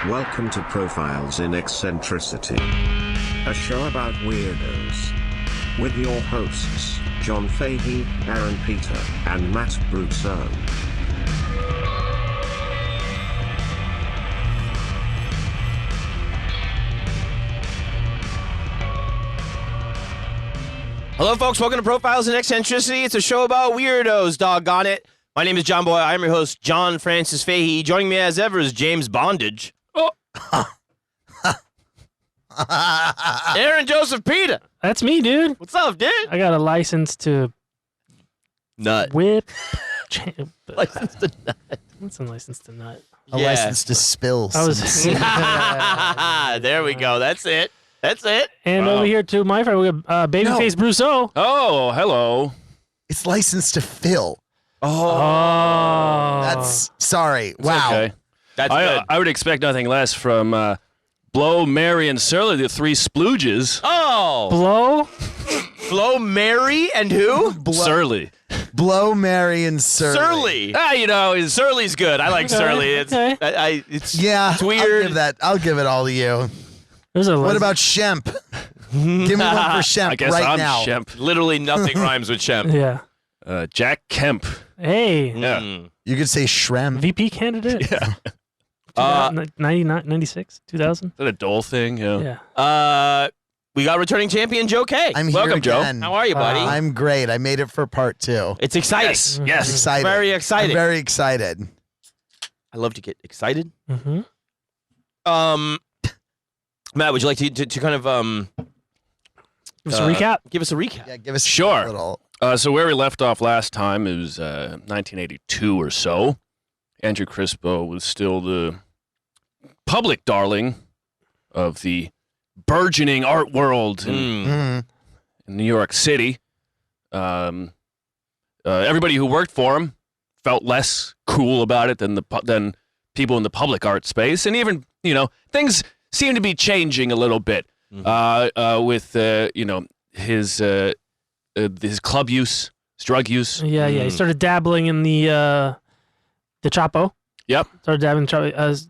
Welcome to Profiles in Eccentricity, a show about weirdos. With your hosts, John Fahey, Aaron Peter, and Matt Brousseau. Hello, folks. Welcome to Profiles in Eccentricity. It's a show about weirdos, doggone it. My name is John Boy. I'm your host, John Francis Fahey. Joining me as ever is James Bondage. Oh. Aaron Joseph Peter. That's me, dude. What's up, dude? I got a license to Nut. whip. License to nut. What's a license to nut? A license to spill. I was. There we go. That's it. That's it. And over here to my friend, we got Babyface Brousseau. Oh, hello. It's license to fill. Oh. That's sorry. Wow. Okay. That's good. I would expect nothing less from Blow, Mary, and Surly, the three splooges. Oh. Blow? Blow Mary and who? Surly. Blow, Mary, and Surly. Surly. Surly's good. I like Surly. It's it's weird. I'll give it all to you. What about Shemp? Give me one for Shemp I guess right I'm now. Shemp. Literally nothing rhymes with Shemp. Yeah. Jack Kemp. Hey. Yeah. You could say Shrem. VP candidate? Yeah. 96, 2000? Is that a Dole thing? Yeah. Yeah. We got returning champion Joe Kaye. I'm here Welcome, Joe. again. How are you, buddy? I'm great. I made it for part 2. It's exciting. Yes. Excited. Very exciting. I'm very excited. I love to get excited. Mm-hmm. Matt, would you like to kind of Give us a recap? give us a recap? Yeah, give us Sure. a little. So where we left off last time, it was 1982 or so. Andrew Crispo was still the public darling of the burgeoning art world in New York City. Everybody who worked for him felt less cool about it than people in the public art space, and even things seem to be changing a little bit with his club use, his drug use. Yeah. He started dabbling in the Chapo. Yep. Started dabbling in the Chapo.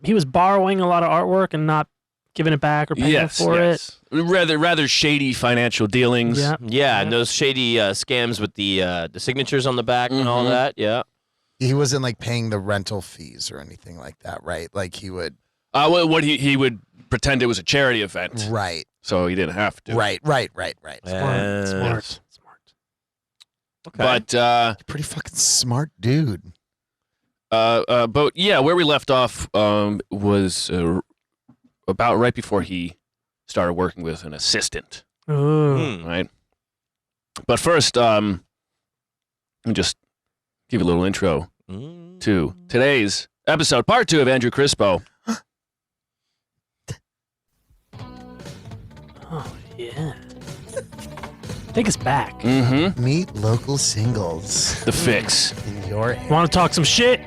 He was borrowing a lot of artwork and not giving it back or paying for it. Rather shady financial dealings. Yeah. And those shady scams with the signatures on the back and all that. Yeah. He wasn't like paying the rental fees or anything like that, right? Like he would. He would pretend it was a charity event. Right. So he didn't have to. Right. Smart. Okay. But Pretty fucking smart dude. but yeah, where we left off was about right before he started working with an assistant. Ooh. Right. But first, let me just give you a little intro to today's episode, part 2 of Andrew Crispo. Oh, yeah. Take us back. Mm-hmm. Meet local singles The Fix. in your area. Want to talk some shit?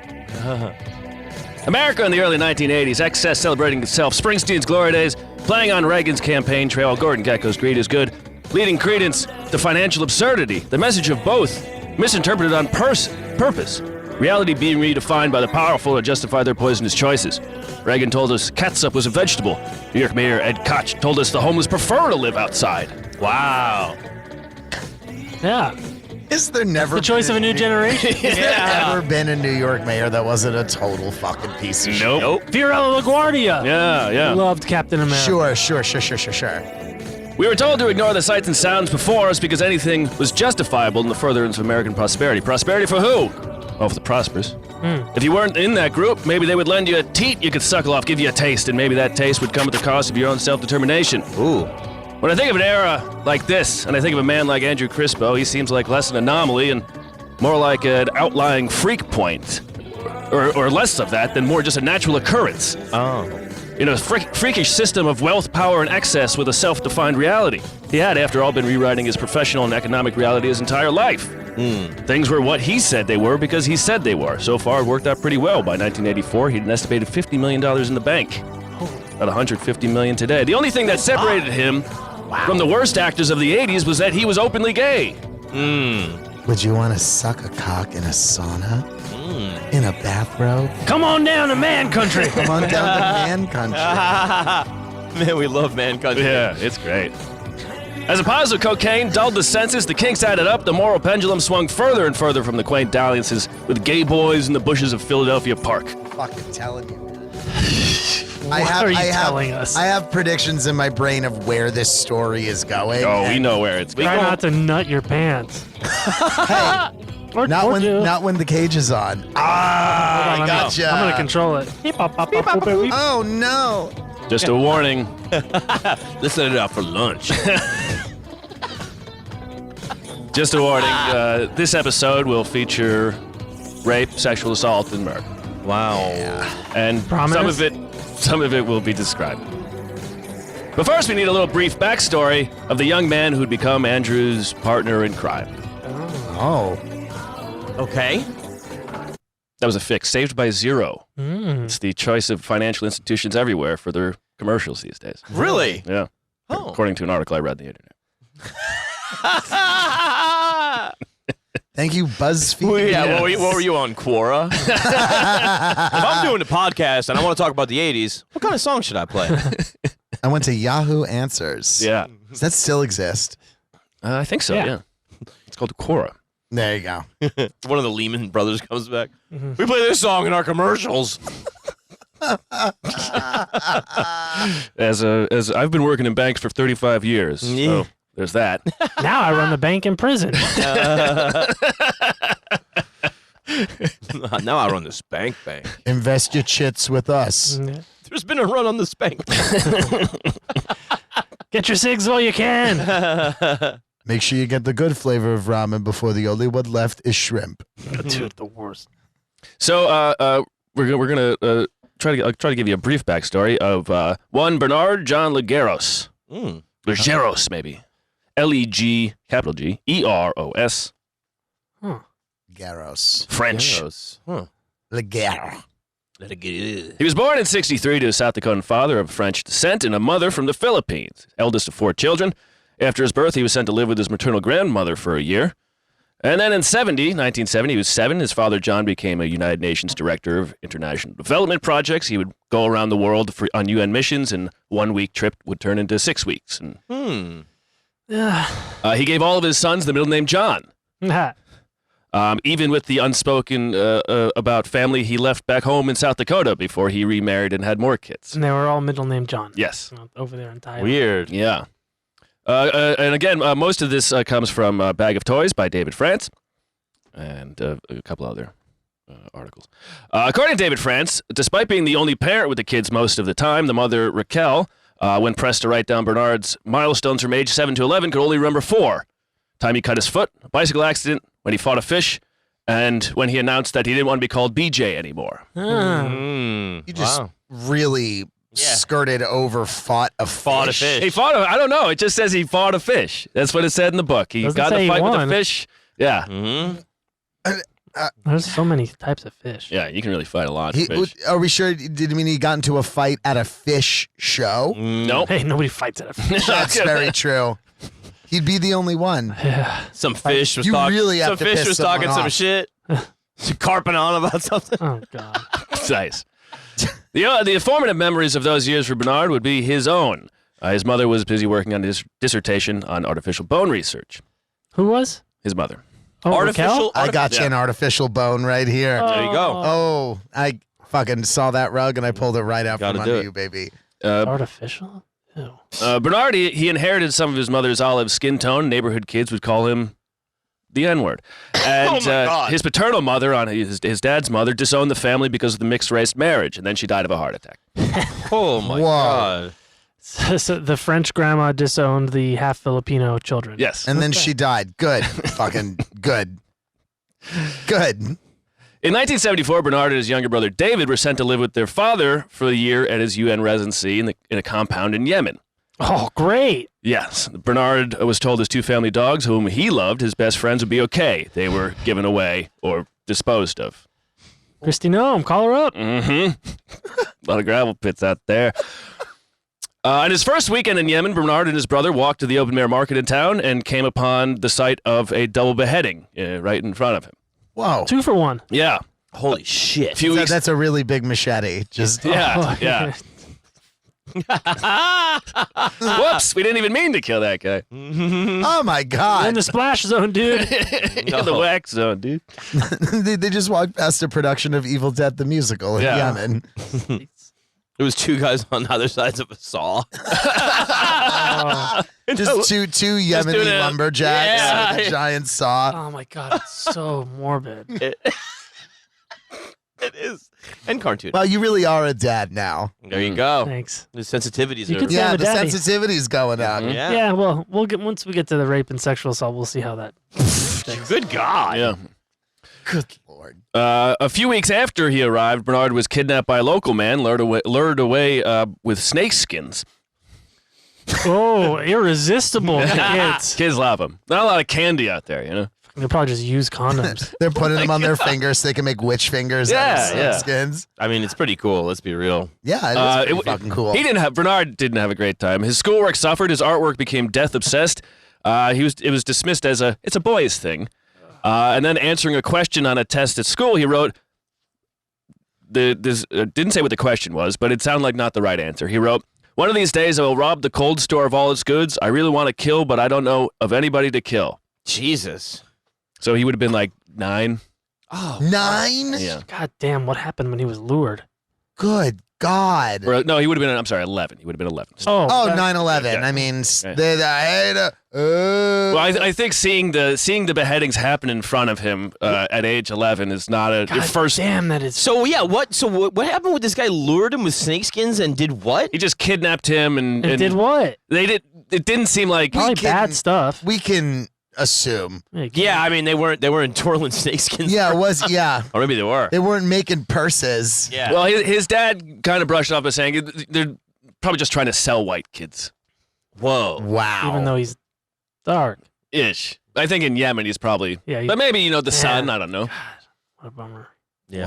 America in the early 1980s, excess celebrating itself, Springsteen's glory days, playing on Reagan's campaign trail, Gordon Gekko's greed is good, leading credence to financial absurdity, the message of both misinterpreted on purpose, reality being redefined by the powerful to justify their poisonous choices. Reagan told us catsup was a vegetable. New York Mayor Ed Koch told us the homeless prefer to live outside. Wow. Yeah. Is there never The choice of a new generation. Has there ever been a New York mayor that wasn't a total fucking piece of shit? Nope. Fiorello LaGuardia. Yeah. Loved Captain America. Sure. We were told to ignore the sights and sounds before us because anything was justifiable in the furtherance of American prosperity. Prosperity for who? Oh, for the prosperous. If you weren't in that group, maybe they would lend you a teat you could suckle off, give you a taste, and maybe that taste would come at the cost of your own self-determination. Ooh. When I think of an era like this, and I think of a man like Andrew Crispo, he seems like less an anomaly and more like an outlying freak point. Or less of that than more just a natural occurrence. Oh. In a freakish system of wealth, power, and excess with a self-defined reality. He had, after all, been rewriting his professional and economic reality his entire life. Things were what he said they were because he said they were. So far, it worked out pretty well. By 1984, he had an estimated $50 million in the bank. About $150 million today. The only thing that separated him from the worst actors of the 80s was that he was openly gay. Would you want to suck a cock in a sauna? In a bathrobe? Come on down to man country. Come on down to man country. Man, we love man country. Yeah, it's great. As the piles of cocaine dulled the senses, the kinks added up, the moral pendulum swung further and further from the quaint dalliances with gay boys in the bushes of Philadelphia Park. Fucking telling you. What are you telling us? I have predictions in my brain of where this story is going. Oh, we know where it's going. Try not to nut your pants. Hey, Or not do. when the cage is on. Hold on, I gotcha. I'm gonna control it. Oh no. Just a warning. Let's let it out for lunch. Just a warning. This episode will feature rape, sexual assault, and murder. Wow. And Promise? some of it will be described. But first, we need a little brief backstory of the young man who'd become Andrew's partner in crime. Oh. Okay. That was a fix. Saved by Zero. It's the choice of financial institutions everywhere for their commercials these days. Really? Yeah. Oh. According to an article I read on the internet. Thank you, BuzzFeed. Yeah, what were you on, Quora? If I'm doing a podcast and I want to talk about the 80s, what kind of song should I play? I went to Yahoo Answers. Yeah. Does that still exist? I think so, Yeah. yeah. It's called Quora. There you go. One of the Lehman brothers comes back. We play this song in our commercials. As I've been working in banks for 35 years, so there's that. Now I run the bank in prison. Now I run the Spank Bank. Invest your chits with us. There's been a run on the Spank Bank. Get your cigs while you can. Make sure you get the good flavor of ramen before the only one left is shrimp. Dude, the worst. So we're gonna try to give you a brief backstory of one Bernard John Legeros. Legeros, maybe. L-E-G, capital G, E-R-O-S. Garros. French. Huh. Legare. Let it get it. He was born in 1963 to a South Dakotan father of French descent and a mother from the Philippines, eldest of 4 children. After his birth, he was sent to live with his maternal grandmother for a year. And then in 1970, he was 7. His father, John, became a United Nations Director of International Development Projects. He would go around the world on UN missions, and 1-week trip would turn into 6 weeks. And, he gave all of his sons the middle name John. Even with the unspoken about family he left back home in South Dakota before he remarried and had more kids. And they were all middle name John. Yes. Over there in Thailand. Weird. Yeah. And again, most of this comes from Bag of Toys by David France and a couple other articles. According to David France, despite being the only parent with the kids most of the time, the mother, Raquel, when pressed to write down Bernard's milestones from age 7 to 11, could only remember 4. Time he cut his foot, a bicycle accident, when he fought a fish, and when he announced that he didn't want to be called BJ anymore. You just really skirted over fought a fish. He fought I don't know. It just says he fought a fish. That's what it said in the book. He Doesn't got in say a he fight with a won. fish. Yeah. There's so many types of fish. Yeah, you can really fight a lot of fish. Are we sure? Did it mean he got into a fight at a fish show? Nope. Hey, nobody fights at a fish. That's very true. He'd be the only one. Some fish was You talking. really have Some to fish piss was talking someone some off. shit. Carping on about something. Oh, God. Nice. The formative memories of those years for Bernard would be his own. His mother was busy working on his dissertation on artificial bone research. Who was? His mother. Oh, Artificial. I got you an artificial bone right here. There you go. Oh, I fucking saw that rug and I pulled it right out Gotta from do under it. you, baby. Artificial? Ew. Bernard, he inherited some of his mother's olive skin tone. Neighborhood kids would call him the N-word. And Oh, my God. his paternal mother, on his dad's mother, disowned the family because of the mixed-race marriage, and then she died of a heart attack. Oh my Whoa. God. So the French grandma disowned the half Filipino children. Yes. And then she died. Good. Fucking good. Good. In 1974, Bernard and his younger brother David were sent to live with their father for a year at his UN residency in a compound in Yemen. Oh, great. Yes, Bernard was told his 2 family dogs, whom he loved, his best friends, would be okay. They were given away or disposed of. Christy Nome, call her up. A lot of gravel pits out there. On his first weekend in Yemen, Bernard and his brother walked to the open-air market in town and came upon the site of a double beheading right in front of him. Whoa. 2 for 1. Yeah. Holy shit. That's a really big machete. Just Yeah. Whoops, we didn't even mean to kill that guy. Oh my In God. the splash zone, dude. In the wax zone, dude. they just walked past a production of Evil Dead the musical in Yeah. Yemen. It was 2 guys on either sides of a saw. Just two Yemeni doing it. lumberjacks Yeah. with a giant saw. Oh my God, it's so morbid. It is. And cartoon. Well, you really are a dad now. There you go. Thanks. The sensitivities You are. could say- Yeah, I'm a the daddy. sensitivity's going up. Yeah. Yeah, well, once we get to the rape and sexual assault, we'll see how that. Good God. Yeah. Good Lord. A few weeks after he arrived, Bernard was kidnapped by a local man, lured away with snake skins. Oh, irresistible kids. Kids love them. Not a lot of candy out there, you know? They'll probably just use condoms. They're putting them on their fingers so they can make witch fingers out of Yeah. skins. I mean, it's pretty cool. Let's be real. Yeah, it is pretty fucking cool. Bernard didn't have a great time. His schoolwork suffered. His artwork became death obsessed. It was dismissed as it's a boys thing. And then answering a question on a test at school, he wrote, didn't say what the question was, but it sounded like not the right answer. He wrote, "One of these days I will rob the cold store of all its goods. I really want to kill, but I don't know of anybody to kill." Jesus. So he would have been like 9. Oh. 9? Yeah. God damn, what happened when he was lured? Good God. Or, no, he would have been, 11. He would have been 11. Oh, Oh, that- 9/11. Yeah. I mean, Right. Well, I think seeing the beheadings happen in front of him at age 11 is not your God first. damn, that is. So, yeah, what what happened with this guy? Lured him with snakeskins and did what? He just kidnapped him and Did what? It didn't seem like Probably can- bad stuff. we can assume. Yeah, I mean, they weren't twirling snakeskins. Yeah, it was, yeah. Or maybe they were. They weren't making purses. Yeah. Well, his dad kind of brushed off by saying they're probably just trying to sell white kids. Whoa. Wow. Even though he's dark. Ish. I think in Yemen he's probably. Yeah. But maybe the Yeah. sun. I don't know. What a bummer. Yeah.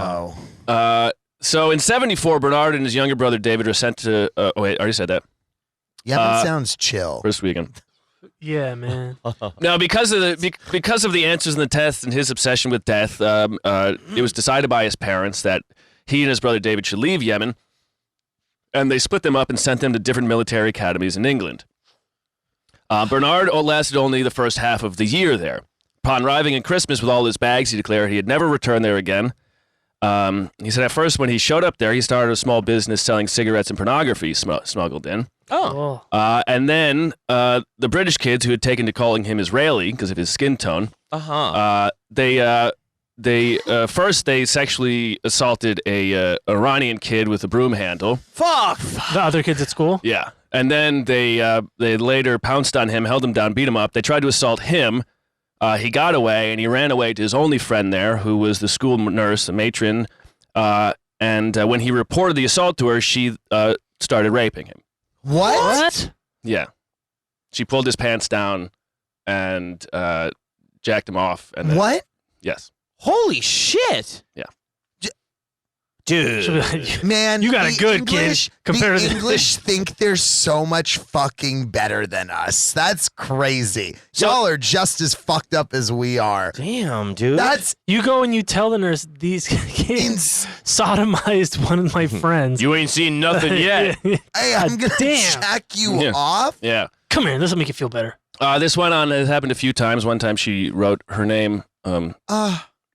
Wow. So in '74, Bernard and his younger brother David were sent to. Wait, I already said that. Yemen sounds chill. First weekend. Yeah, man. Now, because of the answers in the test and his obsession with death, it was decided by his parents that he and his brother David should leave Yemen, and they split them up and sent them to different military academies in England. Bernard lasted only the first half of the year there. Upon arriving in Christmas with all his bags, he declared he had never returned there again. He said at first when he showed up there, he started a small business selling cigarettes and pornography smuggled in. Oh. And then the British kids who had taken to calling him Israeli because of his skin tone, they first they sexually assaulted a Iranian kid with a broom handle. Fuck. The other kids at school? Yeah, and then they later pounced on him, held him down, beat him up. They tried to assault him. He got away, and he ran away to his only friend there, who was the school nurse, a matron. And when he reported the assault to her, she started raping him. What? Yeah. She pulled his pants down and jacked him off. And then, What? Yes. Holy shit. Yeah. Dude. Man, You got a the good kid English, compared the to the- English think they're so much fucking better than us. That's crazy. Y'all are just as fucked up as we are. Damn, dude. That's You go and you tell the nurse these kids sodomized one of my friends. You ain't seen nothing yet. hey, I'm gonna damn. jack you Yeah. off. Yeah. Come here, this will make you feel better. This went on. It happened a few times. One time she wrote her name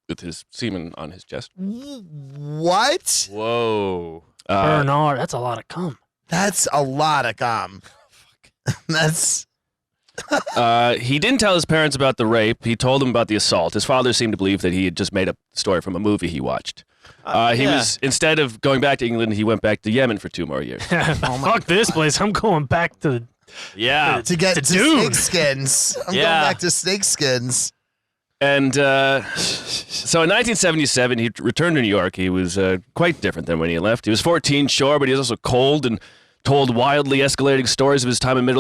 with his semen on his chest. What? Whoa. Bernard, that's a lot of cum. That's a lot of cum. That's He didn't tell his parents about the rape. He told them about the assault. His father seemed to believe that he had just made up the story from a movie he watched. He was, instead of going back to England, he went back to Yemen for 2 more years. Fuck this place. I'm going back to. Yeah. to get to dude. snake skins. I'm Yeah. going back to snake skins. And so in 1977, he returned to New York. He was quite different than when he left. He was 14, sure, but he was also cold and told wildly escalating stories of his time in the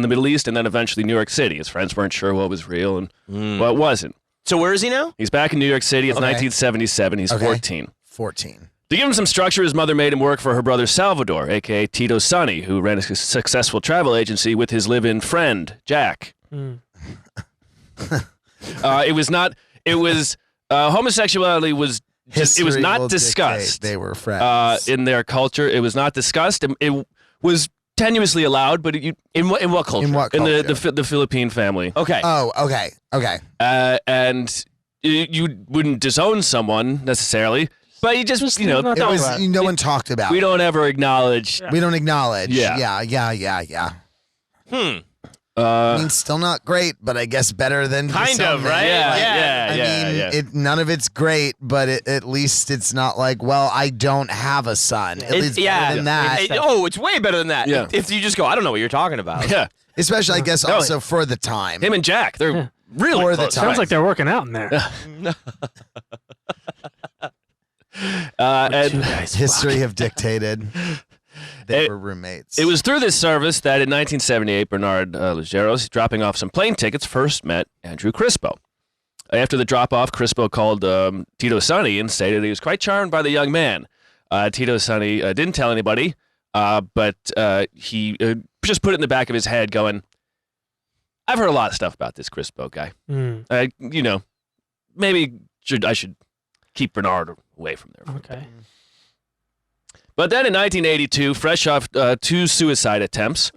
Middle East, and then eventually New York City. His friends weren't sure what was real and what wasn't. So where is he now? He's back in New York City. It's Okay. 1977. He's Okay. 14. 14. To give him some structure, his mother made him work for her brother Salvador, a.k.a. Tito Sonny, who ran a successful travel agency with his live-in friend, Jack. Homosexuality was just, it was not discussed. They were friends. In their culture, it was not discussed. It was tenuously allowed, but in what culture? In what culture? In the Philippine family. Okay. Oh, okay. And you wouldn't disown someone necessarily, but you just no one talked about. We don't ever acknowledge. We don't acknowledge. Yeah. Yeah. I mean, still not great, but I guess better than Kind of, right? Yeah. None of it's great, but at least it's not like, well, I don't have a son. At least better than that. It's way better than that. Yeah. If you just go, I don't know what you're talking about. Yeah. Especially, I guess, also for the time. Him and Jack, they're really For the close. time. Sounds like they're working out in there. And History have dictated. They were roommates. it was through this service that in 1978, Bernard Ligeros, dropping off some plane tickets, first met Andrew Crispo. After the drop-off, Crispo called Tito Sonny and stated he was quite charmed by the young man. Tito Sonny didn't tell anybody, but he just put it in the back of his head going, I've heard a lot of stuff about this Crispo guy. Maybe I should keep Bernard away from there. Okay. But then in 1982, fresh off 2 suicide attempts,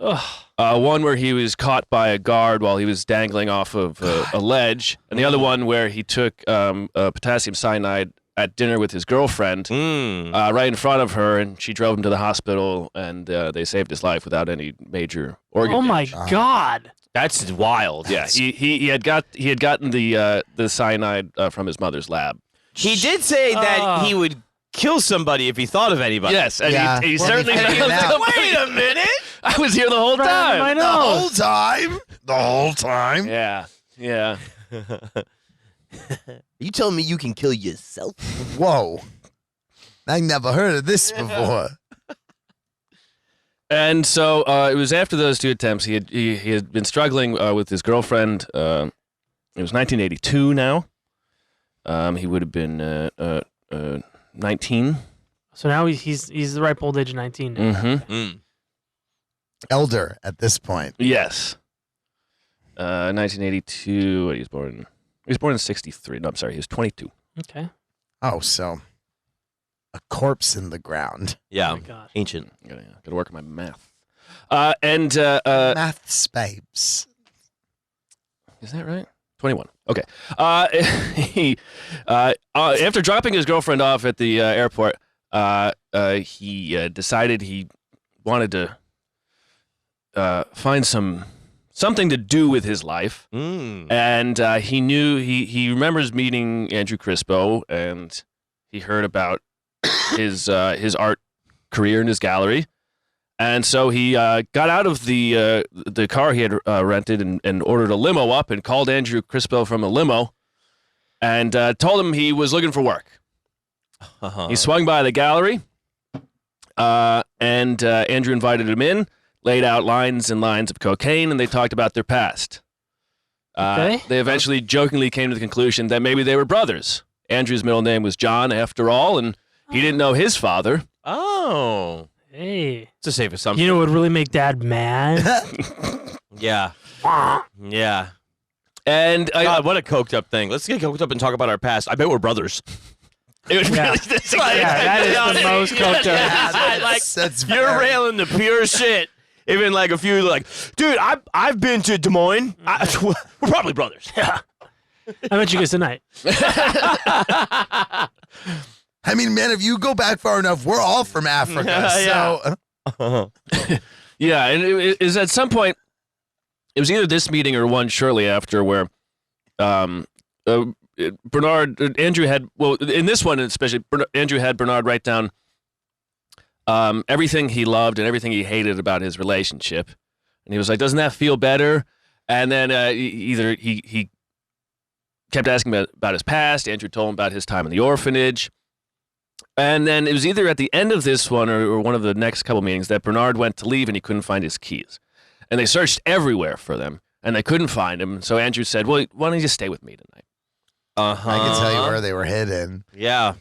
one where he was caught by a guard while he was dangling off of a ledge, and the other one where he took potassium cyanide at dinner with his girlfriend right in front of her, and she drove him to the hospital, and they saved his life without any major organ damage. God. That's wild. Yeah, he had gotten the cyanide from his mother's lab. He did say that he would kill somebody if he thought of anybody. Yes, and Yeah. he Well, certainly they figured it out. Wait a minute. I was here the whole time. I the know. whole time. The whole time. Yeah. You telling me you can kill yourself? Whoa. I never heard of this before. And so it was after those 2 attempts. He had been struggling with his girlfriend. It was 1982 now. He would have been 19. So now he's the ripe old age of 19 now. Mm-hmm. Elder at this point. Yes. 1982. He was born in 63. No, I'm sorry. He was 22. Okay. Oh, so a corpse in the ground. Yeah. Oh my God. Ancient. Gotta work on my math. Maths babes. Is that right? 21. Okay. After dropping his girlfriend off at the airport, he decided he wanted to find something to do with his life. And he remembers meeting Andrew Crispo, and he heard about his art career in his gallery. And so he got out of the car he had rented and ordered a limo up and called Andrew Crispo from a limo and told him he was looking for work. He swung by the gallery, and Andrew invited him in, laid out lines and lines of cocaine, and they talked about their past. Okay. They eventually jokingly came to the conclusion that maybe they were brothers. Andrew's middle name was John, after all, and he didn't know his father. Oh. Hey. It's a safe assumption. You know what would really make Dad mad? Yeah. Yeah. And God, what a coked up thing. Let's get coked up and talk about our past. I bet we're brothers. it was Yeah. really That is the most coked up. That's You're very- railing the pure shit. Even like a few like, dude, I've been to Des Moines. We're probably brothers. Yeah. I met you guys tonight. I mean, man, if you go back far enough, we're all from Africa. Yeah. So Yeah, and it is at some point, it was either this meeting or one shortly after where Andrew had, well, in this one especially, Andrew had Bernard write down everything he loved and everything he hated about his relationship. And he was like, doesn't that feel better? And then he kept asking about his past. Andrew told him about his time in the orphanage. And then it was either at the end of this one or one of the next couple meetings that Bernard went to leave and he couldn't find his keys. And they searched everywhere for them, and they couldn't find him. So Andrew said, well, why don't you just stay with me tonight? Uh-huh. I can tell you where they were hidden. Yeah.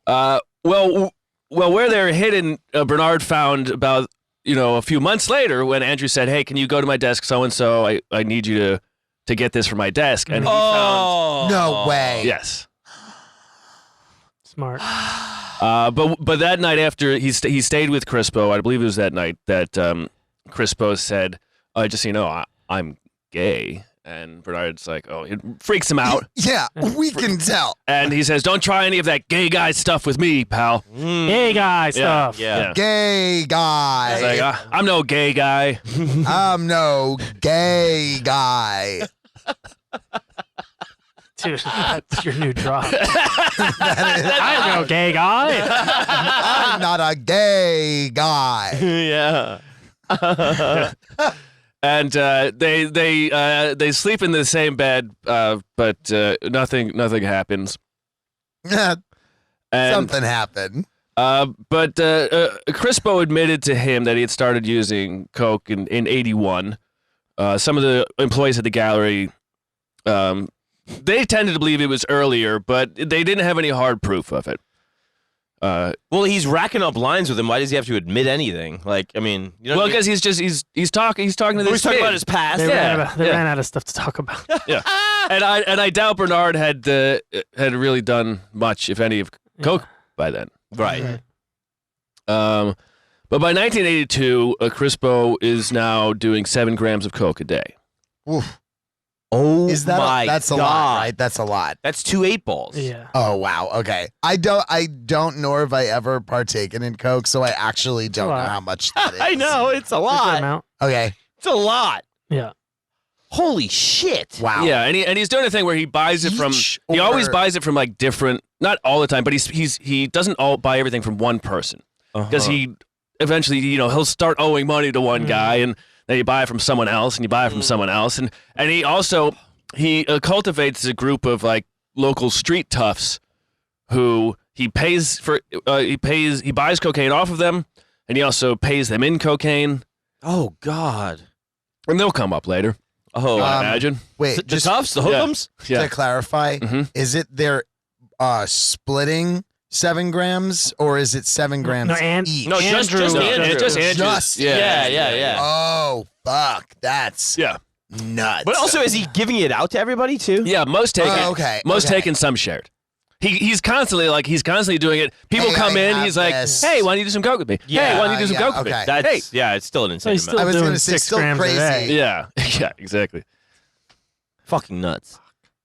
Well, where they're hidden, Bernard found about a few months later when Andrew said, "Hey, can you go to my desk, so and so? I need you to get this from my desk." And he found No way. yes. Smart. But that night after he stayed with Crispo, I believe it was that night that Crispo said, "Just so you know, I'm gay." And Bernard's like, oh, it freaks him out. Yeah, we can tell. And he says, "Don't try any of that gay guy stuff with me, pal." Gay guy stuff. Yeah. Gay guy. He's like, I'm no gay guy. I'm no gay guy. Dude, that's your new drop. I'm no gay guy. I'm not a gay guy. Yeah. And they sleep in the same bed, but nothing happens. And, Something happened. But Crispo admitted to him that he had started using coke in 81. Some of the employees at the gallery, they tended to believe it was earlier, but they didn't have any hard proof of it. Well, he's racking up lines with him. Why does he have to admit anything? Like, I mean, Well, because he's talking to this he's talking kid. about his past. They, Yeah. ran out of stuff to talk about. Yeah, and I doubt Bernard had really done much, if any, of coke by then. Right. But by 1982, Crispo is now doing 7 grams of coke a day. Oof. Oh Is that my that's a God. lot, right? That's a lot. That's 2 8-balls. Yeah. Oh wow. Okay. I don't know if I ever partaken in coke, so I actually don't know lot. how much that is. I know, it's a Good lot. amount. Okay. It's a lot. Yeah. Holy shit. Wow. Yeah, and he's doing a thing where he buys it from. Each He always or- buys it from like different, not all the time, but he doesn't all buy everything from one person because he eventually he'll start owing money to one guy, and then you buy it from someone else, and you buy it from someone else, and he also cultivates a group of like local street toughs who he pays for. He buys cocaine off of them, and he also pays them in cocaine, Oh, God. and they'll come up later. Oh, I imagine. Wait, the just toughs, the hookums? Yeah. to clarify, Mhm. is it they're splitting 7 grams or is it 7 grams No, and- each? No, just Andrew. Just Andrew. Just- Yeah. Oh fuck, that's Yeah. nuts. But also, is he giving it out to everybody, too? Yeah, most taken. okay, Most okay. taken, some shared. He's constantly doing it. People Hey, come I in. have He's like, this. "Hey, why don't you do some coke with me? Hey, why don't you do some coke with me?" okay. That's, Hey. yeah, it's still an So insane he's amount. still I was doing gonna say, 6 still grams crazy. a day. Yeah, yeah, exactly. Fucking nuts.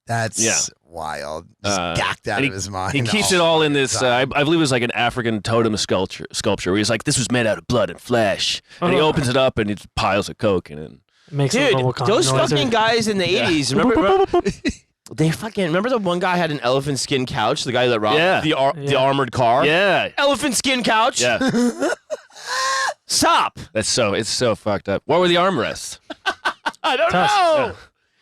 That's Yeah. wild. Just gacked out And of his mind. He keeps it all in this. I believe it was like an African totem sculpture where he's like, "This was made out of blood and flesh," and he opens it up and it's piles of coke in it. It makes a Dude, little kind those of noise. fucking guys in the 80s, remember they fucking, remember the one guy had an elephant skin couch, the guy that robbed Yeah. the armored car? Yeah, Elephant skin couch? yeah. Stop. It's so fucked up. What were the armrests? I don't Tusk. know. Yeah.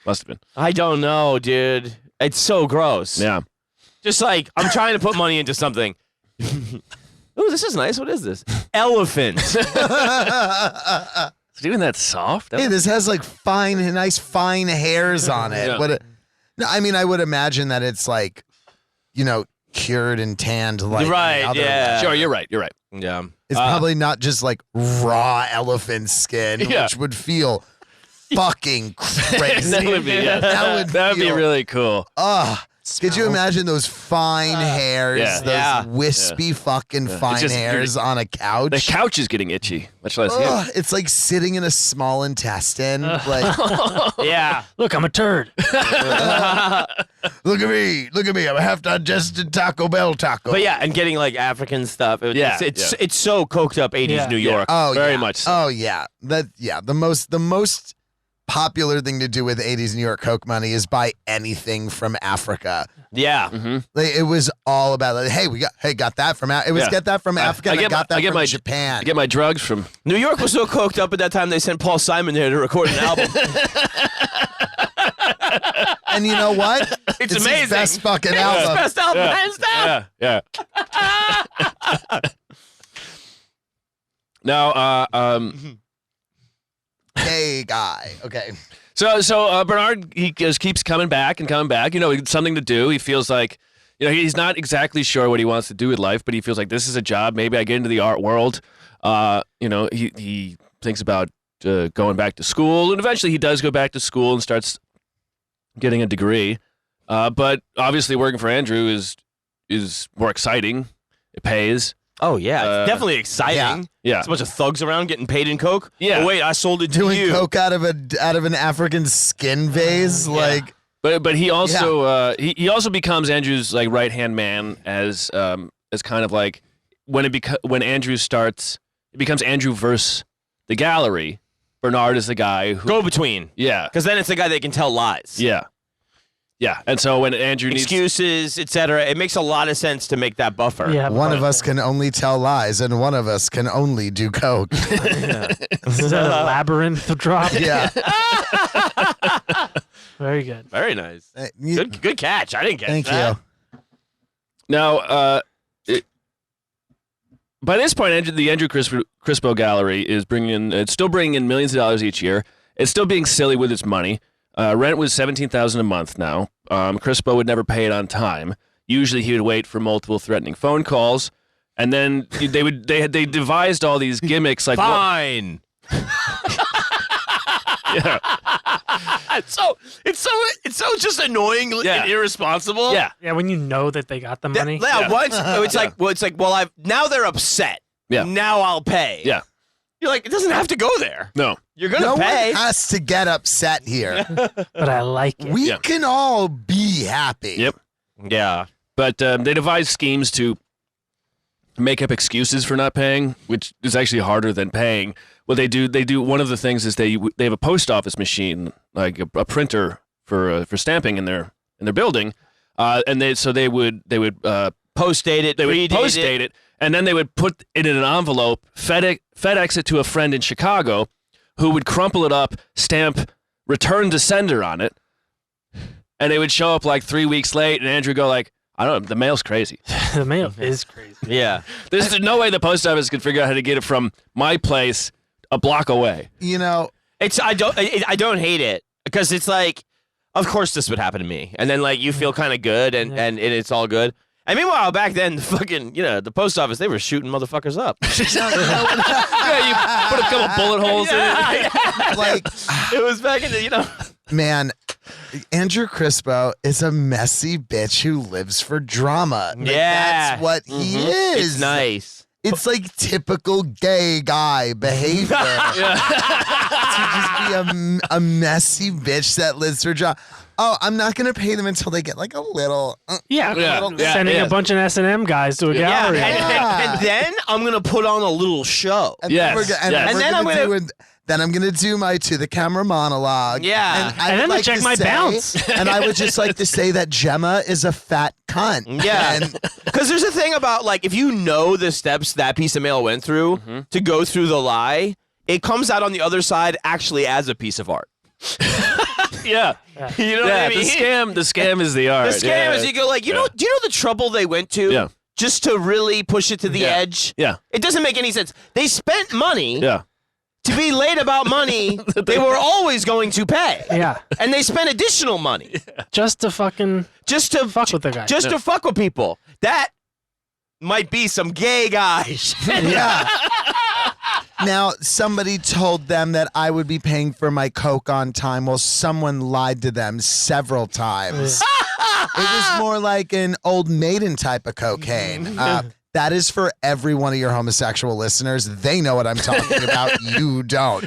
Must have been. I don't know, dude. It's so gross. Yeah. Just like, I'm trying to put money into something. Oh, this is nice. What is this? Elephant. Is it even that soft? Hey, this has like nice fine hairs on it. Yeah. No, I mean, I would imagine that it's like, cured and tanned like Right, other yeah. Sure, you're right. You're right. Yeah. It's probably not just like raw elephant skin, Yeah. which would feel fucking crazy. That would be That would be feel- really cool. Could you imagine those fine hairs, Yeah. those Yeah. wispy fucking fine just- hairs on a couch? The couch is getting itchy, much less you. It's like sitting in a small intestine. Like, Yeah. Look, I'm a turd. look at me, I'm a half digested Taco Bell taco. But yeah, and getting like African stuff. Yeah, It's so coked up 80s Yeah. New York. Oh, Very yeah. much so. Oh yeah, the most popular thing to do with 80s New York Coke money is buy anything from Africa. Yeah. Like, it was all about like, hey, got that from Africa. It was Yeah. get that from Africa. And I got that from Japan. I get my drugs from. New York was so coked up at that time they sent Paul Simon there to record an album. And you know what? It's his amazing. best fucking It's album. best album, hands down. Yeah. Now, Gay guy. Okay. So Bernard, he just keeps coming back and coming back. It's something to do. He feels like he's not exactly sure what he wants to do with life, but he feels like this is a job. Maybe I get into the art world. He thinks about going back to school, and eventually he does go back to school and starts getting a degree. But obviously working for Andrew is more exciting. It pays. Oh yeah, it's definitely exciting. Yeah. It's a bunch of thugs around getting paid in coke. Yeah. Oh, wait, I sold it to Doing you. coke out of an African skin vase, like. But he also he also becomes Andrew's like right hand man as kind of like when Andrew starts, it becomes Andrew versus the gallery. Bernard is the guy who Go between. Yeah. Because then it's the guy that can tell lies. Yeah. Yeah. And so when Andrew needs excuses, etc., it makes a lot of sense to make that buffer. Yeah, One of us can only tell lies, and one of us can only do coke. Is that a labyrinth drop? Yeah. Very good. Very nice. Good catch. I didn't catch Thank that. you. Now, by this point, the Andrew Crispo Gallery is still bringing in millions of dollars each year. It's still being silly with its money. Rent was $17,000 a month now. Crispo would never pay it on time. Usually he would wait for multiple threatening phone calls, and then they devised all these gimmicks like Fine. Yeah. It's so just annoying and irresponsible. Yeah. Yeah, when you know that they got the money. It's like now they're upset. Yeah. Now I'll pay. Yeah. You're like, it doesn't have to go there. No. You're gonna No pay. one has to get upset here. But I like it. We can all be happy. Yep. Yeah. But they devised schemes to make up excuses for not paying, which is actually harder than paying. What they do. One of the things is they have a post office machine, like a printer for stamping in their building, and they would Post date it. they would predate post date it, and then they would put it in an envelope, FedEx it to a friend in Chicago, who would crumple it up, stamp "return to sender" on it, and it would show up like 3 weeks late, and Andrew would go like, I don't know, the mail's crazy. The mail is crazy. Yeah. There's no way the post office could figure out how to get it from my place a block away. You know, I don't hate it because it's like, of course this would happen to me, and then like you feel kind of good, and it's all good. And meanwhile, back then, the post office, they were shooting motherfuckers up. Yeah, you put a couple bullet holes in it. like, It was back in the, man, Andrew Crispo is a messy bitch who lives for drama. Like, Yeah. That's what he is. It's nice. It's like typical gay guy behavior. To just be a messy bitch that lives for drama. Oh, I'm not going to pay them until they get like a little. Sending a bunch of S&M guys to a gallery. And then I'm going to put on a little show. And Yes, then I'm gonna do my to the camera monologue. Yeah. I And would then like check to my say- bounce. And I would just like to say that Gemma is a fat cunt. Yeah. And Because there's a thing about, like, if you know the steps that piece of mail went through to go through the lie, it comes out on the other side actually as a piece of art. Yeah. You know what I mean? The scam is the art. The scam is you go like, do you know the trouble they went to? Yeah. Just to really push it to the edge? Yeah. It doesn't make any sense. They spent money Yeah. to be late about money they were always going to pay. Yeah. And they spent additional money. Just to fucking Just to fuck with the guy. Just to fuck with people. That might be some gay guys. yeah. Now, somebody told them that I would be paying for my Coke on time. Well, someone lied to them several times. It was more like an old maiden type of cocaine. That is for every one of your homosexual listeners. They know what I'm talking about. You don't.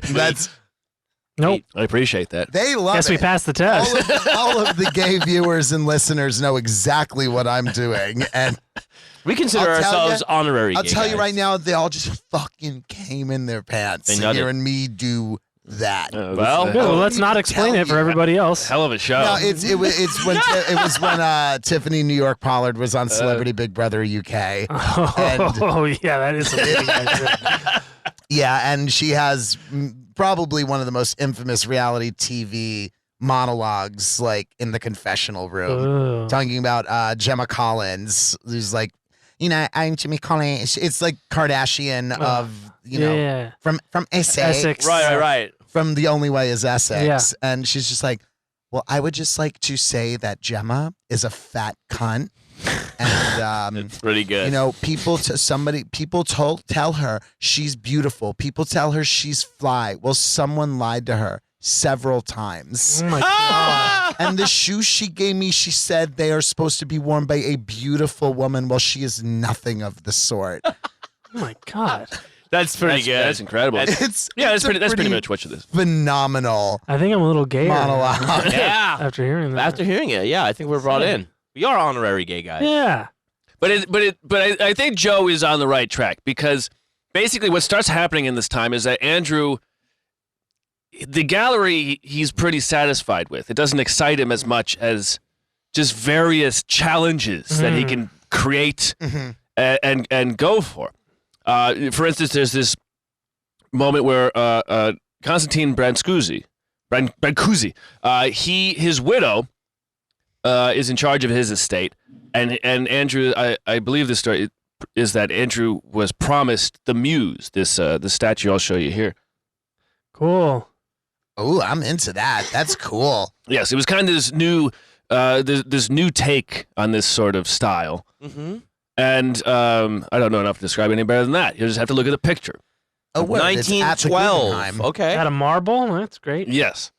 Nope. I appreciate that. They love Guess it. we passed the test. All of the gay viewers and listeners know exactly what I'm doing. And We consider I'll tell ourselves ya- honorary I'll gay tell you guys. right now, they all just fucking came in their pants They nutted. hearing me do that. Well, Good, well, let's not explain it for everybody else. hell of a show. No, it was when Tiffany New York Pollard was on Celebrity Big Brother UK. Oh, yeah, that is something. Yeah, and she has probably one of the most infamous reality TV monologues, like in the confessional room, talking about Gemma Collins, who's like, I'm Jimmy Collins. It's like Kardashian of from Essex. Right. From The Only Way Is Essex. Yeah. And she's just like, well, I would just like to say that Gemma is a fat cunt And It's pretty good. you know, people tell her she's beautiful. People tell her she's fly. Well, someone lied to her several times. Oh my god. And the shoes she gave me, she said they are supposed to be worn by a beautiful woman. Well, she is nothing of the sort. Oh my god. That's pretty good. That's incredible. It's that's a pretty much what it is. phenomenal I think I'm a little gay monologue. Yeah. after hearing that. After hearing it, yeah, I think we're brought in. We are honorary gay guys. Yeah. But I think Joe is on the right track because basically what starts happening in this time is that Andrew, the gallery, he's pretty satisfied with. It doesn't excite him as much as just various challenges that he can create and go for. For instance, there's this moment where Constantine Brancusi, his widow is in charge of his estate, and Andrew, I believe the story is that Andrew was promised the muse, this the statue I'll show you here. Cool. Oh, I'm into that. That's cool. Yes, it was kind of this new take on this sort of style. Mm-hmm. And I don't know enough to describe it any better than that. You just have to look at the picture. Oh, word. It's at the 1912. Guggenheim. Okay. Got a marble? That's great. Yes.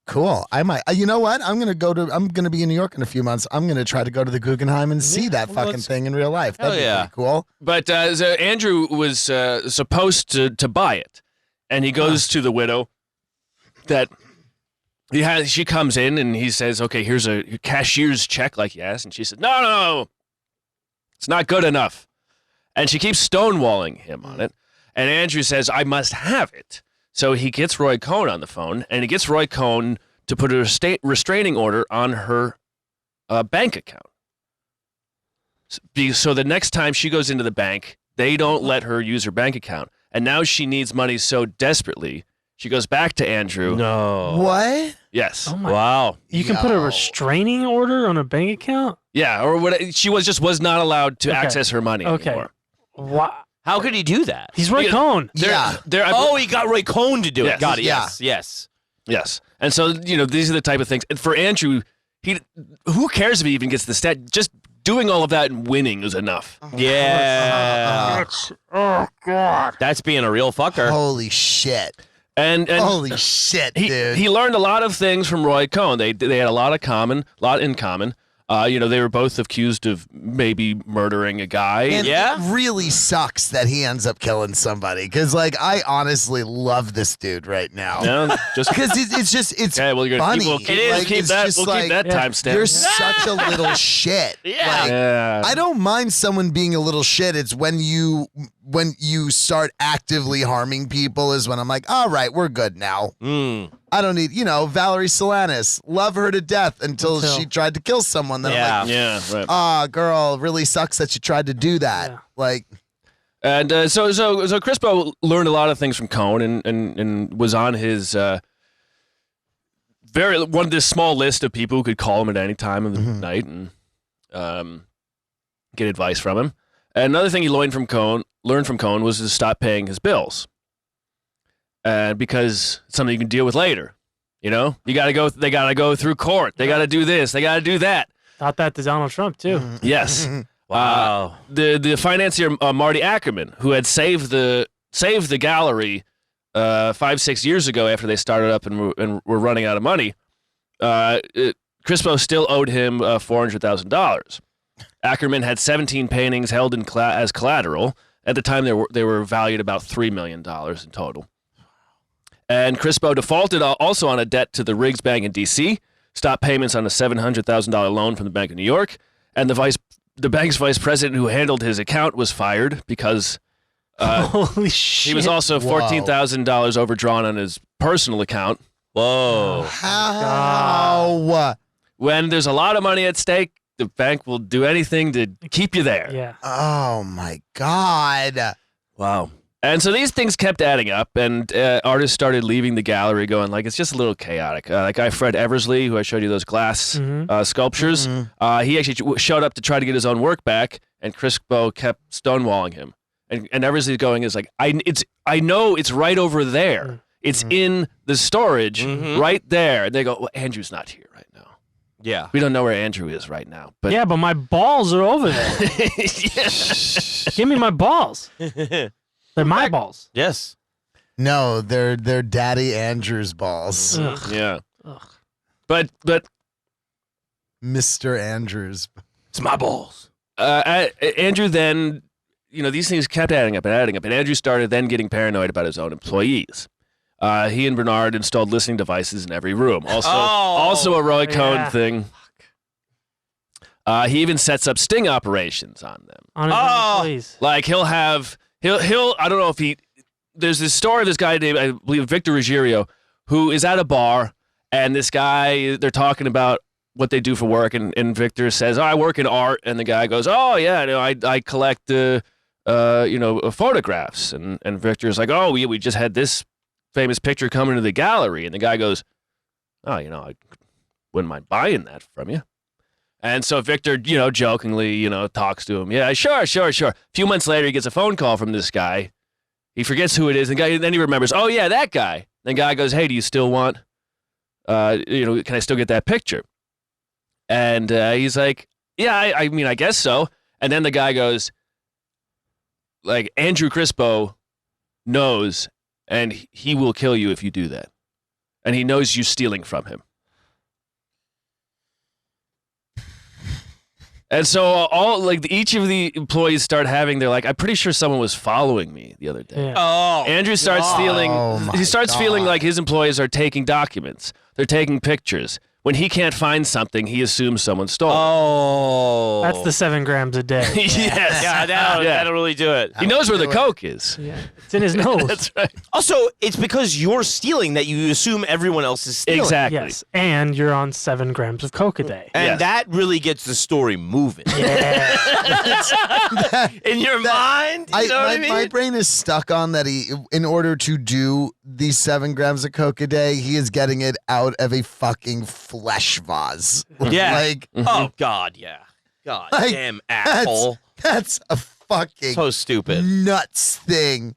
Cool. I might. You know what? I'm gonna be in New York in a few months. I'm gonna try to go to the Guggenheim and see that fucking thing in real life. That'd be pretty cool. But so Andrew was supposed to buy it, and he goes to the widow. That she comes in and he says, "Okay, here's a cashier's check, like yes," and she said, "No, it's not good enough," and she keeps stonewalling him on it. And Andrew says, "I must have it." So he gets Roy Cohn on the phone, and he gets Roy Cohn to put a restraining order on her bank account. So the next time she goes into the bank, they don't let her use her bank account. And now she needs money so desperately, she goes back to Andrew. No. What? Yes. Oh my. Wow. You can put a restraining order on a bank account? Yeah, or what? She was not allowed to access her money anymore. What? How could he do that? He's Roy Cohn. He got Roy Cohn to do Yes. it. Got it. Yeah. Yes. And so, these are the type of things. And for Andrew, who cares if he even gets the stat? Just doing all of that and winning is enough. Yeah. Oh god. That's being a real fucker. Holy shit. And Holy shit, dude. he learned a lot of things from Roy Cohn. They had a lot in common. They were both accused of maybe murdering a guy. And Yeah? it really sucks that he ends up killing somebody. Because, I honestly love this dude right now. No, just Because it's okay. Well, funny. We'll keep that timestamp. You're such a little shit. Yeah. Yeah. I don't mind someone being a little shit. It's when you start actively harming people is when I'm like, all right, we're good now. I don't need, Valerie Solanas, love her to death until she tried to kill someone. Then I'm like, right. Girl, really sucks that you tried to do that. Yeah. And so Crispo learned a lot of things from Cohn and was on his this small list of people who could call him at any time of the night and get advice from him. And another thing he learned from Cohn was to stop paying his bills. Because it's something you can deal with later. They gotta go through court. They gotta do this. They gotta do that. Thought that to Donald Trump too. Yes. Wow. The financier Marty Ackerman, who had saved the gallery 5-6 years ago after they started up and were running out of money, Crispo still owed him $400,000. Ackerman had 17 paintings held as collateral. At the time, they were valued about $3 million in total. And Crispo defaulted also on a debt to the Riggs Bank in D.C., stopped payments on a $700,000 loan from the Bank of New York, and the bank's vice president who handled his account was fired because Holy shit. he was also $14,000 overdrawn on his personal account. Whoa. How? When there's a lot of money at stake, the bank will do anything to keep you there. Yeah. Oh, my God. Wow. And so these things kept adding up, and artists started leaving the gallery going, it's just a little chaotic. That guy, Fred Eversley, who I showed you those glass sculptures, he actually showed up to try to get his own work back, and Crispo kept stonewalling him. And Eversley's going I know it's right over there. It's in the storage right there. And they go, well, Andrew's not here right now. Yeah. We don't know where Andrew is right now. But Yeah, but my balls are over there. Give me my balls. They're my balls. Yes. No, they're Daddy Andrew's balls. Ugh. Yeah. Ugh. But Mr. Andrews. It's my balls. Andrew then, these things kept adding up, and Andrew started then getting paranoid about his own employees. He and Bernard installed listening devices in every room. Also a Roy Cohn thing. He even sets up sting operations on them. On his own employees. Like he'll I don't know if there's this story of this guy named, I believe, Victor Ruggiero, who is at a bar, and this guy, they're talking about what they do for work, and Victor says, I work in art, and the guy goes, oh yeah, I collect photographs, and Victor's like, oh, we just had this famous picture coming to the gallery, and the guy goes, oh, I wouldn't mind buying that from you. And so Victor, jokingly, talks to him. Yeah, sure. A few months later, he gets a phone call from this guy. He forgets who it is, and then he remembers, oh yeah, that guy. The guy goes, hey, do you still want, can I still get that picture? And he's like, yeah, I guess so. And then the guy goes, like, Andrew Crispo knows, and he will kill you if you do that. And he knows you stealing from him. And so each of the employees start having, they're like, I'm pretty sure someone was following me the other day. Yeah. Oh. Andrew starts feeling like his employees are taking documents. They're taking pictures. When he can't find something, he assumes someone stole it. Oh. That's the 7 grams a day. Yes. Yeah, that'll really do it. He knows where the coke is. Yeah. It's in his nose. That's right. Also, it's because you're stealing that you assume everyone else is stealing. Exactly. Yes. And you're on 7 grams of coke a day. And Yes. that really gets the story moving. Yeah. In your mind, you know what I mean? My brain is stuck on that in order to do these 7 grams of coke a day, he is getting it out of a fucking flesh vase. Yeah. Oh, God, yeah. God damn asshole. That's a fucking So stupid. nuts thing.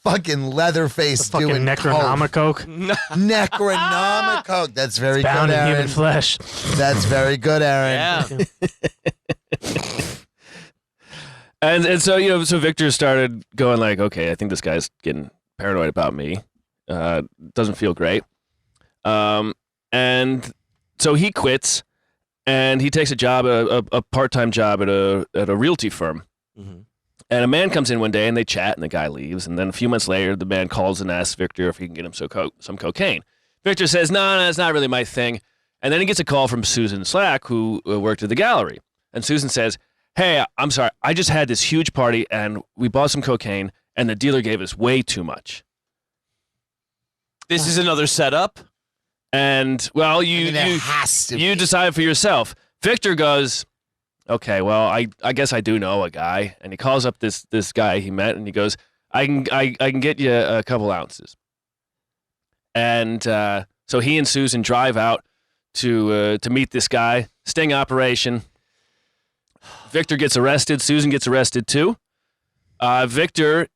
Fucking Leatherface Fucking doing Necronomicoke. Necronomicoke. That's very Bound good, in Aaron. human flesh. That's very good, Aaron. Yeah. And so, so Victor started going like, okay, I think this guy's getting paranoid about me. Doesn't feel great. And so he quits, and he takes a job, a part-time job at a realty firm. Mm-hmm. And a man comes in one day, and they chat, and the guy leaves. And then a few months later, the man calls and asks Victor if he can get him some cocaine. Victor says, no, it's not really my thing. And then he gets a call from Susan Slack, who worked at the gallery. And Susan says, hey, I'm sorry, I just had this huge party, and we bought some cocaine, and the dealer gave us way too much. This is another setup. And, well, you decide for yourself. Victor goes, okay, well, I guess I do know a guy. And he calls up this guy he met, and he goes, I can get you a couple ounces. And so he and Susan drive out to meet this guy. Sting operation. Victor gets arrested. Susan gets arrested too. Victor,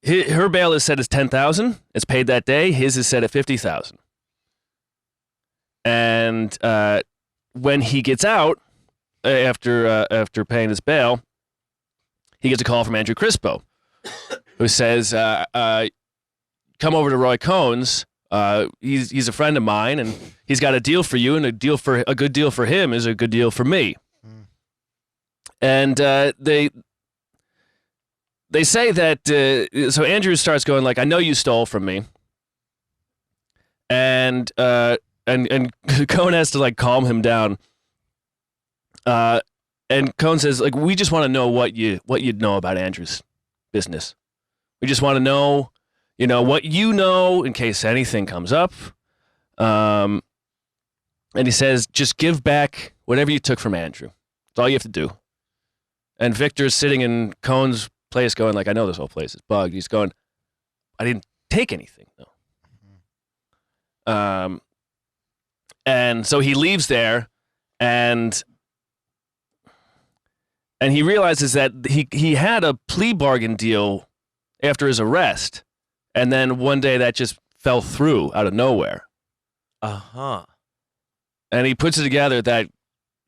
her bail is set as $10,000. It's paid that day. His is set at $50,000. And when he gets out after paying his bail, he gets a call from Andrew Crispo, who says, "Come over to Roy Cohn's. He's a friend of mine, and he's got a deal for you, and a good deal for him is a good deal for me." And they say that so Andrew starts going like, "I know you stole from me," and Cohn has to like calm him down. And Cohn says like, "We just want to know what you know about Andrew's business. We just want to know, what you know in case anything comes up." And he says, "Just give back whatever you took from Andrew. That's all you have to do." And Victor's sitting in Cohn's place going like, "I know this whole place is bugged." He's going, "I didn't take anything, though." And so he leaves there, and he realizes that he had a plea bargain deal after his arrest, and then one day that just fell through out of nowhere. Uh-huh. And he puts it together that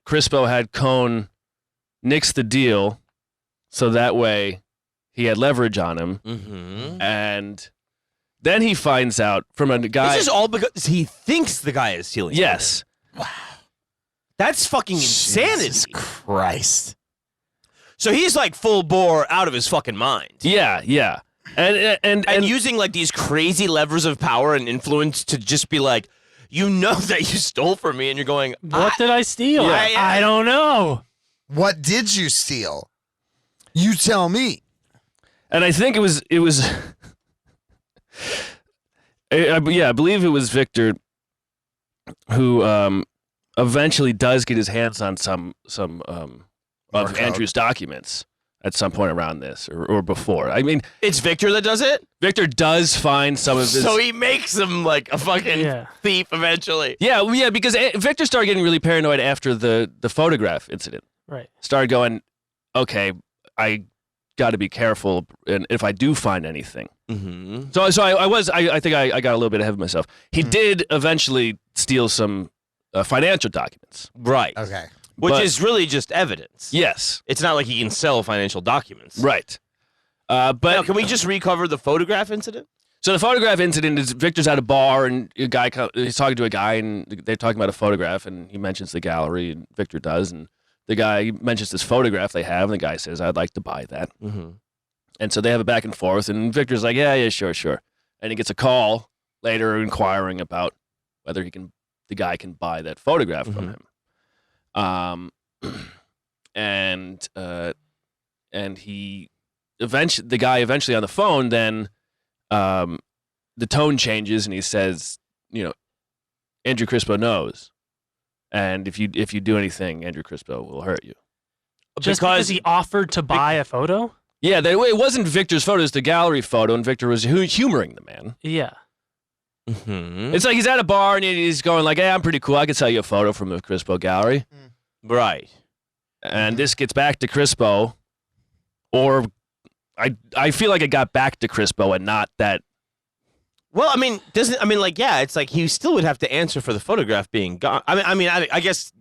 Crispo had Cone nix the deal so that way he had leverage on him. Mm-hmm. And then he finds out from a guy. This is all because he thinks the guy is stealing. Yes. Wow. That's fucking insanity. Jesus Christ. So he's like full bore out of his fucking mind. Yeah. And using like these crazy levers of power and influence to just be like, you know that you stole from me, and you're going, what did I steal? Yeah. I don't know. What did you steal? You tell me. And I think it was I believe it was Victor who eventually does get his hands on some of Andrew's documents at some point around this or before. I mean, it's Victor that does it? Victor does find some of his... So he makes him like a fucking thief eventually. Yeah, because Victor started getting really paranoid after the photograph incident. Right. Started going, okay, I got to be careful and if I do find anything. Mm-hmm. So I think I got a little bit ahead of myself. He did eventually steal some financial documents. Right. Okay. Which is really just evidence. Yes. It's not like he can sell financial documents. Right. But now, can we just recover the photograph incident? So the photograph incident is Victor's at a bar and he's talking to a guy and they're talking about a photograph and he mentions the gallery and Victor does and the guy mentions this photograph they have and the guy says, I'd like to buy that. Mm-hmm. And so they have a back and forth and Victor's like, yeah, sure. And he gets a call later inquiring about whether the guy can buy that photograph from him. And he the guy eventually on the phone then the tone changes and he says, Andrew Crispo knows, and if you do anything, Andrew Crispo will hurt you. Just because he offered to buy a photo? Yeah, it wasn't Victor's photo; it's the gallery photo, and Victor was humoring the man. Yeah. Mm-hmm. It's like he's at a bar and he's going like, "Hey, I'm pretty cool. I can sell you a photo from the Crispo gallery." Right. And this gets back to Crispo, or I feel like it got back to Crispo and not that. Well, it's like he still would have to answer for the photograph being gone. I guess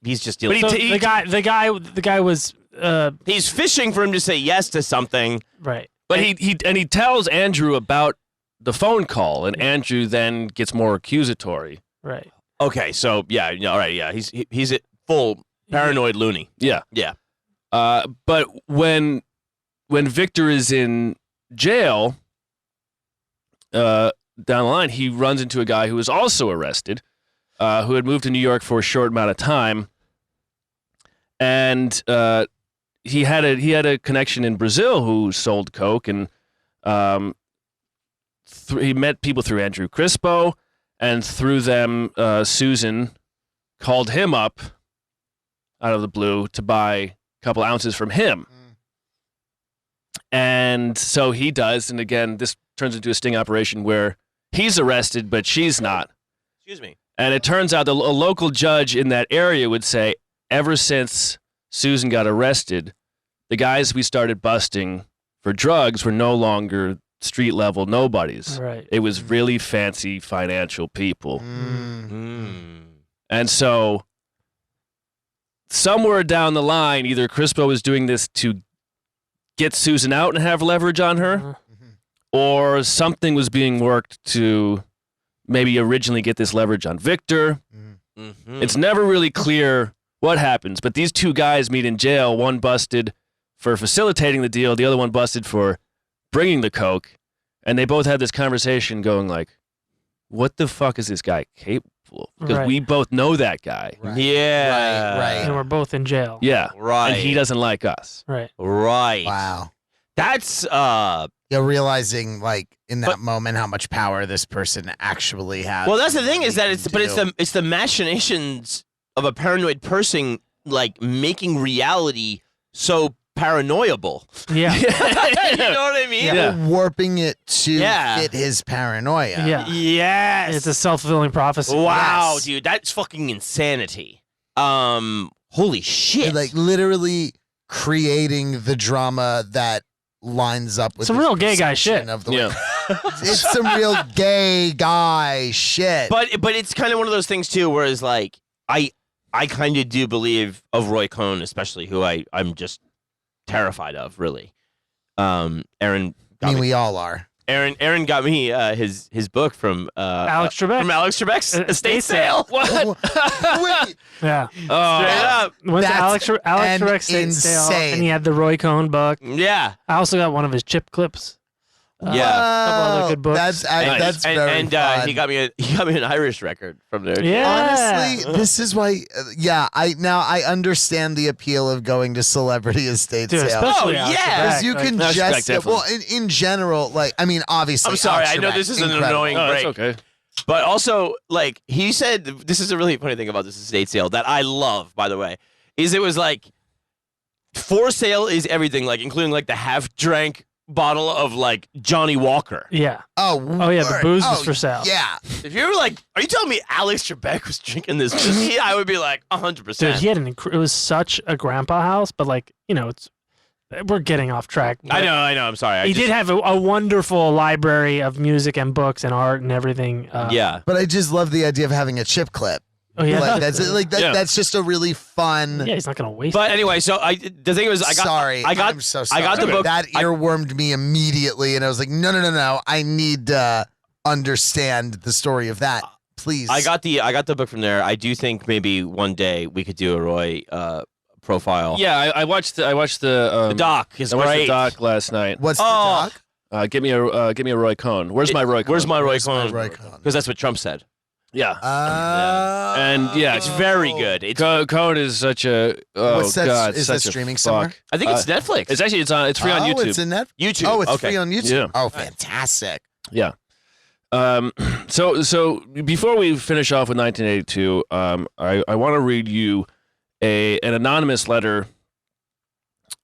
he's just dealing. So the guy was he's fishing for him to say yes to something. Right. But he tells Andrew about the phone call, and Andrew then gets more accusatory. Right. Okay, so all right, yeah, he's a full paranoid loony. Yeah. But when Victor is in jail, down the line, he runs into a guy who was also arrested, who had moved to New York for a short amount of time, and he had a connection in Brazil who sold coke, and he met people through Andrew Crispo, and through them, Susan called him up out of the blue to buy a couple ounces from him. And so he does, and again, this turns into a sting operation where he's arrested, but she's not. Excuse me. And it turns out a local judge in that area would say, ever since Susan got arrested, the guys we started busting for drugs were no longer street-level nobodies. Right. It was really fancy financial people. And so somewhere down the line, either Crispo was doing this to get Susan out and have leverage on her, or something was being worked to maybe originally get this leverage on Victor. It's never really clear what happens, but these two guys meet in jail, one busted for facilitating the deal, the other one busted for bringing the coke, and they both had this conversation going like, what the fuck is this guy capable of? Because we both know that guy. Right. Yeah. Right. And we're both in jail. Yeah. Right. And he doesn't like us. Right. Right. Wow. That's You're realizing, like, in that moment, how much power this person actually has. well, that's the thing is that it's the machinations of a paranoid person, like making reality so paranoiable. Yeah. You know what I mean? Yeah. warping it to Yeah. fit his paranoia. Yeah. Yes. It's a self-fulfilling prophecy. Wow, Yes. dude, that's fucking insanity. Holy shit. Like, literally creating the drama that lines up with Some his real gay guy perception shit. of the Yeah. way. It's some real gay guy shit. But it's kind of one of those things too, whereas like I kind of do believe of Roy Cohn, especially who I'm just terrified of, really. Aaron. We all are. Aaron got me his book from Alex Trebek. From Alex Trebek's estate sale. What? Wait, Yeah. Straight up. Went to That's Alex Trebek's estate sale, insane. and he had the Roy Cohn book. Yeah. I also got one of his chip clips. Yeah. couple other good books. That's very fun. he got me an Irish record from there. Yeah. Honestly, this is why. I understand the appeal of going to celebrity estate Dude, sales. especially Oh, Alex yeah. Trebek, Because you like- can Alex Trebek, just definitely. in general, like I mean, obviously. I'm sorry. Alex I know Trebek, this is an incredible. annoying Oh, break. it's okay. But also, like, he said, this is a really funny thing about this estate sale that I love, by the way, is it was like, for sale is everything, like, including, like, the half-drank bottle of, like, Johnny Walker. Yeah. Oh yeah, the word. booze was Oh, for sale. Yeah. If you were like, are you telling me Alex Trebek was drinking this whiskey? I would be like, 100%. Dude, he had it was such a grandpa house, but like, we're getting off track. I know, I'm sorry. He did have a wonderful library of music and books and art and everything. Yeah. But I just love the idea of having a chip clip. Oh, yeah. Like, that's just a really fun. Yeah, he's not going to waste But anyway, so the thing was, I'm so sorry. I got the book. That earwormed me immediately, and I was like, no. I need to understand the story of that, please. I got the book from there. I do think maybe one day we could do a Roy profile. Yeah, I watched the doc is I watched great. the doc last night. What's the doc? Give me a Roy Cohn. Where's my Roy Cohn? Where's my Roy Where's my Cohn? Roy Cohn? Because that's what Trump said. Yeah. And It's very good. It's Cohn is such a What's that? God, Is such that a streaming fuck. somewhere? I think it's Netflix. It's actually it's free on YouTube. It's a net. YouTube. Oh, it's Okay. free on YouTube. Yeah. Oh, fantastic. Yeah. So before we finish off with 1982, I want to read you an anonymous letter.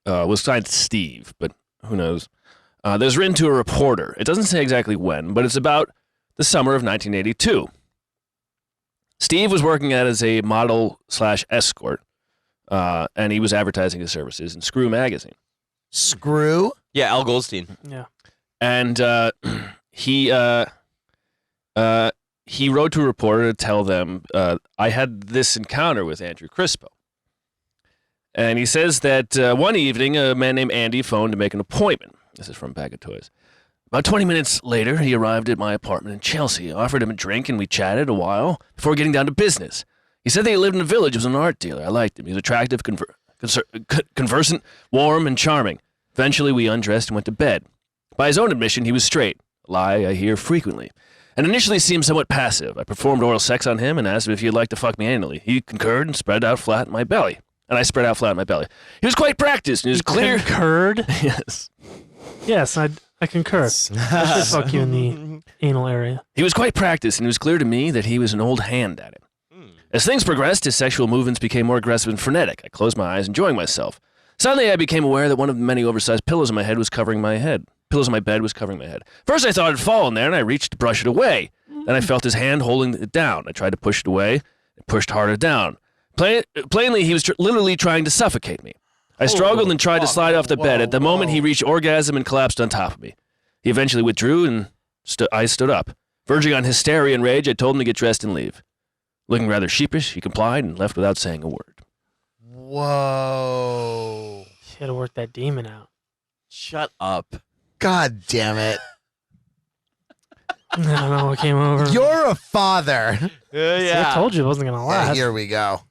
Was signed Steve, but who knows? That was written to a reporter. It doesn't say exactly when, but it's about the summer of 1982. Steve was working as a model/escort, and he was advertising his services in Screw magazine. Screw. Yeah, Al Goldstein. Yeah. And he wrote to a reporter to tell them, I had this encounter with Andrew Crispo. And he says that one evening, a man named Andy phoned to make an appointment. This is from Bag of Toys. About 20 minutes later, he arrived at my apartment in Chelsea. I offered him a drink, and we chatted a while before getting down to business. He said that he lived in a village, was an art dealer. I liked him. He was attractive, conversant, warm, and charming. Eventually, we undressed and went to bed. By his own admission, he was straight, a lie I hear frequently, and initially seemed somewhat passive. I performed oral sex on him and asked him if he'd like to fuck me anally. He concurred and spread out flat in my belly. And I spread out flat in my belly. He was quite practiced, and it was clear. Concurred? Yes. Yes, I concur. I should fuck you in the anal area. He was quite practiced, and it was clear to me that he was an old hand at it. As things progressed, his sexual movements became more aggressive and frenetic. I closed my eyes, enjoying myself. Suddenly, I became aware that one of the many oversized pillows on my head was covering my head. Pillows on my bed was covering my head. First, I thought it had fallen there, and I reached to brush it away. Then I felt his hand holding it down. I tried to push it away, and pushed harder down. Plainly, he was literally trying to suffocate me. I struggled and tried to slide off the bed. At the moment, he reached orgasm and collapsed on top of me. He eventually withdrew, and I stood up. Verging on hysteria and rage, I told him to get dressed and leave. Looking rather sheepish, he complied and left without saying a word. Whoa. You had to work that demon out. Shut up. God damn it. I don't know what came over. You're a father. See, I told you it wasn't going to Yeah, last. here we go.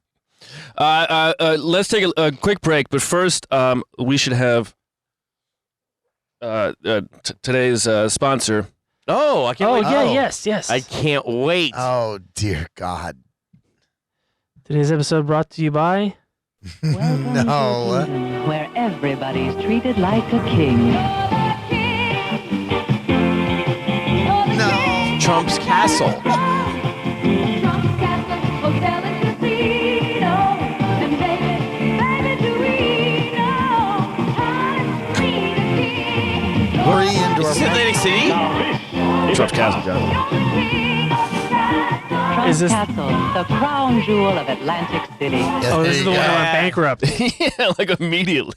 Let's take a quick break, but first, we should have today's sponsor. Oh, I can't wait. yeah, Oh. yes. I can't wait. Oh, dear God. Today's episode brought to you by... Welcome to No. Eden, where everybody's treated like a king. No. Trump's Castle. Three indoor. Is this Atlantic City? Trump's Castle, John. Trump Is this- Castle, the crown jewel of Atlantic City. Yeah, Oh, there this is you the one go. that went bankrupt. Yeah, like immediately.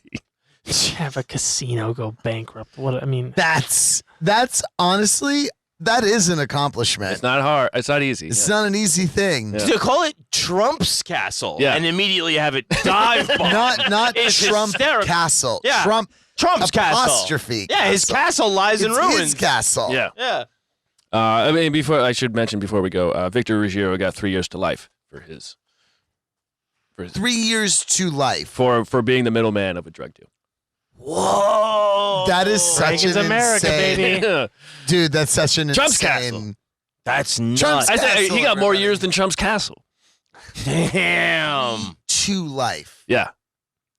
Have a casino go bankrupt. What I mean, That's That's honestly, that is an accomplishment. It's not hard. It's not easy. It's not an easy thing. Yeah. To call it Trump's castle and immediately have it dive bomb. Not is Trump hysterical. Castle. Yeah. apostrophe Trump's castle. Yeah, his castle lies in it's ruins. his castle. Yeah. Yeah. I mean, I should mention before we go, Victor Ruggiero got 3 years to life for his 3 years to life. for being the middleman of a drug deal. Whoa. That is such Reagan's an America, insane, baby. dude. That's such an Trump's insane. castle. That's nuts. Trump's I said Castle, he got more everybody. years than Trump's castle. Damn. To life. Yeah,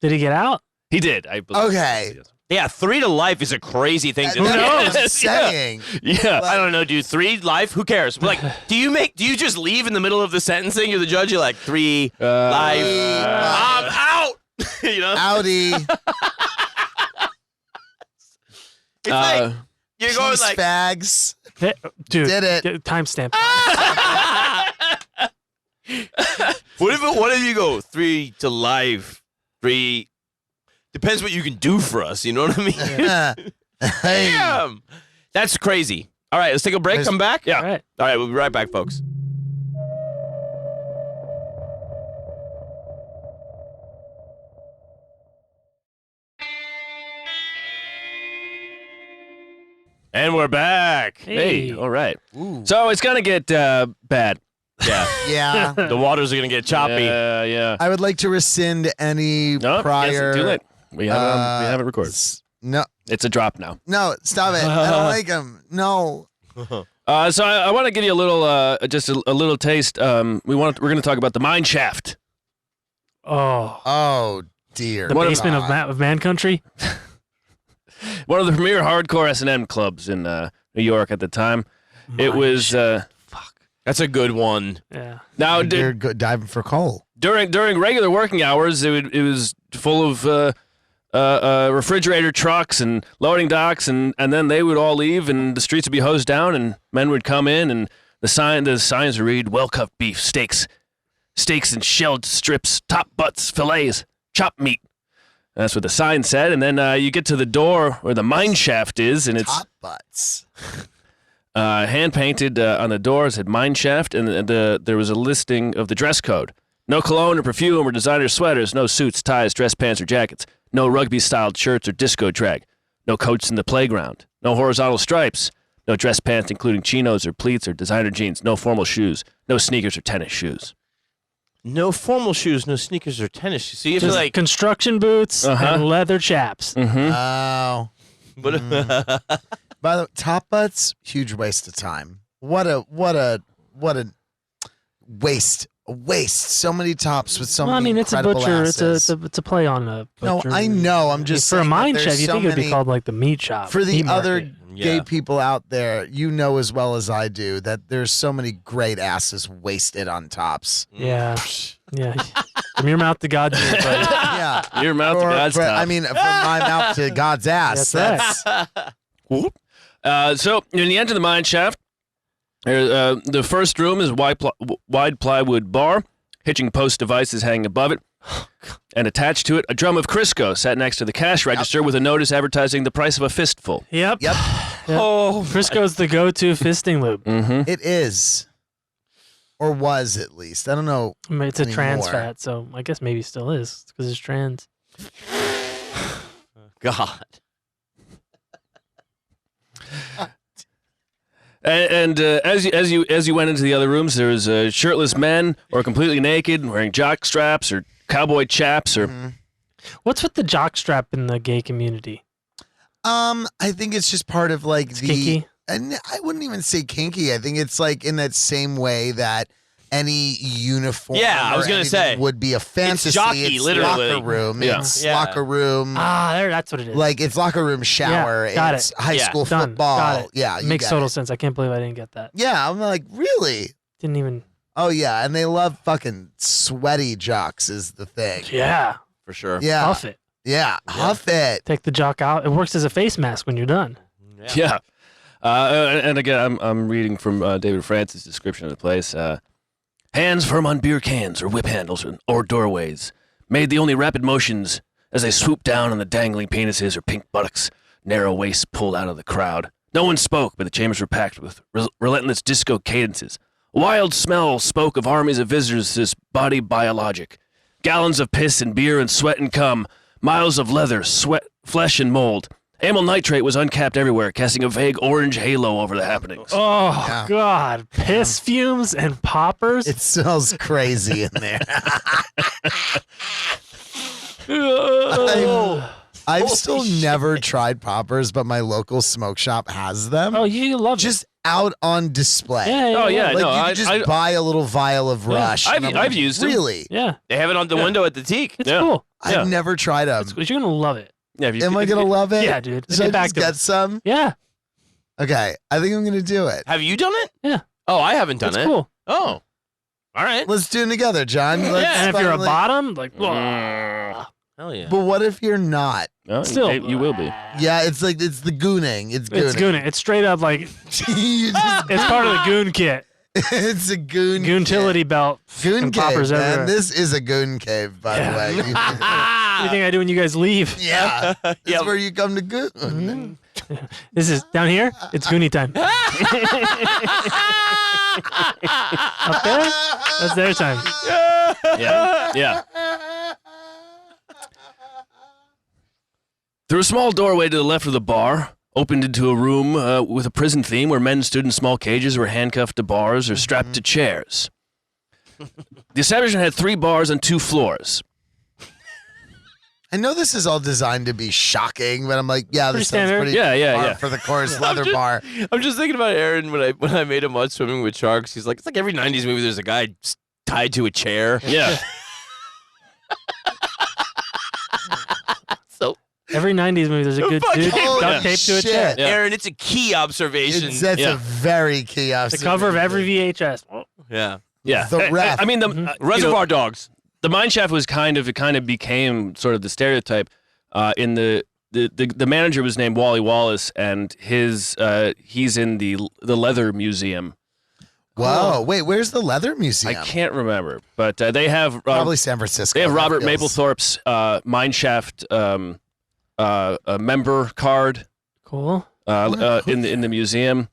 Did he get out? he did. I believe. Okay. Yeah, 3 to life is a crazy thing to do. That's what I'm saying. Yeah. I don't know, dude. 3 life? Who cares? Like, do you just leave in the middle of the sentencing? You're the judge. You're like 3 life. I'm out. You know, Audi. it's like you're going Peace like. fags. Dude, Did it. Timestamp. What if you go 3 to life? 3 depends what you can do for us. You know what I mean? Hey. Damn, that's crazy. All right, let's take a break. Come back. Yeah. All right. All right, we'll be right back, folks. And we're back. Hey, all right. Ooh. So it's gonna get bad. Yeah. Yeah. The waters are going to get choppy. Yeah. I would like to rescind any No, prior. yes, too late. We have it recorded. No, It's a drop now. no, stop it. I don't like him. No. So I want to give you a little, just a little taste. We're going to talk about the mine shaft. Oh. Oh dear. The basement of Man Country? One of the premier hardcore S&M clubs in New York at the time. It was That's a good one. Yeah. now You're diving for coal. during regular working hours. It was full of refrigerator trucks and loading docks, and then they would all leave, and the streets would be hosed down, and men would come in, and the signs would read: well-cut beef, steaks and shelled strips, top butts, fillets, chopped meat. And that's what the sign said. And then you get to the door where the mine shaft is, and it's Top butts. hand painted on the door. It said mine shaft, and there was a listing of the dress code: no cologne or perfume or designer sweaters, no suits, ties, dress pants, or jackets, no rugby-styled shirts or disco drag, no coats in the playground, no horizontal stripes, no dress pants including chinos or pleats or designer jeans, no formal shoes, no sneakers or tennis shoes. No formal shoes, no sneakers or tennis shoes. So you have to Just like. construction boots and leather chaps. Oh. But, By the way, top butts, huge waste of time. What a waste. A waste. So many tops with so Well, I many mean, it's a incredible butcher. asses. It's a play on a No, butcher. I know. I'm just for a saying that mine there's shaft. You so think it'd be many- called like the meat shop For the meat other market. gay Yeah. people out there, you know as well as I do that there's so many great asses wasted on tops. Yeah, yeah. From your mouth to God's ears, buddy. Yeah. Your mouth to God's top. I mean, from my mouth to God's ass. That's Whoop. So when you enter the mine shaft, the first room is wide plywood bar, hitching post devices hanging above it, and attached to it, a drum of Crisco sat next to the cash register with a notice advertising the price of a fistful. Yep. Yep. oh, Crisco's the go-to fisting lube. Mm-hmm. It is. Or was at least. I don't know. I mean, it's a trans Anymore. fat, so I guess maybe still is because it's trans. God. And as you went into the other rooms, there was shirtless men or completely naked, wearing jock straps or cowboy chaps or. What's with the jockstrap in the gay community? I think it's just part of like It's the. kinky? And I wouldn't even say kinky. I think it's like in that same way that any uniform. Yeah, I was or gonna anything say. would be a fantasy. jockey, literally. Locker room. Yeah. It's Yeah. locker room. That's what it is. Like it's locker room shower. Yeah, got it's it. high Yeah. school Done. football. Got it. Yeah, you Makes get total it. sense. I can't believe I didn't get that. Yeah, I'm like, really? Didn't even. Oh yeah, and they love fucking sweaty jocks is the thing. Yeah. For sure. Yeah, Huff it. yeah, huff it. Take the jock out. It works as a face mask when you're done. Yeah. And again, I'm reading from David Francis' description of the place. Hands firm on beer cans or whip handles or doorways made the only rapid motions as they swooped down on the dangling penises or pink buttocks, narrow waists pulled out of the crowd. No one spoke, but the chambers were packed with relentless disco cadences. A wild smell spoke of armies of visitors to this body biologic. Gallons of piss and beer and sweat and cum, miles of leather, sweat, flesh and mold. Amyl nitrate was uncapped everywhere, casting a vague orange halo over the happenings. Oh, Yeah. God. Piss fumes and poppers? It smells crazy in there. I've still never tried poppers, but my local smoke shop has them. Oh, you love Just out on display. it. Oh, yeah. Like no, you could just buy a little vial of Rush. I've- and I'm I've like, used them. Really? Yeah. They have it on the window at the teak. It's Yeah. cool. Yeah. I've never tried them. You're going to love it. Yeah, if you, Am I if you- gonna love it? Yeah, dude. Should I Get back just to get it. some? Yeah. Okay, I think I'm gonna do it. Have you done it? Yeah. Oh, I haven't done It's it. cool. Oh. All right. Let's do it together, John. Let's And if you're a finally- bottom, like, Hell yeah. But what if you're not? Oh, Still. you will be. Yeah, it's like it's the gooning. It's gooning. it's goon. It's straight up like, You just- it's part of the goon kit. it's a goon. Goontility belt. Goon and cave, poppers man. everywhere. This is a goon cave, by the way. What do you think I do when you guys leave? Yeah, this Yeah. is where you come to goon. Mm-hmm. This is down here. It's Goonie time. Up there, that's their time. Yeah. Yeah. Through a small doorway to the left of the bar, opened into a room with a prison theme where men stood in small cages, were handcuffed to bars or strapped to chairs. The establishment had 3 bars on 2 floors. I know this is all designed to be shocking, but I'm like, yeah, Pretty this sounds standard. pretty Yeah. par for the course leather bar. I'm just thinking about Aaron when I made him watch Swimming with Sharks. He's like, it's like every 90s movie there's a guy tied to a chair. Yeah. So, Every 90s movie, there's a good Fuck dude yeah. duct taped to a chair. Shit. Yeah. Aaron, it's a key observation. That's Yeah. a very key The observation. cover of every VHS. Yeah. Yeah. The ref. I mean, the Reservoir Dogs. the mine shaft was kind of became sort of the stereotype. In the manager was named Wally Wallace, and he's in the leather museum. Whoa, wait, where's the leather I museum? can't remember, but they have Probably San Francisco. they have that Robert feels- Mapplethorpe's mine shaft a member card Cool. in the museum,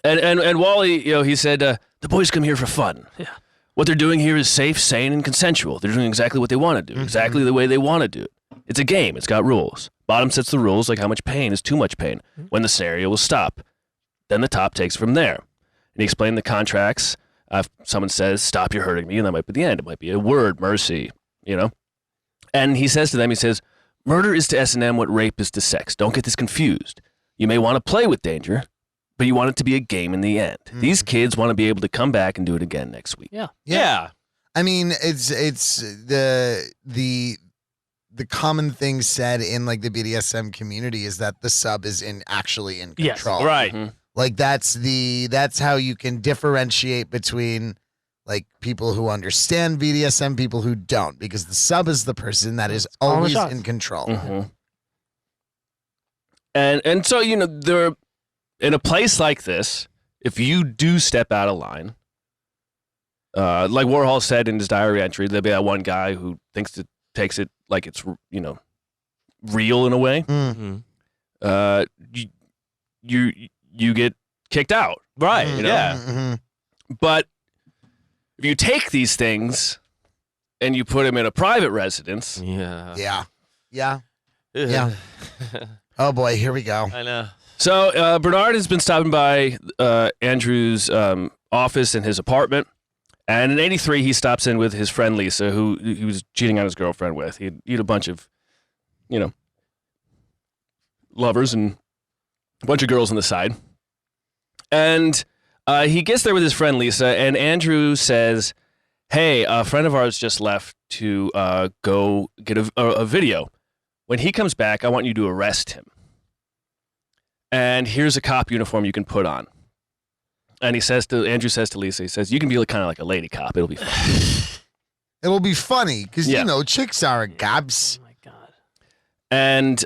and Wally, he said the boys come here for fun. Yeah. What they're doing here is safe, sane, and consensual. They're doing exactly what they want to do, exactly the way they want to do it. It's a game. It's got rules. Bottom sets the rules, like how much pain is too much pain, when the scenario will stop. Then the top takes from there. And he explained the contracts. If someone says, "Stop, you're hurting me," and that might be the end. It might be a word, mercy, And he says to them, murder is to S&M what rape is to sex. Don't get this confused. You may want to play with danger, but you want it to be a game in the end. These kids want to be able to come back and do it again next week. Yeah. Yeah. I mean, it's the common thing said in like the BDSM community is that the sub is actually in Yes. control. Right. Mhm. Like that's how you can differentiate between like people who understand BDSM, people who don't, because the sub is the person that is calling the always shots. in control. Mhm. And so there, in a place like this, if you do step out of line, like Warhol said in his diary entry, there'll be that one guy who takes it like it's real in a way. Mm. You get kicked out, Right. Mm. Yeah. Mhm. but if you take these things and you put them in a private residence, Yeah. Yeah. Yeah. Yeah. Oh boy, here we go. I know. So Bernard has been stopping by Andrew's office in his apartment, and in '83 he stops in with his friend Lisa, who he was cheating on his girlfriend with. He had a bunch of, lovers and a bunch of girls on the side, and he gets there with his friend Lisa, and Andrew says, "Hey, a friend of ours just left to go get a video. When he comes back, I want you to arrest him. And here's a cop uniform you can put on." And Andrew says to Lisa, he says, "You can be kind of like a lady cop. It'll be fun." It'll be funny because Yeah. chicks are gabs. Oh my God. And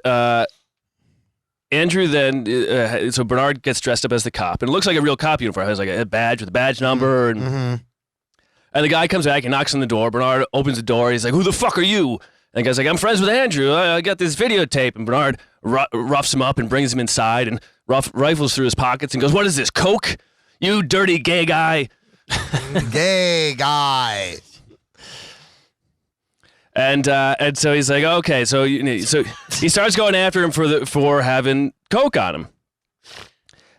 Andrew then, so Bernard gets dressed up as the cop, and it looks like a real cop uniform. It has like a badge with a badge number, and Mm-hmm. the guy comes back and knocks on the door. Bernard opens the door. He's like, "Who the fuck are you?" And the guy's like, I'm friends with Andrew. I got this videotape. And Bernard roughs him up and brings him inside and rifles through his pockets and goes, what is this, coke? You dirty gay guy. Gay guy. And so he's like, okay, so he starts going after him for having coke on him.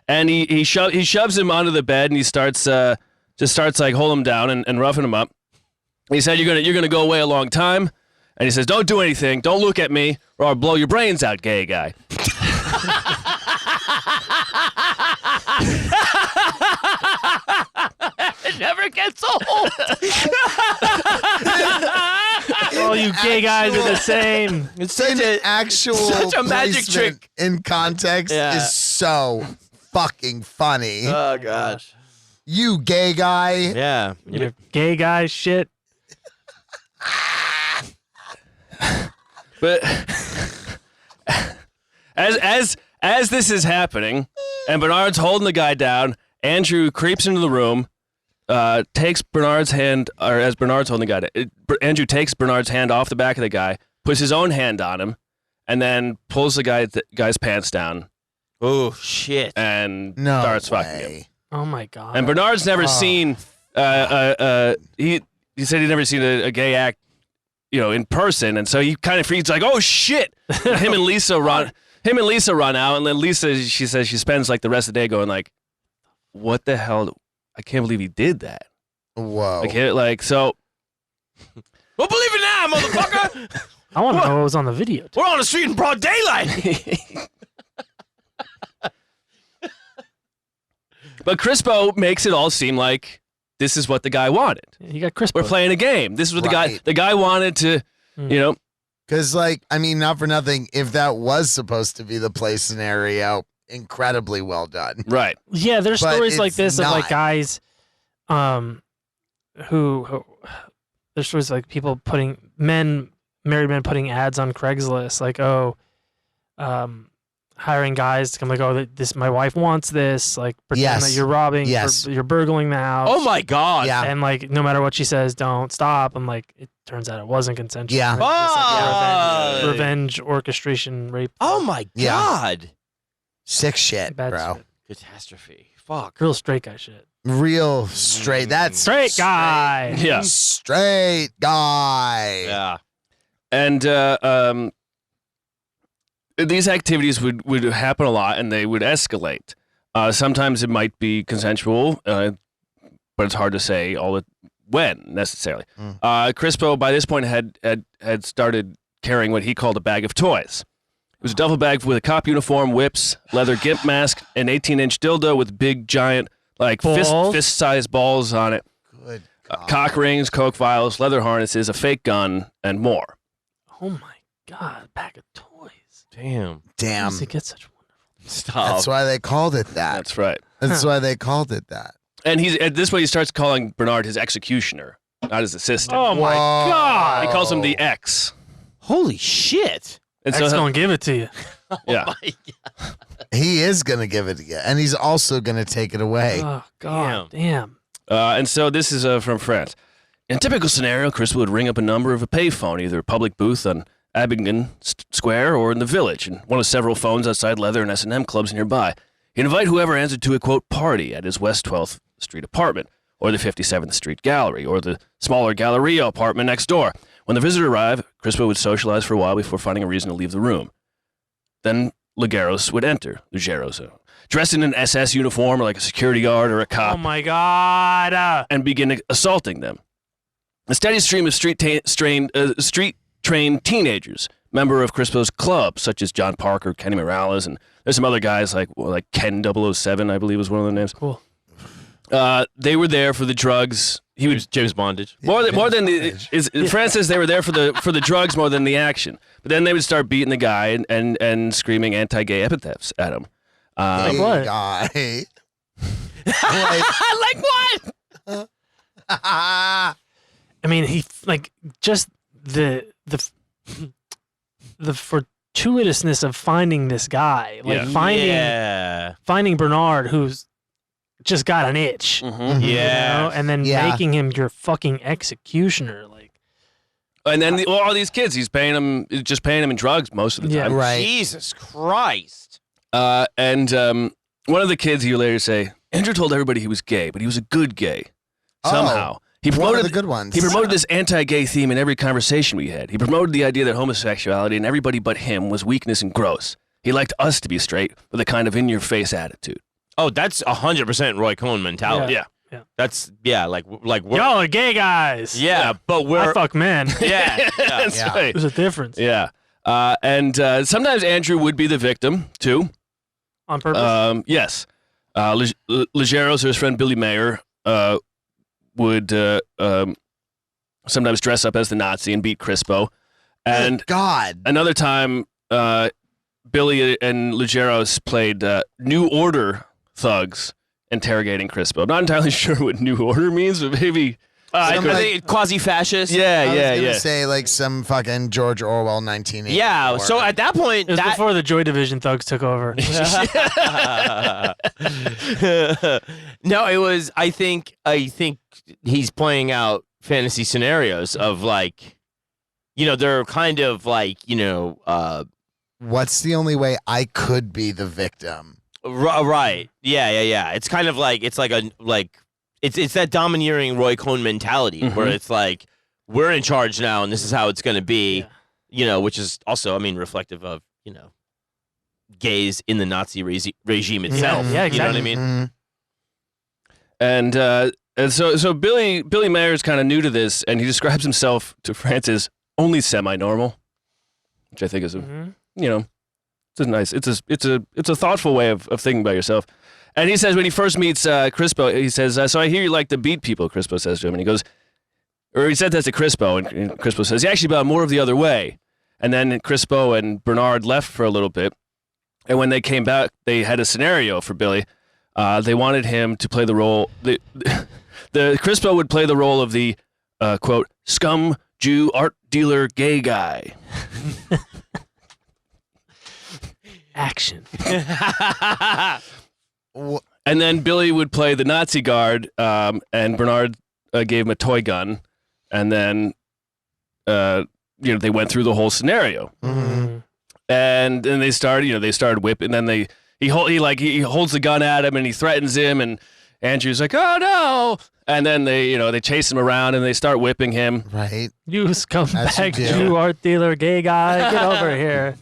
And he shoves him onto the bed and he starts like holding him down and roughing him up. He said, you're gonna go away a long time. And he says, don't do anything. Don't look at me or I'll blow your brains out, gay guy. It never gets old. All you gay guys are the same. It's Such an actual such a magic placement trick. in context is so fucking funny. Oh gosh. You gay guy. Yeah. Your gay guy shit. But as this is happening, and Bernard's holding the guy down, Andrew creeps into the room, takes Bernard's hand, or as Bernard's holding the guy down, Andrew takes Bernard's hand off the back of the guy, puts his own hand on him, and then pulls the guy's pants down. Oh shit. And No starts fucking him. way. Oh my god. And Bernard's never seen. He said he'd never seen a gay act, in person, and so he kind of freaks, like, oh shit. And him and Lisa run out, and then Lisa, she says she spends like the rest of the day going like, what the hell? I can't believe he did that. Whoa. I can't, like, so. We'll believe it now, motherfucker. I want to know what was on the video. We're on the street in broad daylight. But Crispo makes it all seem like this is what the guy wanted. You got Crispo. We're playing a game. This is what Right. the guy wanted to, Because, not for nothing, if that was supposed to be the play scenario, incredibly well done. right. Yeah, there's But stories like it's this of like not. guys, who there's stories like people married men putting ads on Craigslist, like hiring guys to come like, oh, this my wife wants this, like pretend Yes. that you're robbing, Yes. you're burgling the house. Oh my god. Yeah. And like no matter what she says, don't stop. And like it turns out it wasn't consensual. Yeah. It was just, like, Fuck. revenge orchestration, rape. Oh my Yeah. god. Sick shit, Bad bro. shit. Catastrophe. Fuck. Real straight guy shit. Real straight. That's Straight guy. Yeah. Straight guy. Yeah. And these activities would happen a lot, and they would escalate. Sometimes it might be consensual, but it's hard to say when necessarily. Crispo, by this point, had started carrying what he called a bag of toys. It was a duffel bag with a cop uniform, whips, leather gimp mask, an 18-inch dildo with big, giant, like Balls? fist-sized balls on it, Good. cock rings, coke vials, leather harnesses, a fake gun, and more. Oh my god, bag of toys. Damn. How Damn. does it get such wonderful? Stop. That's why they called it that. That's right. That's why they called it that. And he's at this point he starts calling Bernard his executioner, not his assistant. Oh my Whoa. god. He calls him the X. Holy shit. And X so gonna give it to you. yeah. He is going to give it to you, and he's also going to take it away. Oh god, damn. And so this is from France. In a typical scenario, Chris would ring up a number of a payphone, either a public booth on Abingdon Square or in the village, and one of several phones outside leather and S&M clubs nearby. He'd invite whoever answered to a, quote, party at his West 12th Street apartment, or the 57th Street Gallery, or the smaller Galleria apartment next door. When the visitor arrived, Crispo would socialize for a while before finding a reason to leave the room. Then Lugeros would enter, dressed in an SS uniform or like a security guard or a cop, Oh my god. and begin assaulting them. A steady stream of street-trained teenagers, member of Crispo's club, such as John Parker, Kenny Morales, and there's some other guys like Ken 007, I believe was one of the names. Cool. They were there for the drugs. He would James Bondage. more than France says they were there for the drugs more than the action. But then they would start beating the guy and screaming anti-gay epithets at him. Like what? Guy. Like what? I mean, he like just the fortuitousness of finding this guy, like Yeah. finding Bernard, who's just got an itch, Mm-hmm. you Yeah. know, and then Yeah. making him your fucking executioner. Like, And then all these kids, he's paying them in drugs most of the time. Right. Jesus Christ. And one of the kids, he later say, Andrew told everybody he was gay, but he was a good gay. Somehow. He one promoted of the good ones. He promoted this anti-gay theme in every conversation we had. He promoted the idea that homosexuality and everybody but him was weakness and gross. He liked us to be straight with a kind of in-your-face attitude. Oh, that's 100% Roy Cohn mentality. Yeah. That's like we're, Y'all are gay guys. yeah, but we're I fuck men. yeah. That's Yeah. right. There's a difference. Yeah. And sometimes Andrew would be the victim, too. On purpose. Yes. Legeros or his friend Billy Mayer would sometimes dress up as the Nazi and beat Crispo. And God. another time, Billy and Legeros played New Order thugs interrogating Crispo. Not entirely sure what New Order means, but maybe... Are they quasi-fascist? Yeah, I yeah, was gonna yeah. say like some fucking George Orwell 1980. Yeah. So at that point, It was that before the Joy Division thugs took over. no, it was. I think he's playing out fantasy scenarios of like, they're kind of like, What's the only way I could be the victim? right. Yeah. It's kind of like it's that domineering Roy Cohn mentality where it's like we're in charge now and this is how it's going to be, which is also, reflective of gays in the Nazi regime itself. Yeah, You know what I exactly. mean? And so Billy Mayer is kind of new to this, and he describes himself to France as only semi-normal, which I think is it's a nice, it's a thoughtful way of thinking about yourself. And he says when he first meets Crispo, he says, so I hear you like to beat people, Crispo says to him. And he goes, or he said that to Crispo, and Crispo says, actually about more of the other way. And then Crispo and Bernard left for a little bit. And when they came back, they had a scenario for Billy. They wanted him to play the role, the Crispo would play the role of the, quote, scum, Jew, art dealer, gay guy. Action. And then Billy would play the Nazi guard, and Bernard gave him a toy gun, and then they went through the whole scenario, and then they started whipping. And then he holds the gun at him and he threatens him, and Andrew's like, oh no, and then they chase him around and they start whipping him. Right. You scumbag do. Jew art dealer gay guy. Get over here.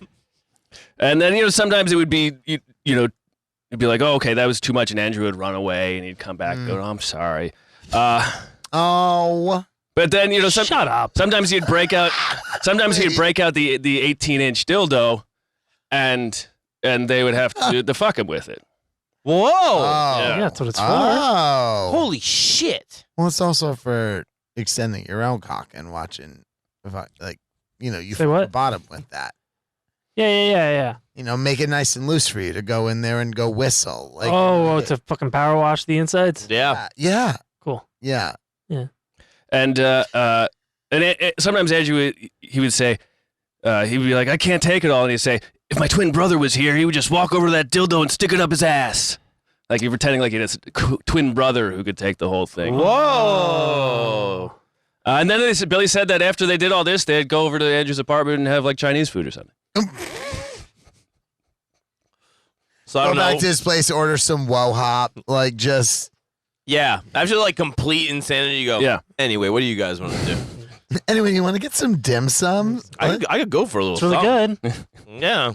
And then sometimes it would be it'd be like, oh, okay, that was too much, and Andrew would run away, and he'd come back and go, oh, I'm sorry. Oh. But then Shut up. sometimes he'd break out. Sometimes he'd break out the 18-inch dildo, and they would have to fuck him with it. Whoa! Yeah, that's what it's for. Oh. Holy shit! Well, it's also for extending your own cock and watching, you Say fuck what? the bottom with that. Yeah. Make it nice and loose for you to go in there and go whistle. To fucking power wash the insides? Yeah. Yeah. Cool. Yeah. And sometimes Andrew he would say, he'd be like, I can't take it all, and he'd say, if my twin brother was here, he would just walk over to that dildo and stick it up his ass. Like you're pretending like he has a twin brother who could take the whole thing. Whoa! And then Billy said that after they did all this, they'd go over to Andrew's apartment and have like Chinese food or something. So I Go don't know. back to his place, order some woe hop, Yeah, after like complete insanity, you go. Yeah. Anyway, what do you guys want to do? Anyway, you want to get some dim sum? I could go for a little. It's really something. good. Yeah.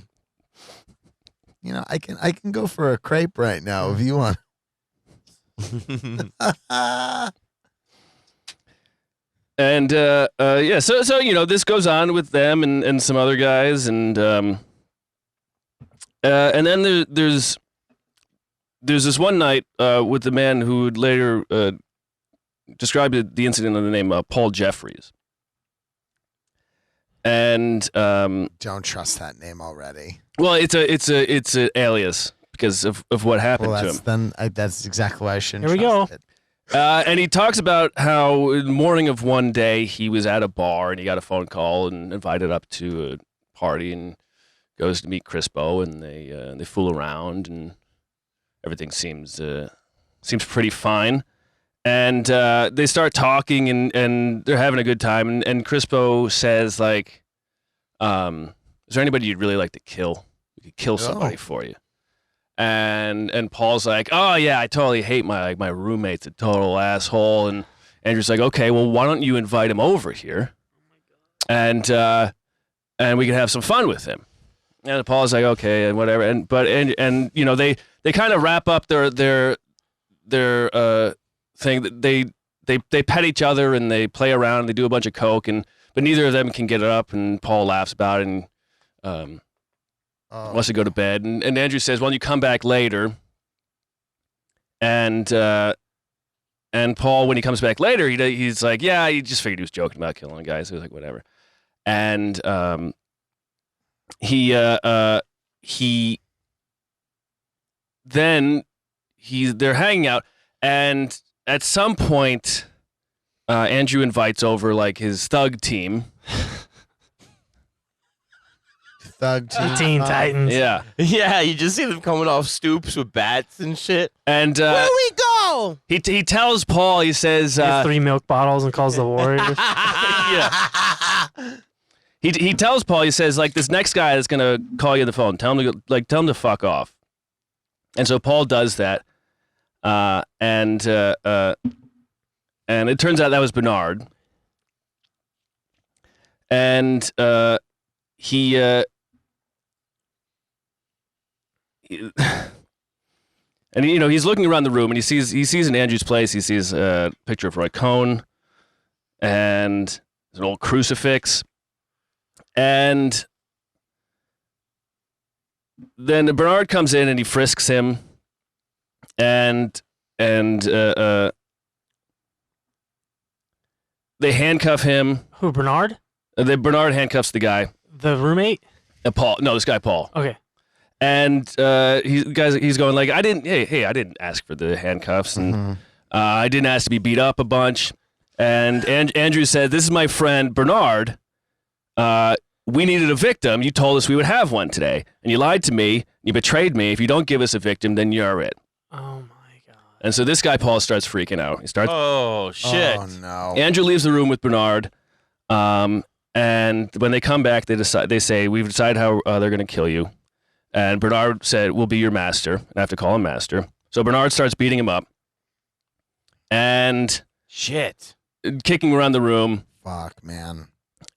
I can go for a crepe right now if you want. And so this goes on with them and some other guys, and then there's this one night with the man who would later describe the incident under the name Paul Jeffries. And Don't trust that name already. well, it's a alias because of what happened Well, to that's him. that's exactly why I shouldn't. Here we trust go. it. And he talks about how in the morning of one day he was at a bar and he got a phone call and invited up to a party and goes to meet Crispo, and they fool around and everything seems pretty fine. And they start talking, and they're having a good time. And Crispo says, like, is there anybody you'd really like to kill? We could kill somebody for you. And Paul's like, oh, yeah, I totally hate my roommate's a total asshole. And Andrew's like, okay, well, why don't you invite him over here? And we can have some fun with him. And Paul's like, okay, and whatever. And you know, they kind of wrap up their thing. They pet each other and they play around and they do a bunch of coke, but neither of them can get it up, and Paul laughs about it and wants to go to bed. And Andrew says, well, you come back later. And Paul, when he comes back later, he's like, yeah, he just figured he was joking about killing guys. He was like, whatever. And they're hanging out, and at some point, Andrew invites over like his thug team. Thug team. Teen Titans. Yeah. Yeah, you just see them coming off stoops with bats and shit. And where we go? He tells Paul, he says, He has 3 milk bottles and calls the Warriors. yeah. He tells Paul, he says, like, this next guy is gonna call you on the phone. Tell him to fuck off. And so Paul does that, and it turns out that was Bernard. And he and you know, he's looking around the room and he sees in Andrew's place, he sees a picture of Roy Cohn and an old crucifix. And then Bernard comes in and he frisks him, and they handcuff him. Who, Bernard? Bernard handcuffs the guy. The roommate? Paul. No, this guy Paul. Okay. And he's going like, I didn't ask for the handcuffs, and I didn't ask to be beat up a bunch. And Andrew said, this is my friend Bernard. We needed a victim. You told us we would have one today, and you lied to me. You betrayed me. If you don't give us a victim, then you're it. Oh my god! And so this guy Paul starts freaking out. He starts. Oh shit! Oh no! Andrew leaves the room with Bernard, and when they come back, they say we've decided how they're going to kill you. And Bernard said, "We'll be your master." And I have to call him master. So Bernard starts beating him up, and shit, kicking around the room. Fuck, man.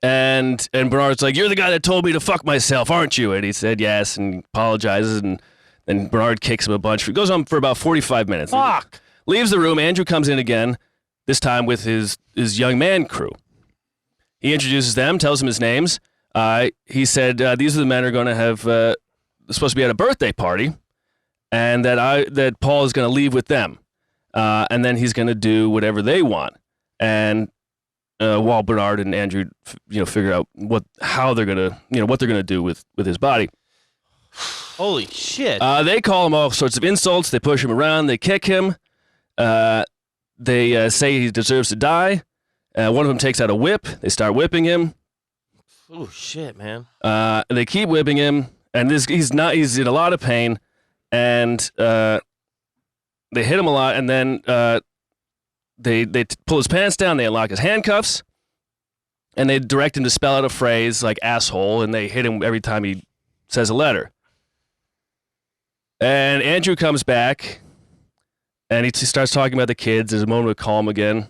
And Bernard's like, you're the guy that told me to fuck myself, aren't you? And he said yes, and apologizes, and then Bernard kicks him a bunch. It goes on for about 45 minutes. Fuck! Leaves the room. Andrew comes in again, this time with his young man crew. He introduces them, tells them his names. He said, these are the men who are going to have, supposed to be at a birthday party, and that Paul is going to leave with them. And then he's going to do whatever they want. And while Bernard and Andrew, figure out what they're gonna do with his body. Holy shit! They call him all sorts of insults. They push him around. They kick him. They say he deserves to die. One of them takes out a whip. They start whipping him. Oh shit, man! And they keep whipping him, and he's in a lot of pain, and they hit him a lot, and then. They pull his pants down, they unlock his handcuffs, and they direct him to spell out a phrase like asshole, and they hit him every time he says a letter. And Andrew comes back, and he starts talking about the kids. There's a moment of calm again.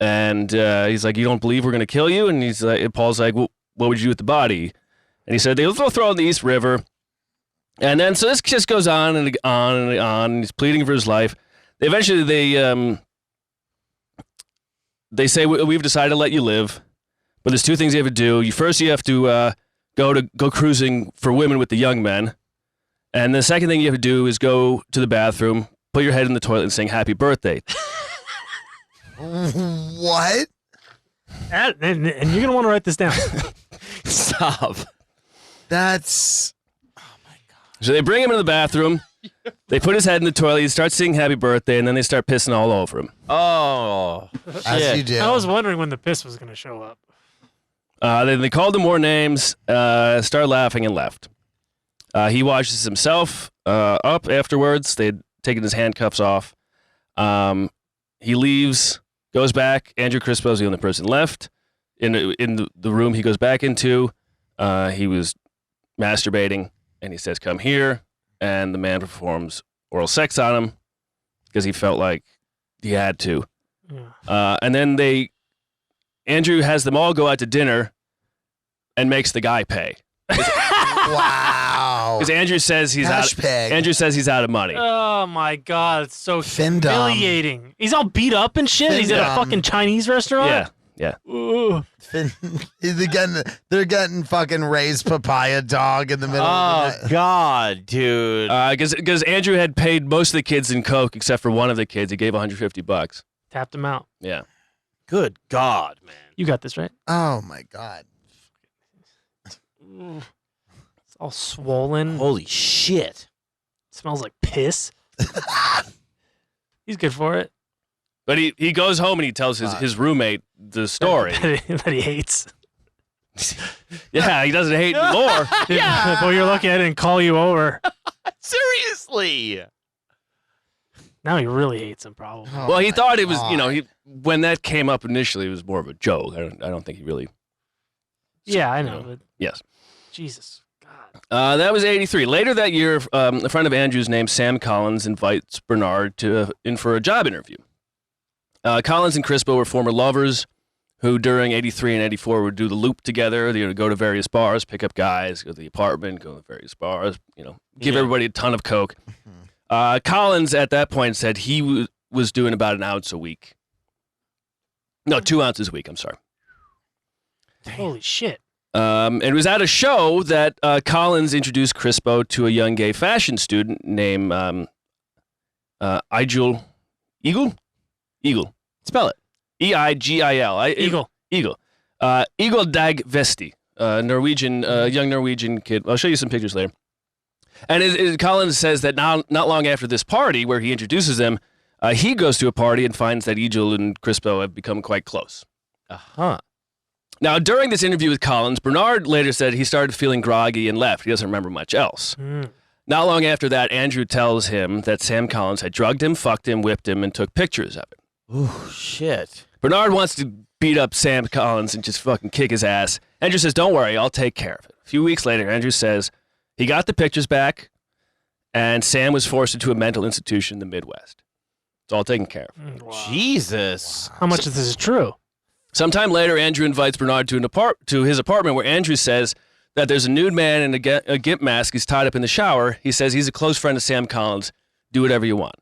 And he's like, you don't believe we're going to kill you? And Paul's like, well, what would you do with the body? And he said, they'll throw it in the East River. And then, so this just goes on and on and on, and he's pleading for his life. Eventually, they say, we've decided to let you live, but there's 2 things you have to do. First, you have to go cruising for women with the young men, and the second thing you have to do is go to the bathroom, put your head in the toilet, and sing "Happy Birthday." What? And you're gonna want to write this down. Stop. That's. So they bring him into the bathroom. They put his head in the toilet. He starts singing "Happy Birthday," and then they start pissing all over him. Oh, As shit. you do. I was wondering when the piss was gonna show up. Then they called him more names, started laughing, and left. He washes himself up afterwards. They'd taken his handcuffs off. He leaves, goes back. Andrew Crispo is the only person left in the room he goes back into. He was masturbating, and he says, "Come here," and the man performs oral sex on him because he felt like he had to. Yeah. And then Andrew has them all go out to dinner and makes the guy pay. Wow. Because Andrew says he's out of money. Oh my God, it's so Findom. humiliating. He's all beat up and shit. He's at a fucking Chinese restaurant. Yeah. Ooh. They're getting fucking raised papaya dog in the middle of the night. God, dude. Because Andrew had paid most of the kids in Coke except for one of the kids. He gave $150. Tapped him out. Yeah. Good God, man. You got this, right? Oh my God. It's all swollen. Holy shit. Smells like piss. He's good for it. But he goes home and he tells his roommate the story. that he hates. Yeah, he doesn't hate anymore. Yeah. Well, you're lucky I didn't call you over. Seriously. Now he really hates him, probably. Oh Well, he my thought it was, God. when that came up initially, it was more of a joke. I don't think he really. Yeah, I know. But Yes. Jesus. God. That was 83. Later that year, a friend of Andrew's named Sam Collins invites Bernard in for a job interview. Collins and Crispo were former lovers who during 83 and 84 would do the loop together. They would go to various bars, pick up guys, go to the apartment, go to various bars, give everybody a ton of Coke. Collins at that point said he was doing about an ounce a week. No, 2 ounces a week, I'm sorry. Holy shit. It was at a show that Collins introduced Crispo to a young gay fashion student named Eagle. Spell it. Eigil. Eagle. Eagle Dag Vesti, Norwegian, young Norwegian kid. I'll show you some pictures later. And Collins says that not long after this party where he introduces them, he goes to a party and finds that Egil and Crispo have become quite close. Uh-huh. Now, during this interview with Collins, Bernard later said he started feeling groggy and left. He doesn't remember much else. Not long after that, Andrew tells him that Sam Collins had drugged him, fucked him, whipped him, and took pictures of it. Ooh, shit. Bernard wants to beat up Sam Collins and just fucking kick his ass. Andrew says, "Don't worry, I'll take care of it." A few weeks later, Andrew says he got the pictures back, and Sam was forced into a mental institution in the Midwest. It's all taken care of. Wow. Jesus. How much of this is true? Sometime later, Andrew invites Bernard to his apartment where Andrew says that there's a nude man in a gimp mask. He's tied up in the shower. He says he's a close friend of Sam Collins. Do whatever you want.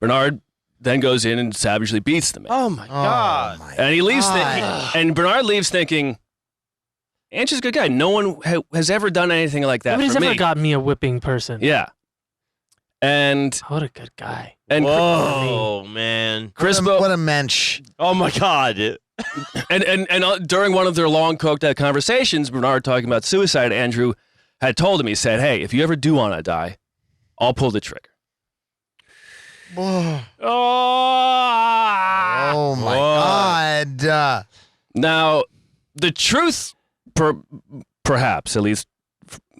Bernard then goes in and savagely beats the man. Oh, my God. And he leaves, and Bernard leaves thinking, Andrew's a good guy. No one has ever done anything like that Nobody's for me. ever got me a whipping person. Yeah. And What a good guy. Whoa, man. Crispo, What a mensch. Oh, my God. and during one of their long coked out conversations, Bernard talking about suicide, Andrew had told him, he said, "Hey, if you ever do want to die, I'll pull the trigger." Oh Oh. my God. Now, the truth, perhaps, at least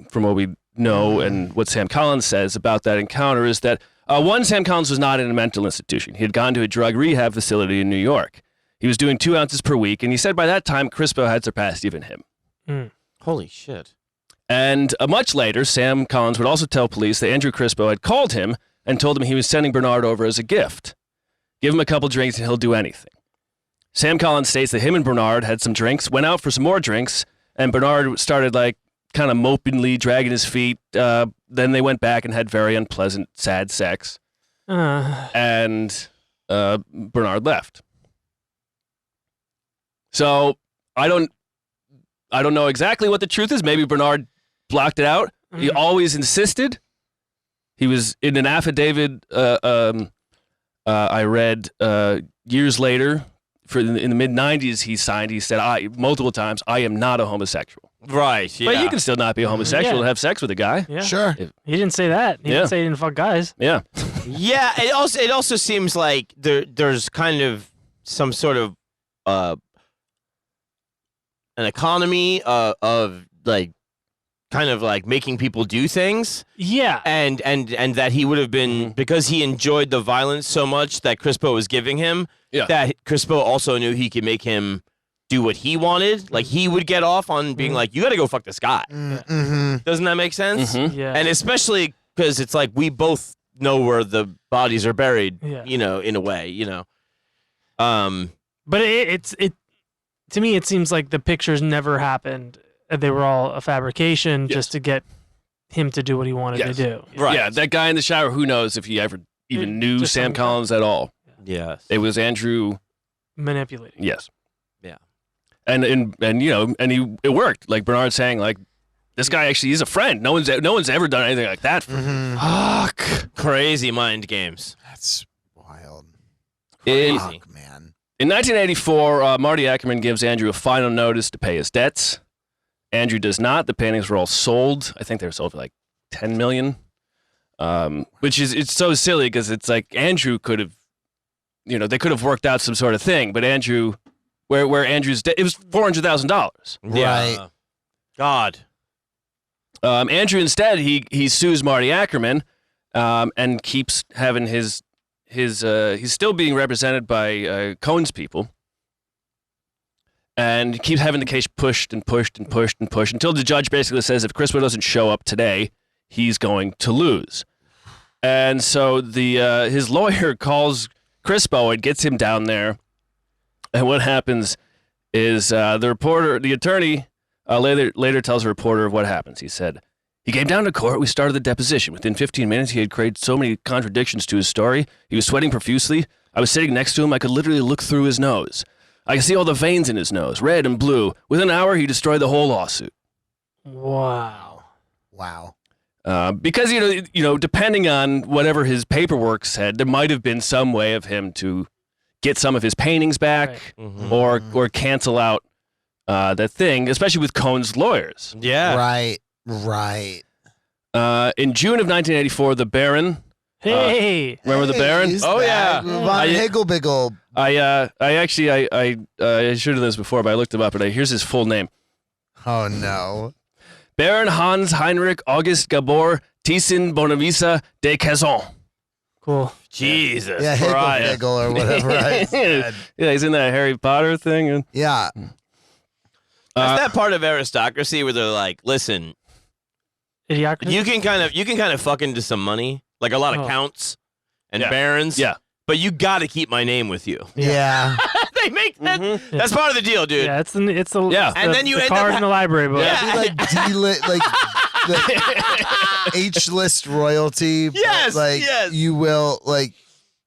from what we know and what Sam Collins says about that encounter, is that Sam Collins was not in a mental institution. He had gone to a drug rehab facility in New York. He was doing 2 ounces per week, and he said by that time, Crispo had surpassed even him. Holy shit. And much later, Sam Collins would also tell police that Andrew Crispo had called him and told him he was sending Bernard over as a gift. Give him a couple drinks and he'll do anything. Sam Collins states that him and Bernard had some drinks, went out for some more drinks, and Bernard started kind of mopingly dragging his feet. Then they went back and had very unpleasant, sad sex. And Bernard left. So I don't know exactly what the truth is. Maybe Bernard blocked it out. He always insisted. He was in an affidavit I read years later. In the mid-'90s, he signed. He said, multiple times, "I am not a homosexual." Right, yeah. But you can still not be a homosexual and have sex with a guy. Yeah. Sure. He didn't say that. He didn't say he didn't fuck guys. Yeah. Yeah, it also seems like there's kind of some sort of an economy of kind of like making people do things. Yeah. And that he would have been, because he enjoyed the violence so much that Crispo was giving him, that Crispo also knew he could make him do what he wanted. Like, he would get off on being like, you got to go fuck this guy. Doesn't that make sense? Yeah. And especially because it's like we both know where the bodies are buried, Yeah. you know, in a way, you know. But it to me, it seems like the pictures never happened. They were all a fabrication just to get him to do what he wanted to do. Right. Yeah, that guy in the shower, who knows if he ever even knew just Sam some- Collins at all. Yes. It was Andrew. Manipulating. Yes. Yeah. And you know, it worked. Like Bernard's saying, like, this guy actually is a friend. No one's ever done anything like that for him. Fuck. Crazy mind games. That's wild. In Fuck, man. 1984, Marty Ackerman gives Andrew a final notice to pay his debts. Andrew does not. The paintings were all sold. I think they were sold for like $10 million, which is, it's so silly because it's like Andrew could have, you know, they could have worked out some sort of thing, but Andrew, where Andrew's debt, it was $400,000. Right. God. Andrew instead, he sues Marty Ackerman, and keeps having his he's still being represented by Cohen's people, and keeps having the case pushed and pushed and pushed and pushed until the judge basically says if Crispo doesn't show up today, he's going to lose. And so his lawyer calls Crispo and gets him down there, and what happens is the attorney later tells a reporter of what happens. He said, he came down to court. We started the deposition. Within 15 minutes, he had created so many contradictions to his story. He was sweating profusely. I was sitting next to him. I could literally look through his nose. I could see all the veins in his nose, red and blue. Within an hour, he destroyed the whole lawsuit. Wow. Because, you know, depending on whatever his paperwork said, there might have been some way of him to get some of his paintings back, or cancel out that thing, especially with Cohen's lawyers. Yeah. Right. In June of 1984, the Baron. Hey. Remember the Baron? He's Oh, back. yeah. Von Higglebiggle. I should have done this before, but I looked him up, and here's his full name. Oh, no. Baron Hans Heinrich August Gabor Thyssen Bonavisa de Cazon. Cool. Jesus Yeah, Christ. Higglebiggle or whatever I said. Yeah, he's in that Harry Potter thing. And, Yeah. That's that part of aristocracy where they're like, listen, Idiocracy? you can kind of fuck into some money, like a lot of counts and barons. Yeah. But you got to keep my name with you. Yeah. They make that. That's part of the deal, dude. Yeah, it's Yeah. And then you the end card up in the library book. Yeah. Be like D-lit, like the H-list royalty. but, Yes, like yes. you will like.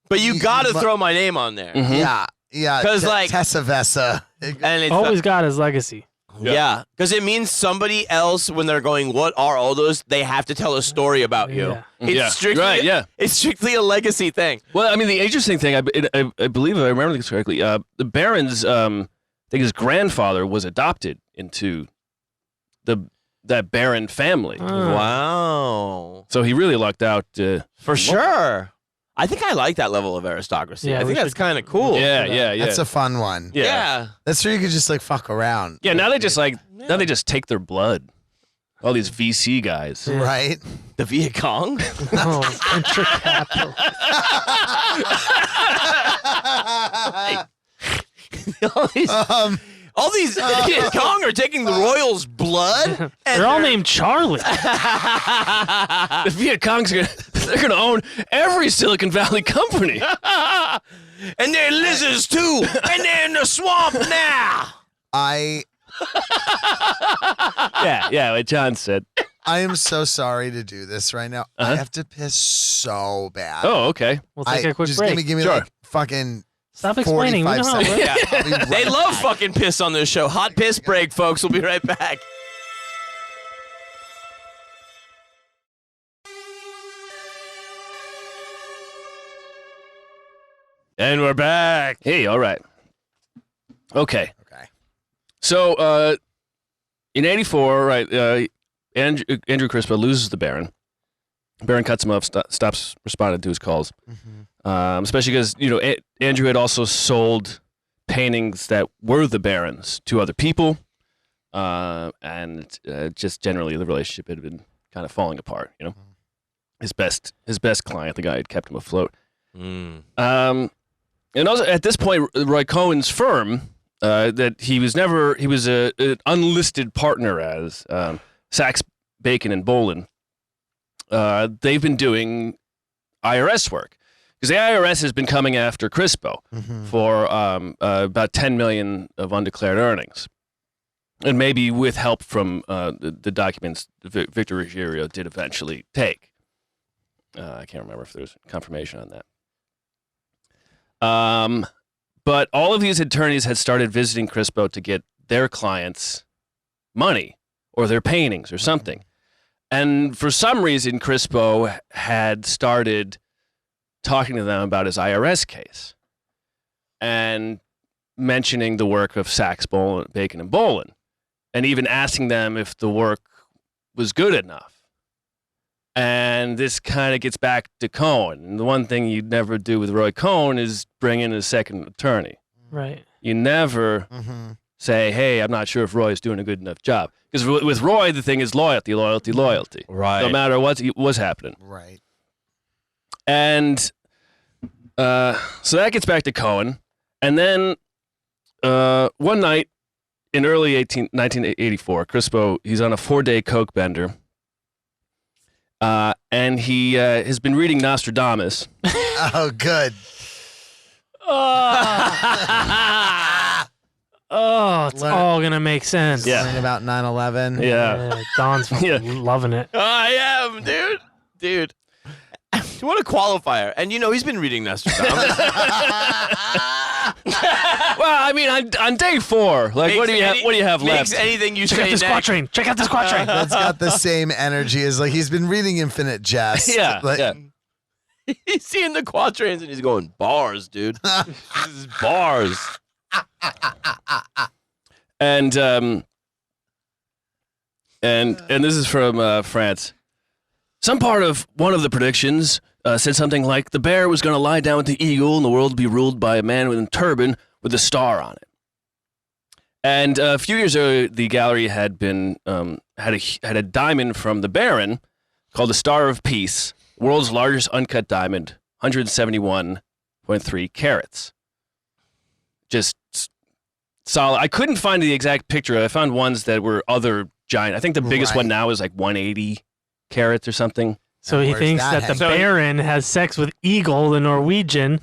But you got to throw my name on there. Yeah. 'Cause, like- Tessa Vessa. And it's Always got his legacy. yeah, because it means somebody else, when they're going, what are all those? They have to tell a story about you. Yeah. It's Yeah. strictly Right, yeah. It's strictly a legacy thing. well, I mean, the interesting thing, I believe, if I remember this correctly, the Baron's, I think his grandfather was adopted into that Baron family. Wow. So he really lucked out. For sure. I think I like that level of aristocracy. Yeah, I we think that's should- kind of cool. Yeah. That's a fun one. Yeah. That's where you could just like fuck around. Yeah, now they just now they just take their blood. All these VC guys. Right. The Viet Cong? Oh, venture capital. all these Viet Cong are taking the royals' blood? They're all named Charlie. The Viet Cong's they're gonna own every Silicon Valley company. And they're lizards, too. And they're in the swamp now. yeah, what John said. I am so sorry to do this right now. I have to piss so bad. Oh, okay. We'll take a quick just break. give me Sure. like fucking Stop explaining. We 45 know how it seconds. works. I'll be right They love back. fucking piss on this show. Hot piss break, folks. We'll be right back. And we're back. Hey, all right. Okay. Okay. So, in '84, right, Andrew Crispo loses the Baron. Baron cuts him off, stops responding to his calls. Especially because, Andrew had also sold paintings that were the Baron's to other people. and just generally the relationship had been kind of falling apart. You know, his best client, the guy who had kept him afloat. And also at this point, Roy Cohen's firm, that he was an unlisted partner as Sachs, Bacon, and Bolin. They've been doing IRS work because the IRS has been coming after Crispo for about $10 million of undeclared earnings, and maybe with help from the documents Victor Ruggiero did eventually take. I can't remember if there's confirmation on that. But all of these attorneys had started visiting Crispo to get their clients money or their paintings or something. And for some reason, Crispo had started talking to them about his IRS case and mentioning the work of Sachs, Bacon, and Bolin, and even asking them if the work was good enough. And this kind of gets back to Cohen. And the one thing you'd never do with Roy Cohen is bring in a second attorney. Right. You never say, hey, I'm not sure if Roy's doing a good enough job. Because with Roy, the thing is loyalty. Right. No matter what's happening. Right. And so that gets back to Cohen. And then one night in early 1984, Crispo, he's on a 4-day coke bender. And he has been reading Nostradamus. Oh, good. Oh, it's all gonna make sense. Yeah. Learning about 9/11. Yeah. Don's Yeah. loving it. I am, dude. What a qualifier. And he's been reading Nostradamus. Well, I mean, on day 4, like, what do you have Makes left? anything you Check out say this next. quatrain. Check out this quatrain. That's got the same energy as like he's been reading Infinite Jest. Yeah, Like, yeah. He's seeing the quatrains and he's going, bars, dude. This is bars. And this is from France. Some part of one of the predictions said something like the bear was going to lie down with the eagle and the world would be ruled by a man with a turban with a star on it. And a few years earlier, the gallery had been had a diamond from the Baron called the Star of Peace, world's largest uncut diamond, 171.3 carats. Just solid. I couldn't find the exact picture. I found ones that were other giant. I think the biggest one now is like 180 carats or something. So he Where's thinks that that the hanging? Baron has sex with Eagle, the Norwegian.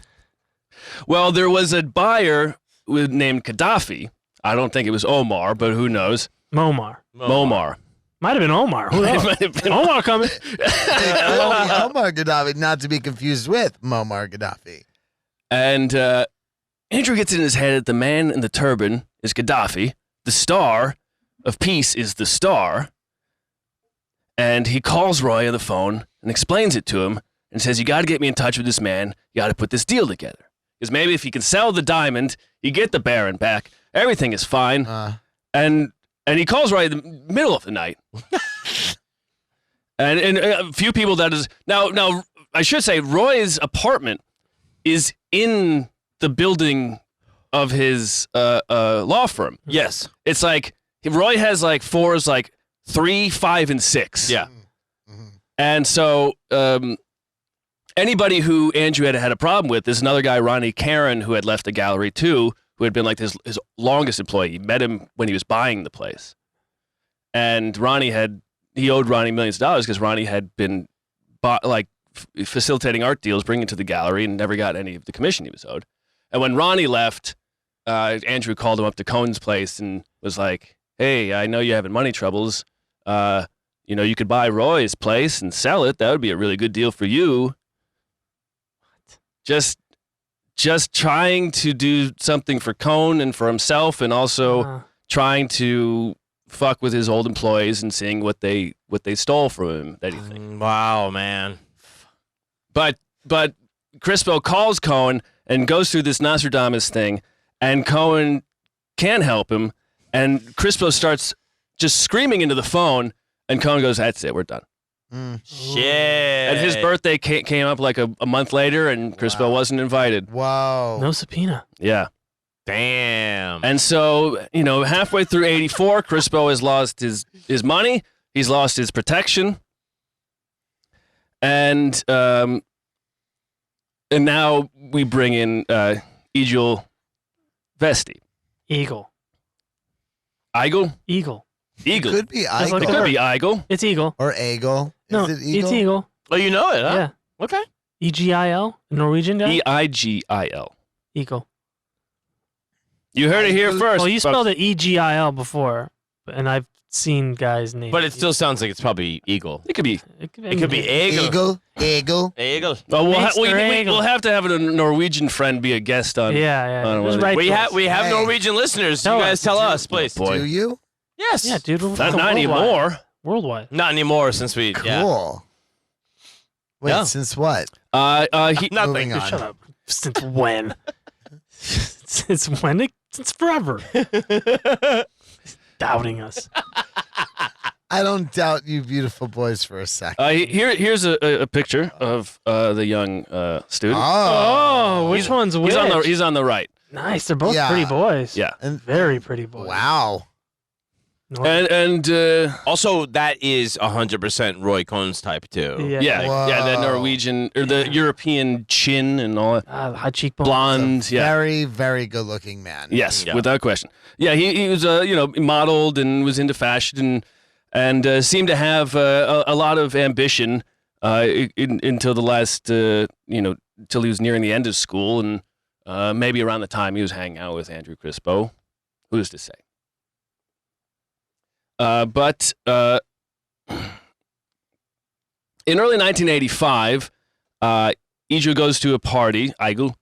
Well, there was a buyer named Gaddafi. I don't think it was Omar, but who knows? Momar. Momar. Might have been Omar. Who It knows? might have been- Omar coming. Muammar Gaddafi, not to be confused with Muammar Gaddafi. And Andrew gets in his head that the man in the turban is Gaddafi. The Star of Peace is the star. And he calls Roy on the phone and explains it to him and says, you got to get me in touch with this man. You got to put this deal together. Because maybe if you can sell the diamond, you get the Baron back. Everything is fine. And he calls Roy in the middle of the night. and a few people that is... Now, I should say, Roy's apartment is in the building of his law firm. Yes. It's like, Roy has like floors like 3, 5, and 6. Yeah. And so anybody who Andrew had a problem with, there's another guy, Ronnie Caron, who had left the gallery too, who had been like his longest employee. He met him when he was buying the place. And he owed Ronnie millions of dollars because Ronnie had been facilitating art deals, bringing it to the gallery, and never got any of the commission he was owed. And when Ronnie left, Andrew called him up to Cohen's place and was like, hey, I know you're having money troubles. You could buy Roy's place and sell it. That would be a really good deal for you. Just trying to do something for Cohen and for himself, and also trying to fuck with his old employees and seeing what they stole from him. That he thinks. Wow, man. But Crispo calls Cohen and goes through this Nostradamus thing, and Cohen can't help him, and Crispo starts just screaming into the phone, and Cohen goes, that's it, we're done. Shit. And his birthday came up like a month later, and Crispo wasn't invited. Whoa. No subpoena. Yeah. Damn. And so, halfway through 84, Crispo has lost his money. He's lost his protection. And now we bring in Egil Vesti. Eagle. Eagle? Eagle. Eagle. Could be That's Eagle. like It could be Eagle. It's Eagle. Or Eagle. No, Is it Eagle? it's Eagle. Oh, you know it, huh? Yeah. Okay. EGIL, Norwegian guy. Eigil. Eagle. You heard it here first. Well, you folks. spelled it EGIL before, and I've seen guys named. But it still sounds like it's probably Eagle. It could be. It could be Eagle. Eagle. Eagle. Eagle. Oh, Mr. Eagle. we'll have to have a Norwegian friend be a guest on. Yeah. I don't Just know. write We to have us. have Hey. Norwegian listeners. Tell You guys us. tell us, please. Boy. Do you? Yes. Yeah, dude. Not anymore. Worldwide. Not anymore since we. Cool. Yeah. Wait, Yeah. since what? He, Nothing. Moving on. Shut up. Since when? Since when? Since forever. Doubting us. I don't doubt you beautiful boys for a second. here's a picture of the young student. Oh, which one's which? He's on the right. Nice. They're both Yeah. pretty boys. Yeah. And Very pretty boys. wow. And Also, that is 100% Roy Cohn's type too. Yeah. the Whoa. Norwegian or the European chin and all that. High cheekbones. Blonde, yeah. Very, very good looking man. Yes, Yeah. without question. Yeah, he was modeled and was into fashion and seemed to have a lot of ambition until the last till he was nearing the end of school and maybe around the time he was hanging out with Andrew Crispo. Who's to say? But in early 1985, Egil goes to a party. Eagle.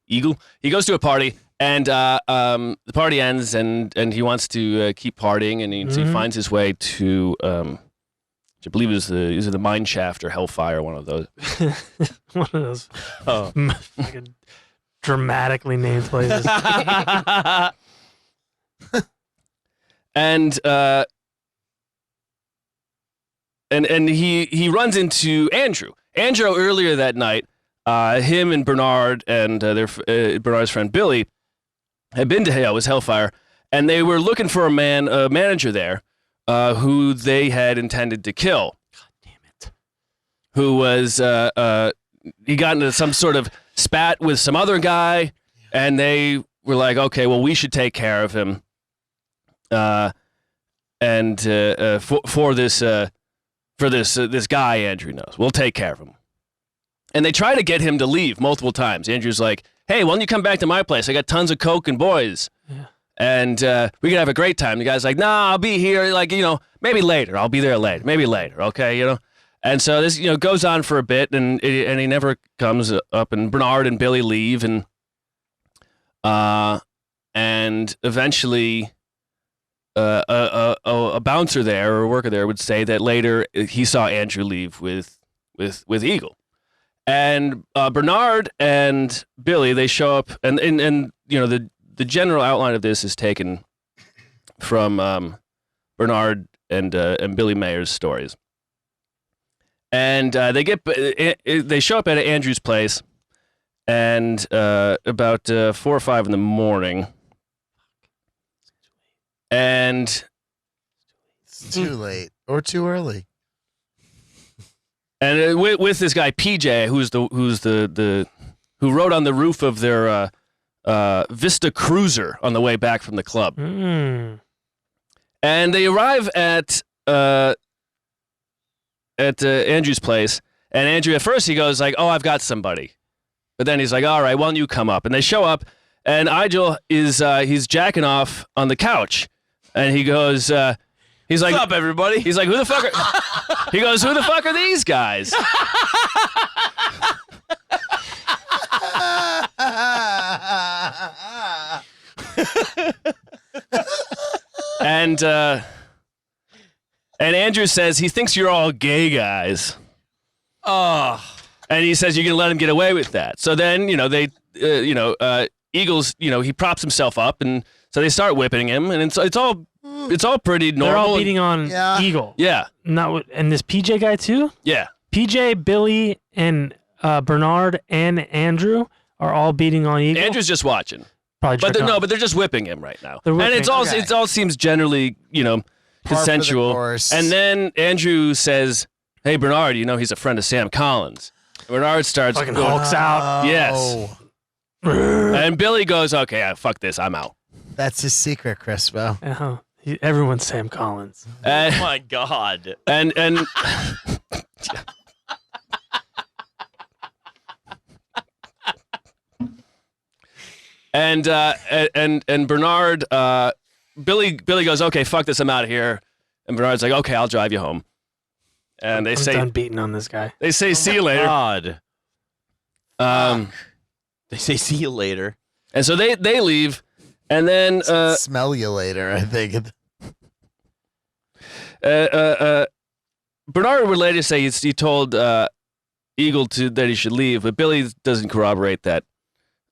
He goes to a party, and the party ends, and he wants to keep partying, and he finds his way to, which I believe is the mine shaft or hellfire, one of those. One of those fucking dramatically named places. And he runs into Andrew. Andrew earlier that night, him and Bernard and Bernard's friend Billy had been to his Hellfire, and they were looking for a manager there, who they had intended to kill. God damn it. Who was he got into some sort of spat with some other guy, and they were like, okay, well, we should take care of him, and for this. For this guy Andrew knows. We'll take care of him. And they try to get him to leave multiple times. Andrew's like, hey, why don't you come back to my place? I got tons of coke and boys. Yeah. And we can have a great time. The guy's like, nah, I'll be here, maybe later. I'll be there later. Maybe later, okay, And so this, goes on for a bit, and he never comes up. And Bernard and Billy leave, and eventually... a bouncer there or a worker there would say that later he saw Andrew leave with Eagle, and Bernard and Billy, they show up, and the general outline of this is taken from Bernard and Billy Mayer's stories, and they show up at Andrew's place, and about 4 or 5 in the morning. And It's too late or too early. And with this guy PJ, who rode on the roof of their Vista Cruiser on the way back from the club, and they arrive at Andrew's place, and Andrew at first he goes like, "Oh, I've got somebody," but then he's like, "All right, why don't you come up?" And they show up, and Igil is he's jacking off on the couch. And he goes, he's like, "What's up, everybody?" He's like, "Who the fuck are?" He goes, "Who the fuck are these guys?" And Andrew says he thinks you're all gay guys. Oh. And he says you're gonna let him get away with that. So then Eagles, he props himself up, and so they start whipping him, and it's all pretty normal. They're all beating on Yeah. Eagle. Yeah, And this PJ guy too? yeah. PJ, Billy, and Bernard and Andrew are all beating on Eagle. Andrew's just watching. Probably. But they're just whipping him right now, They're and whipping. it all seems generally Par for the consensual. course. And then Andrew says, "Hey Bernard, he's a friend of Sam Collins." Bernard starts fucking going, hulks out. Yes. And Billy goes, "Okay, fuck this, I'm out." That's his secret, Crispo. Uh-huh. Everyone's Sam Collins. And, Oh my god. and and Bernard, Billy goes, "Okay, fuck this, I'm out of here." And Bernard's like, "Okay, I'll drive you home." And I'm done beating on this guy. they say, "See you later." God. Um, They say see you later. and so they leave, and then Smell you later, I think. Bernard would later say he told Eagle that he should leave, but Billy doesn't corroborate that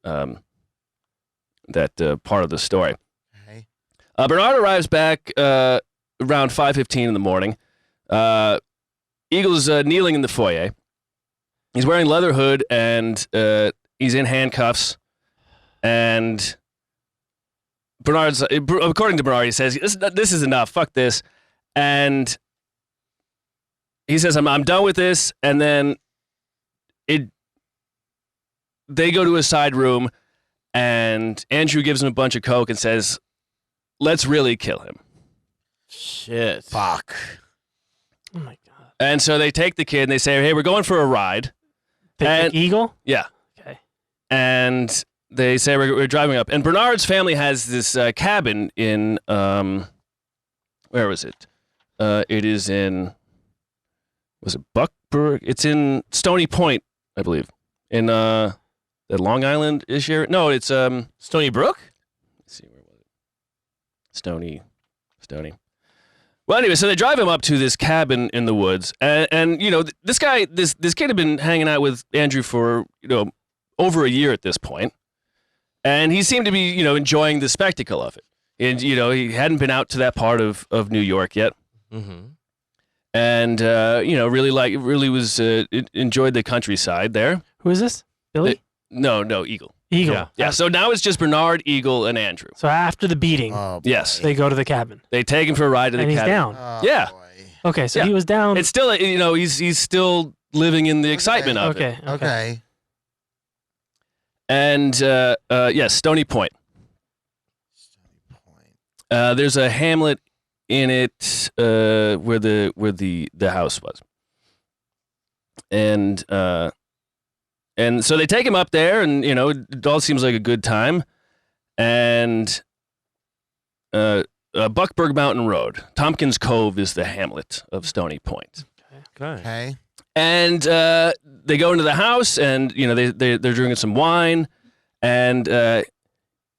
part of the story. Okay. Bernard arrives back around 5:15 in the morning. Eagle's kneeling in the foyer. He's wearing leather hood and he's in handcuffs. And Bernard's, according to Bernard, he says, "This is enough. Fuck this." And he says, "I'm done with this." And then they go to a side room, and Andrew gives him a bunch of coke and says, "Let's really kill him." Shit. Fuck. Oh my god. And so they take the kid and they say, "Hey, we're going for a ride." They And- pick Eagle? Yeah. Okay. And they say, we're driving up. And Bernard's family has this cabin in, where was it? It is in, was it Buckburg? It's in Stony Point, I believe. In the Long Island-ish area. No, it's, Stony Brook? let's see, where was it? Stony. Well, anyway, so they drive him up to this cabin in the woods, and this guy, this kid had been hanging out with Andrew for over a year at this point, and he seemed to be enjoying the spectacle of it, and he hadn't been out to that part of New York yet, Mm-hmm. and really was enjoyed the countryside there. Who is this? Billy? No, Eagle. Eagle. Yeah, so now it's just Bernard, Eagle, and Andrew. So after the beating, Oh, boy. Yes, they go to the cabin. they take him for a ride to the And he's cabin. down. Oh, Yeah. boy. Okay, so Yeah. he was down. It's still, he's still living in the excitement of it. okay. Okay. And yes, Stony Point. There's a hamlet in it where the house was, and so they take him up there, and it all seems like a good time, and Buckburg Mountain Road, Tompkins Cove is the hamlet of Stony Point. Okay. Okay. And they go into the house, and they're drinking some wine, and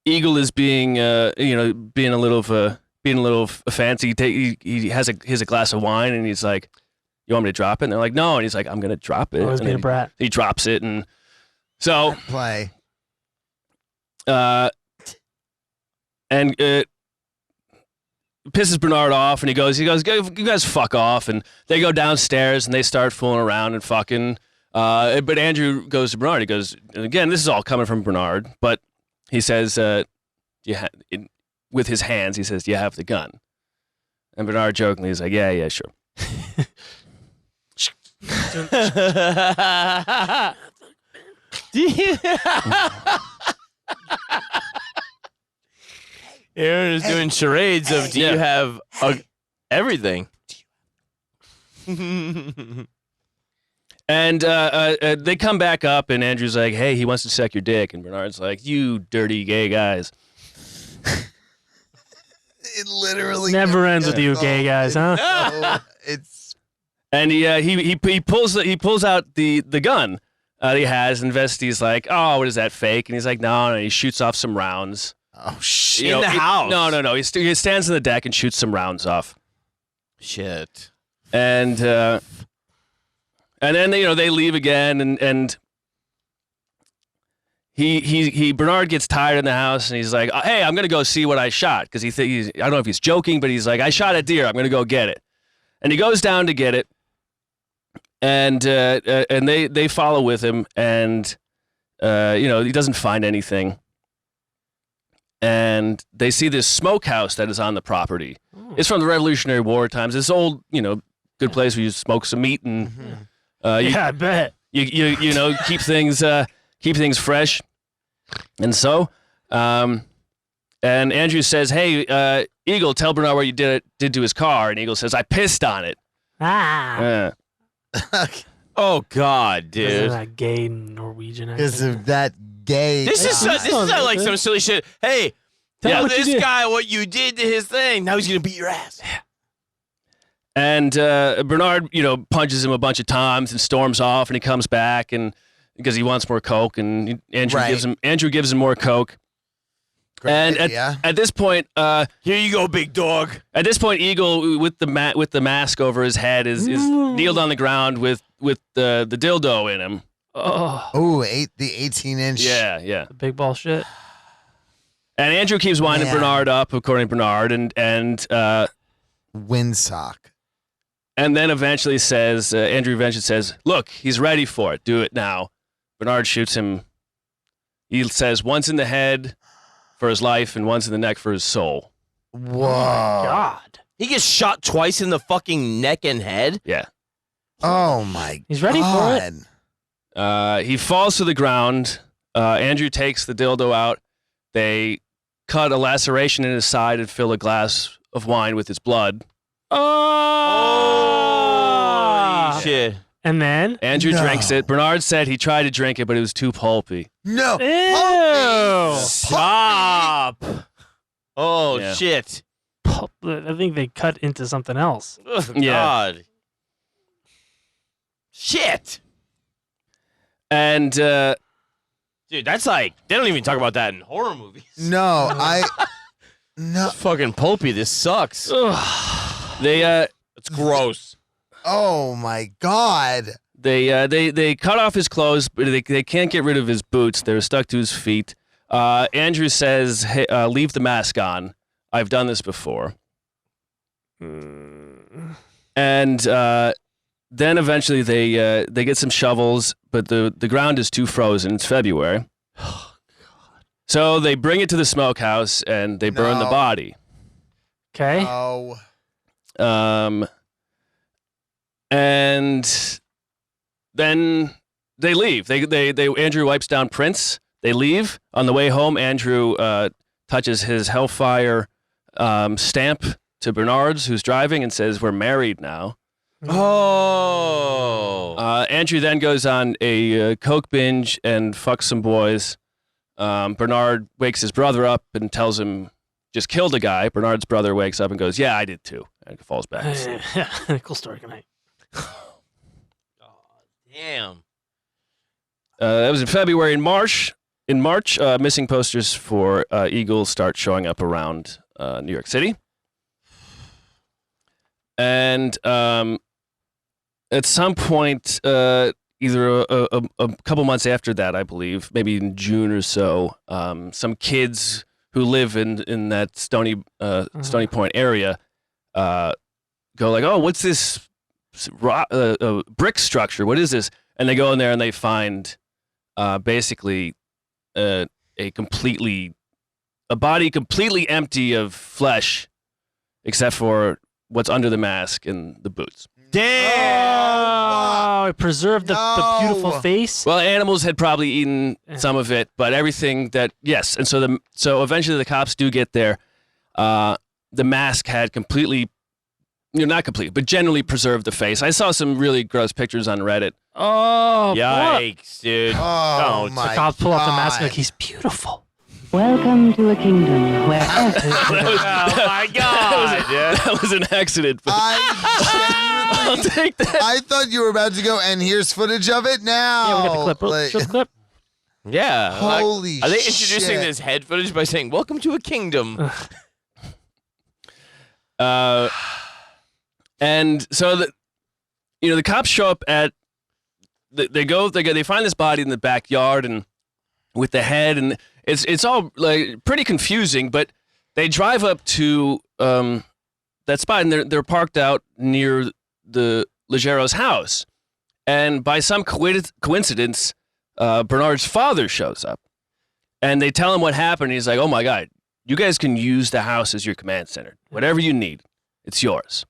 Eagle is being being a little fancy. He has a glass of wine, and he's like, "You want me to drop it?" And they're like, "No," and he's like, "I'm gonna drop it." Always And being a then brat. he drops it, and so Play. and it pisses Bernard off, and he goes, "You guys fuck off," and they go downstairs and they start fooling around and fucking. But Andrew goes to Bernard. He goes, and again, this is all coming from Bernard, but he says, with his hands, he says, "Do you have the gun?" And Bernard jokingly is like, "Yeah, sure." Aaron is doing charades of do you have everything? And they come back up, and Andrew's like, "Hey, he wants to suck your dick," and Bernard's like, "You dirty gay guys." It literally Never ends with you gay guys, huh? Oh, it's And he pulls out the gun that he has, and Vesti's like, "Oh, what is that, fake?" And he's like, "No," he shoots off some rounds. oh shit. In the house? No. He stands on the deck and shoots some rounds off. Shit. And then they leave again, and he Bernard gets tired in the house, and he's like, "Hey, I'm gonna go see what I shot," because I don't know if he's joking, but he's like, "I shot a deer. I'm gonna go get it," and he goes down to get it, and they follow with him, and he doesn't find anything, and they see this smokehouse that is on the property. It's from the Revolutionary War times. This old, good place where you smoke some meat and I bet. you keep things fresh. And so, and Andrew says, "Hey, Eagle, tell Bernard what you did to his car." And Eagle says, "I pissed on it." Oh God, Isn't dude. that gay Norwegian Because accent? of that gay. This is like some silly shit. Hey, tell what you this did. guy what you did to his thing. Now he's gonna beat your ass. And Bernard, punches him a bunch of times and storms off, and he comes back and because he wants more coke, and Andrew gives him more coke. Great And idea. at this point, Here you go, big dog. At this point, Eagle with the mask over his head is kneeled on the ground with the dildo in him. Oh, Oh, the 18-inch. Yeah. the big ball shit. And Andrew keeps winding Man. Bernard up, according to Bernard, and Windsock. then Andrew eventually says, "Look, he's ready for it. Do it now." Bernard shoots him. He says, "Once in the head for his life, and once in the neck for his soul." Whoa. God. He gets shot twice in the fucking neck and head. Yeah. Oh my. He's ready for it. God. He falls to the ground. Andrew takes the dildo out. They cut a laceration in his side and fill a glass of wine with his blood. Oh, Shit. And then? Andrew No. drinks it. Bernard said he tried to drink it, but it was too pulpy. No. Ew. Stop. Oh Yeah. shit. I think they cut into something else. Oh, Yeah. God. Shit. And Dude, that's like they don't even talk about that in horror movies. No, no. Fucking pulpy. This sucks. they It's gross. Oh my God. they cut off his clothes, but they can't get rid of his boots. They're stuck to his feet. Andrew says, "Hey, leave the mask on. I've done this before." And then eventually they get some shovels, but the ground is too frozen. It's February. Oh, God. So they bring it to the smokehouse and they burn the No. body. Okay. Oh. And then they leave. Andrew wipes down prints. They leave. On the way home, Andrew touches his Hellfire stamp to Bernard's, who's driving, and says, "We're married now." Oh. Andrew then goes on a coke binge and fucks some boys. Bernard wakes his brother up and tells him, "Just killed a guy." Bernard's brother wakes up and goes, "Yeah, I did too," and falls back asleep. Cool story. Good night. Damn. That was in February. In March, missing posters for Eagle start showing up around New York City. And at some point, either a couple months after that, I believe, maybe in June or so, some kids who live in that Stony Point area go like, "Oh, what's this brick structure? What is this?" And they go in there and they find basically a body completely empty of flesh, except for what's under the mask and the boots. Damn. Oh, it preserved the beautiful No. face. Well, animals had probably eaten some of it, but everything that yes, and so eventually the cops do get there. The mask had completely, not completely, but generally preserved the face. I saw some really gross pictures on Reddit. Oh, Yikes, dude. Oh Don't. my the cops pull out the mask God. like he's beautiful. Welcome to a kingdom where Oh my God. That was an accident. But I'll take that. I thought you were about to go, and here's footage of it now. Yeah, we got the clip. Like, Show the clip. Yeah. Holy Are they introducing shit. this head footage by saying, "Welcome to a kingdom"? And so the cops show up at they find this body in the backyard and with the head, and it's all like pretty confusing, but they drive up to that spot and they're parked out near the Legero's house, and by some coincidence Bernard's father shows up and they tell him what happened. He's like, "Oh my God, You guys can use the house as your command center. Whatever you need, it's yours.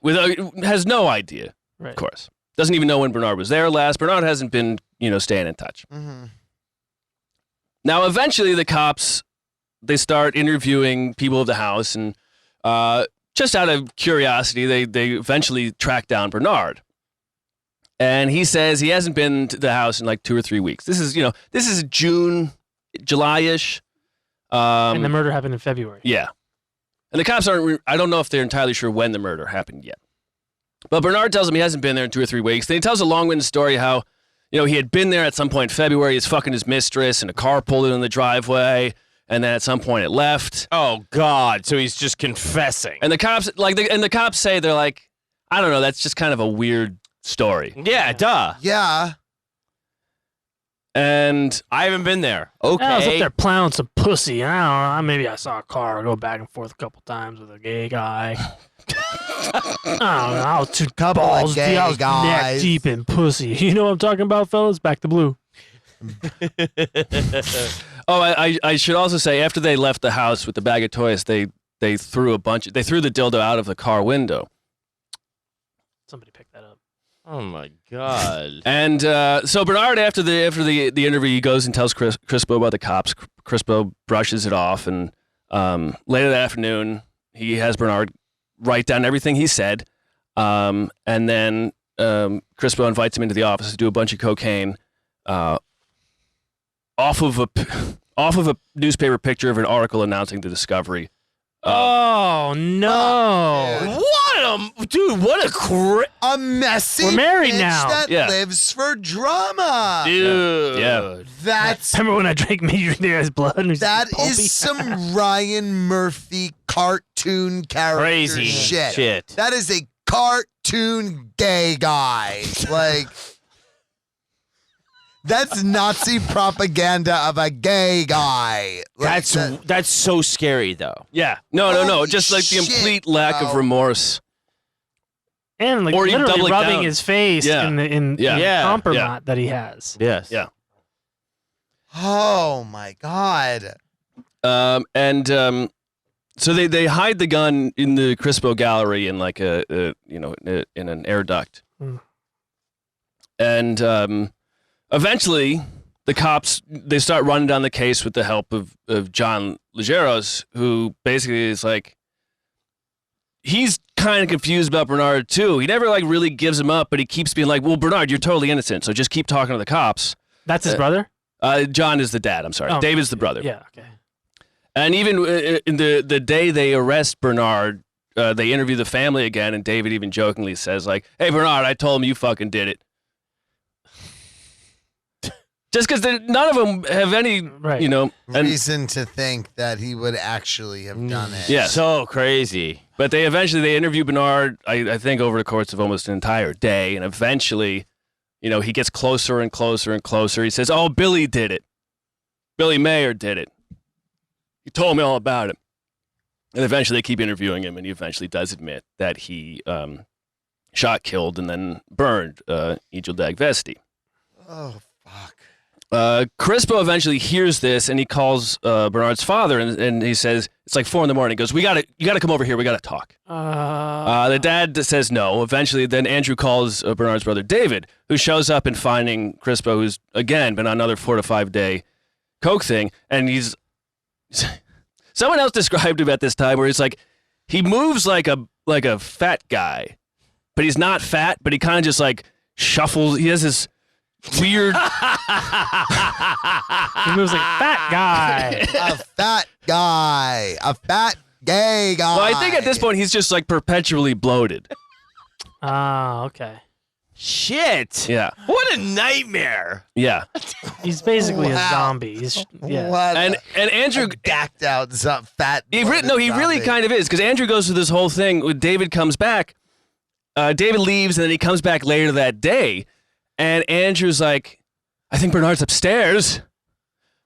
Has no idea, Right. of course. Doesn't even know when Bernard was there last. Bernard hasn't been, staying in touch. Mm-hmm. Now, eventually, the cops, they start interviewing people of the house, and just out of curiosity, they eventually track down Bernard. And he says he hasn't been to the house in like 2 or 3 weeks. This is June, July-ish. And the murder happened in February. Yeah. And the cops I don't know if they're entirely sure when the murder happened yet. But Bernard tells him he hasn't been there in 2 or 3 weeks. Then he tells a long-winded story how, he had been there at some point in February. He's fucking his mistress, and a car pulled in the driveway. And then at some point it left. Oh God! So he's just confessing. And the cops, the cops say, they're like, I don't know, that's just kind of a weird story. Yeah, duh. Yeah. And I haven't been there. Okay. I was up there plowing some pussy. I don't know. Maybe I saw a car go back and forth a couple times with a gay guy. I don't know. I was Couple of balls gay deep. I was guys. neck deep in pussy. You know what I'm talking about, fellas? Back to blue. I should also say, after they left the house with the bag of toys, they threw the dildo out of the car window. Somebody picked that up. Oh my God. And so Bernard, after the interview, he goes and tells Crispo about the cops. Crispo brushes it off, and later that afternoon, he has Bernard write down everything he said, and then Crispo invites him into the office to do a bunch of cocaine off of a newspaper picture of an article announcing the discovery. Oh no! What A messy We're married bitch now. that Yeah. lives for drama. dude? Yeah. That's Remember when I drank Major Guy's blood? And it was that pulpy? is some Ryan Murphy cartoon character Crazy shit. That is a cartoon gay guy. Like, that's Nazi propaganda of a gay guy. Like, That's so scary though. Yeah. No. Holy Just like the shit, complete lack of bro. remorse. And like Or even literally doubling rubbing down. his face Yeah. in Yeah. the Yeah. compromat Yeah. that he has. Yes. Yeah. oh my God. So they hide the gun in the Crispo gallery in like in an air duct. Mm. And eventually the cops, they start running down the case with the help of John Legeros, who basically is like, he's kind of confused about Bernard too. He never like really gives him up, but he keeps being like, well, Bernard, you're totally innocent, so just keep talking to the cops. That's his brother? John is the dad, I'm sorry. Oh, David's the brother. Yeah, okay. And even in the day they arrest Bernard, they interview the family again, and David even jokingly says, like, hey, Bernard, I told him you fucking did it. Just because none of them have any, Right. and Reason to think that he would actually have done it. Yeah. So crazy. but they interview Bernard, I think, over the course of almost an entire day, and eventually, he gets closer and closer and closer. He says, oh, Billy did it. Billy Mayer did it. He told me all about it. And eventually they keep interviewing him, and he eventually does admit that he shot, killed, and then burned Egil Dagvesti. Oh, fuck. Crispo eventually hears this, and he calls Bernard's father, and he says, it's like 4 a.m. He goes, you gotta come over here. We gotta talk. The dad says no. Eventually, then Andrew calls Bernard's brother David, who shows up and finding Crispo, who's again been on another 4 to 5 day coke thing, and he's someone else described him at this time where he's like, he moves like a fat guy, but he's not fat, but he kind of just like shuffles. He has this weird. He moves like fat guy. A fat guy. A fat gay guy. Well, I think at this point he's just like perpetually bloated. Okay. Shit. Yeah. What a nightmare. Yeah. He's basically Wow. a zombie. He's, yeah. What And Andrew. decked out fat. He really kind of is, because Andrew goes through this whole thing when David comes back. David leaves, and then he comes back later that day, and Andrew's like, I think Bernard's upstairs.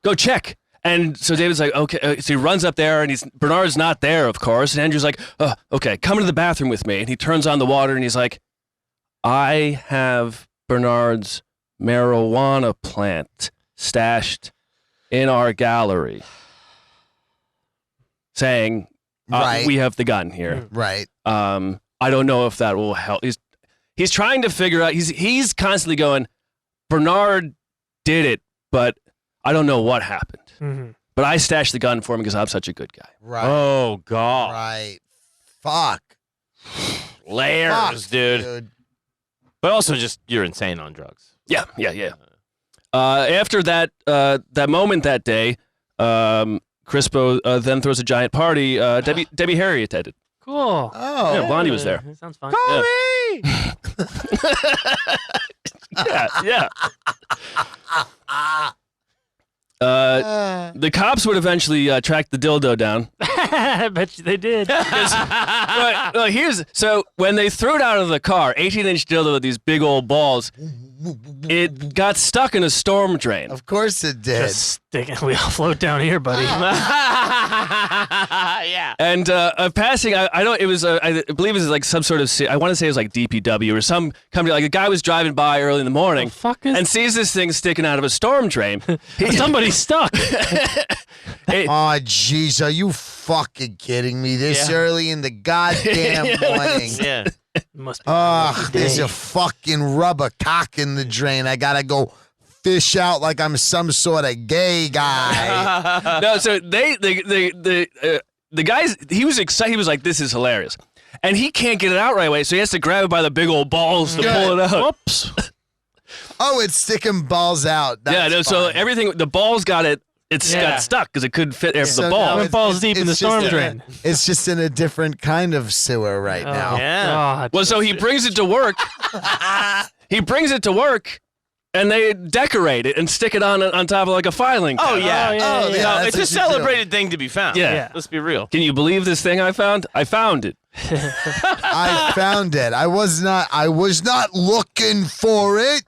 Go check. And so David's like, okay. So he runs up there, and Bernard's not there, of course. And Andrew's like, oh, okay, come into the bathroom with me. And he turns on the water, and he's like, I have Bernard's marijuana plant stashed in our gallery. saying, Right. we have the gun here. Right. I don't know if that will help. He's trying to figure out. He's constantly going, Bernard did it, but I don't know what happened. Mm-hmm. But I stashed the gun for him because I'm such a good guy. Right. Oh God. Right. Fuck. Layers, Fuck, dude. But also just you're insane on drugs. Yeah. After that moment that day, Crispo then throws a giant party. Debbie Harry attended. Cool. Oh. Yeah, Blondie was there. That sounds fun. Call me. Yeah. The cops would eventually track the dildo down. I bet you they did. So when they threw it out of the car, 18-inch dildo with these big old balls, it got stuck in a storm drain. Of course it did. Just sticking. We all float down here, buddy. Yeah. And passing, I don't. It was I believe it was like some sort of. I want to say it was like DPW or some company. Like a guy was driving by early in the morning The fuck is and sees this thing sticking out of a storm drain. somebody's stuck? Oh, jeez, are you fucking kidding me? This early in the goddamn morning. Yeah. Must be. Ugh, there's a fucking rubber cock in the drain. I gotta go fish out like I'm some sort of gay guy. No, so the guys, he was excited. He was like, "This is hilarious," and he can't get it out right away, so he has to grab it by the big old balls to pull it out. Whoops. Oh, it's sticking balls out. That's So fine. everything, the balls got it. It's got stuck because it couldn't fit after So the now ball. Went balls deep in the it's storm just drain. It's just in a different kind of sewer right now. Yeah. God. Well, so he brings it to work. And they decorate it and stick it on top of like a filing Oh cabinet. yeah. Oh, yeah, No, yeah, that's it's what a you do. celebrated thing to be found. Yeah. Let's be real. Can you believe this thing I found? I found it. I found it. I was not looking for it.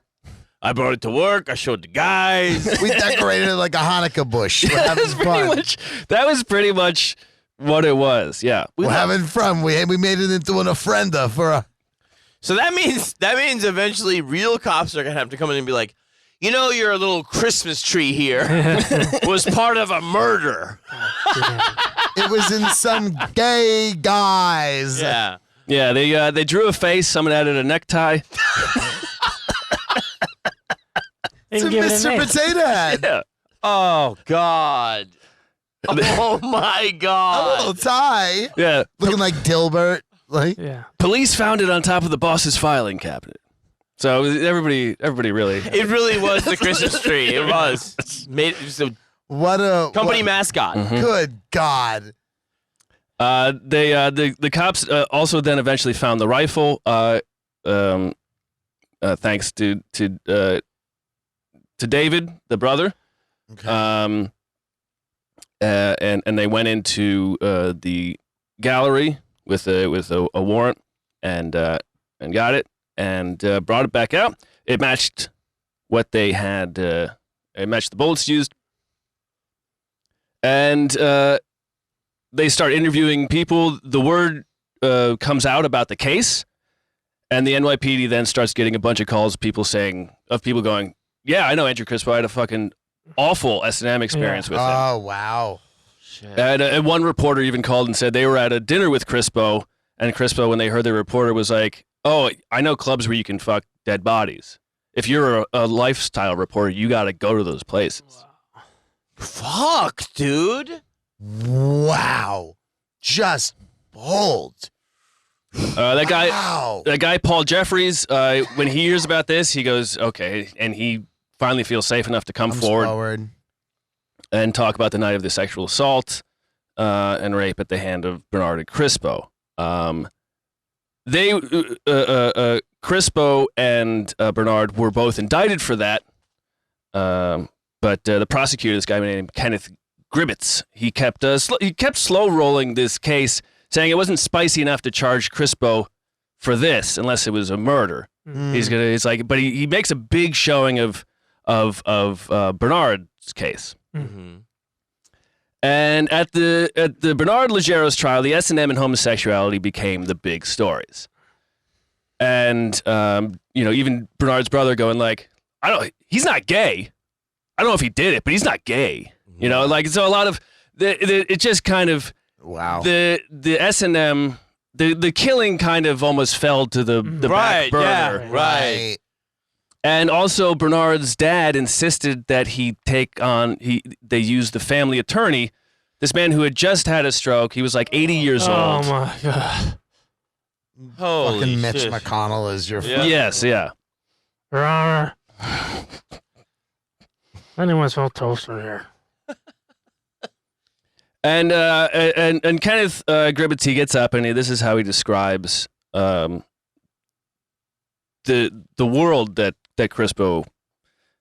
I brought it to work. I showed the guys. We decorated it like a Hanukkah bush. We're having fun. That was pretty much what it was. Yeah. We're having fun. We made it into an ofrenda for a. So that means eventually real cops are gonna have to come in and be like, you know, your little Christmas tree here was part of a murder. It was in some gay guys. Yeah. Yeah, they drew a face. Someone added a necktie. It's a Didn't give it a Mr. name. Potato Head. Yeah. Oh God. Oh my A God. little tie. Yeah. Looking like Dilbert. Like, Yeah. Police found it on top of the boss's filing cabinet. So everybody really. It really was the Christmas tree. It was. It was a what a company what, mascot. Good God. The cops also then eventually found the rifle. Thanks to David, the brother. Okay. And they went into the gallery with a warrant and got it and brought it back out. It matched what they had. It matched the bullets used, and they start interviewing people. The word comes out about the case, and the NYPD then starts getting a bunch of calls. People going, "Yeah, I know Andrew Crispo. I had a fucking awful S&M experience with him." Oh, wow. Shit. And one reporter even called and said they were at a dinner with Crispo, and Crispo, when they heard the reporter, was like, "Oh, I know clubs where you can fuck dead bodies. If you're a lifestyle reporter, you got to go to those places." Fuck, dude. Wow. Just bold. That guy, Wow. Paul Jeffries, when he hears about this, he goes, "Okay," and he finally feels safe enough to come forward and talk about the night of the sexual assault and rape at the hand of Bernard and Crispo. Crispo and Bernard were both indicted for that, but the prosecutor, this guy named Kenneth Gribbets, he kept slow rolling this case, saying it wasn't spicy enough to charge Crispo for this unless it was a murder. But he makes a big showing of Bernard's case. Mm-hmm. And at the Bernard Legero's trial, the S&M and homosexuality became the big stories. And even Bernard's brother going like, he's not gay. I don't know if he did it, but he's not gay. So a lot of it just kind of Wow. the S&M, the killing kind of almost fell to the back burner. Yeah, right. And also Bernard's dad insisted that they use the family attorney, this man who had just had a stroke. He was like 80 years old. Oh my god. Holy Fucking Mitch shit. McConnell is your Yes, yeah. Anyone's so toast in here. And Kenneth Gribbets, he gets up and this is how he describes the world that Crispo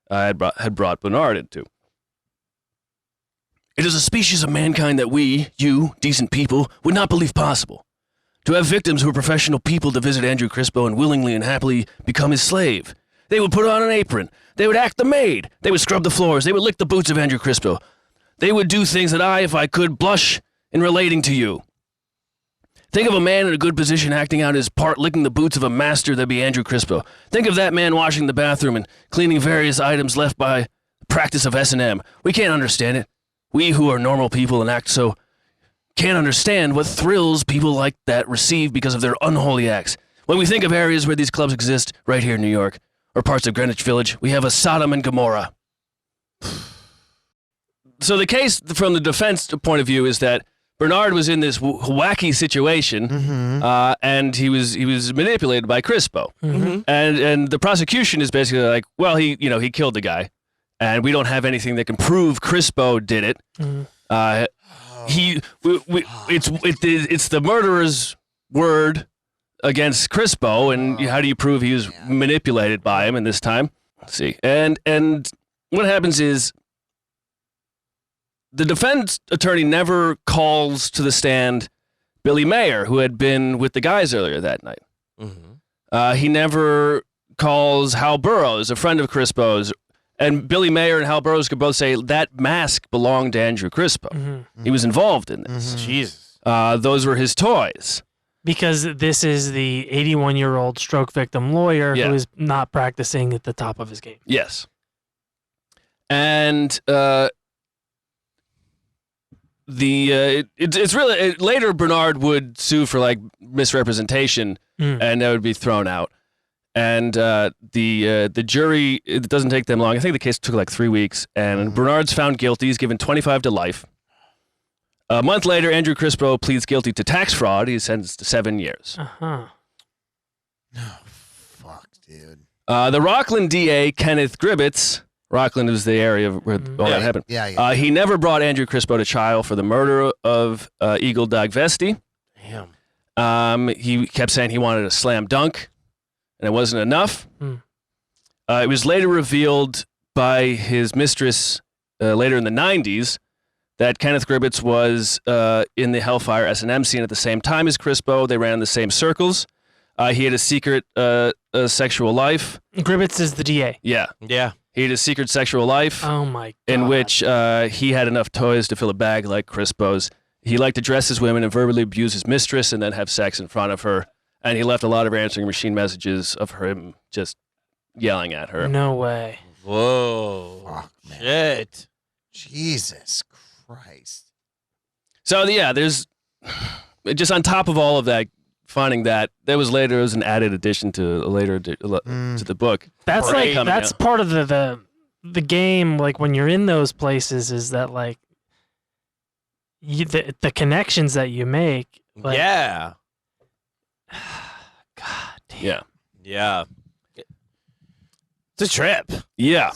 had brought Bernard into. It is a species of mankind that we, you, decent people, would not believe possible. To have victims who are professional people to visit Andrew Crispo and willingly and happily become his slave. They would put on an apron. They would act the maid. They would scrub the floors. They would lick the boots of Andrew Crispo. They would do things that I, if I could, blush in relating to you. Think of a man in a good position acting out his part, licking the boots of a master, that'd be Andrew Crispo. Think of that man washing the bathroom and cleaning various items left by the practice of S&M. We can't understand it. We who are normal people and act so can't understand what thrills people like that receive because of their unholy acts. When we think of areas where these clubs exist, right here in New York, or parts of Greenwich Village, we have a Sodom and Gomorrah. So the case from the defense point of view is that Bernard was in this wacky situation, and he was manipulated by Crispo. And the prosecution is basically like, well, he killed the guy, and we don't have anything that can prove Crispo did it. It's the murderer's word against Crispo, and how do you prove he was manipulated by him in this time? Let's see. And what happens is the defense attorney never calls to the stand Billy Mayer, who had been with the guys earlier that night. He never calls Hal Burrows, a friend of Crispo's, and Billy Mayer and Hal Burrows could both say that mask belonged to Andrew Crispo. He was involved in this. Jesus. Those were his toys. Because this is the 81-year-old stroke victim lawyer who is not practicing at the top of his game. Yes. And it's really later Bernard would sue for like misrepresentation, and that would be thrown out. And the jury, it doesn't take them long. I think the case took like 3 weeks, and Bernard's found guilty. He's given 25 to life. A month later, Andrew Crispo pleads guilty to tax fraud. He's sentenced to 7 years. No, fuck, dude. The Rockland DA, Kenneth Gribbets, Rockland was the area where all that happened. He never brought Andrew Crispo to trial for the murder of Eagle Dagvesti. Damn. He kept saying he wanted a slam dunk, and it wasn't enough. It was later revealed by his mistress later in the 90s that Kenneth Gribbets was in the Hellfire S&M scene at the same time as Crispo. They ran the same circles. He had a secret sexual life. Gribbets is the DA. Yeah. Yeah. He had a secret sexual life. Oh my God. In which he had enough toys to fill a bag like Crispo's. He liked to dress as women and verbally abuse his mistress and then have sex in front of her. And he left a lot of answering machine messages of him just yelling at her. No way. Whoa. Fuck, man. Shit. Jesus Christ. So yeah, there's just on top of all of that, finding that there was later as an added addition to to the book. That's Great. like that's part of the game. Like when you're in those places, is that like the connections that you make. Like, Yeah. God damn. Yeah. Yeah. It's a trip. Yeah.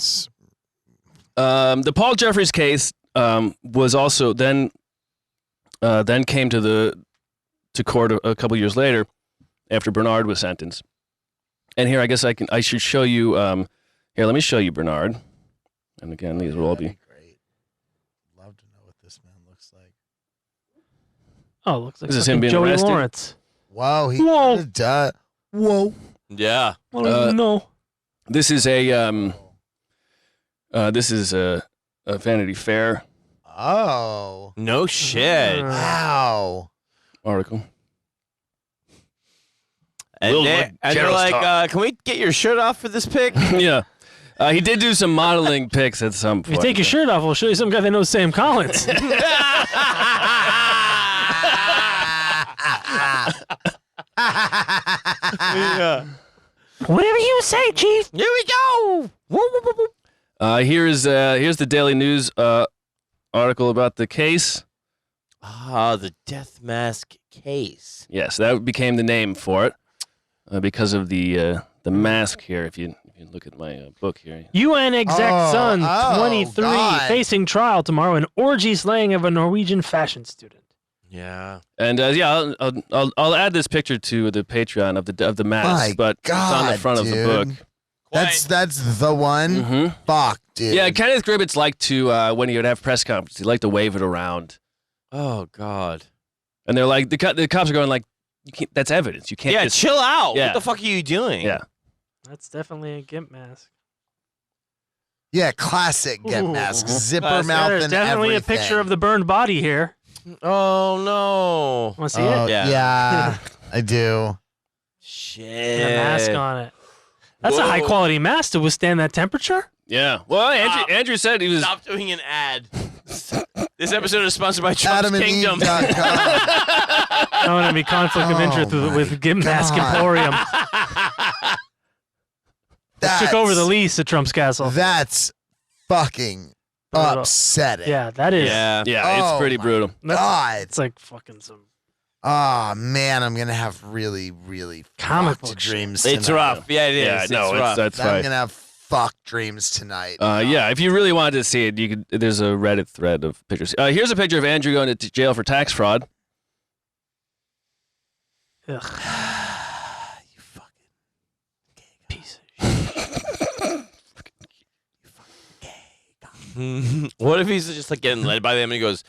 The Paul Jeffries case was also then came to court a couple years later after Bernard was sentenced. And here I guess I should show you here, let me show you Bernard. And again, these will all be Great. Love to know what this man looks like. Oh, it looks like This is him fucking being Joey arrested? Lawrence. Whoa, he Whoa. could've done. Whoa. Yeah. I don't even know. this is a Vanity Fair Oh. No shit. Wow. article. And, We'll they, look and they're Gerald's like, talk. can we get your shirt off for this pic? Yeah. He did do some modeling pics at some If you point. take your shirt off, we'll show you some guy that knows Sam Collins. Yeah. Whatever you say, Chief. Here we go. Here's the Daily News article about the case. The death mask case. Yes, that became the name for it because of the mask here. If you look at my book here. UN exec son, 23, God. facing trial tomorrow in orgy slaying of a Norwegian fashion student. Yeah. And I'll add this picture to the Patreon of the mask, My but it's on the God, front of the dude. book. That's the one. Mhm. Fuck, dude. Yeah, Kenneth Gribbett's like to when he would have press conferences, he'd like to wave it around, Oh God. and they're like the cops are going like, you can't, that's evidence. You can't. Yeah, just, chill out. Yeah. What the fuck are you doing? Yeah. That's definitely a gimp mask. Yeah, classic get Ooh. mask, zipper Classic. mouth, There's and definitely everything. a picture of the burned body here. Oh no. Want to see Oh, it? Yeah. yeah, I do. Shit. And a mask on it. That's a Whoa. high quality mask to withstand that temperature. Yeah. Well, Andrew said he was. Stop doing an ad. This episode is sponsored by Trump's Kingdom. AdamandEve.com. I want to be conflict of Oh interest my with Gimp Mask God. Emporium. Took over the That's- lease at Trump's castle. That's fucking Brutal. upsetting. Yeah, that is. Yeah. Yeah, it's Oh pretty my brutal. God. It's like fucking some Oh man, I'm gonna have really, really Comic fucked book shit. dreams. It's tonight. rough. Yeah, it is. Yeah, It's no, rough. that's I'm fine. gonna have fucked dreams tonight. Yeah, if you really wanted to see it, you could. There's a Reddit thread of pictures. Here's a picture of Andrew going to jail for tax fraud. ugh, You fucking piece of shit. What if he's just like getting led by them and he goes,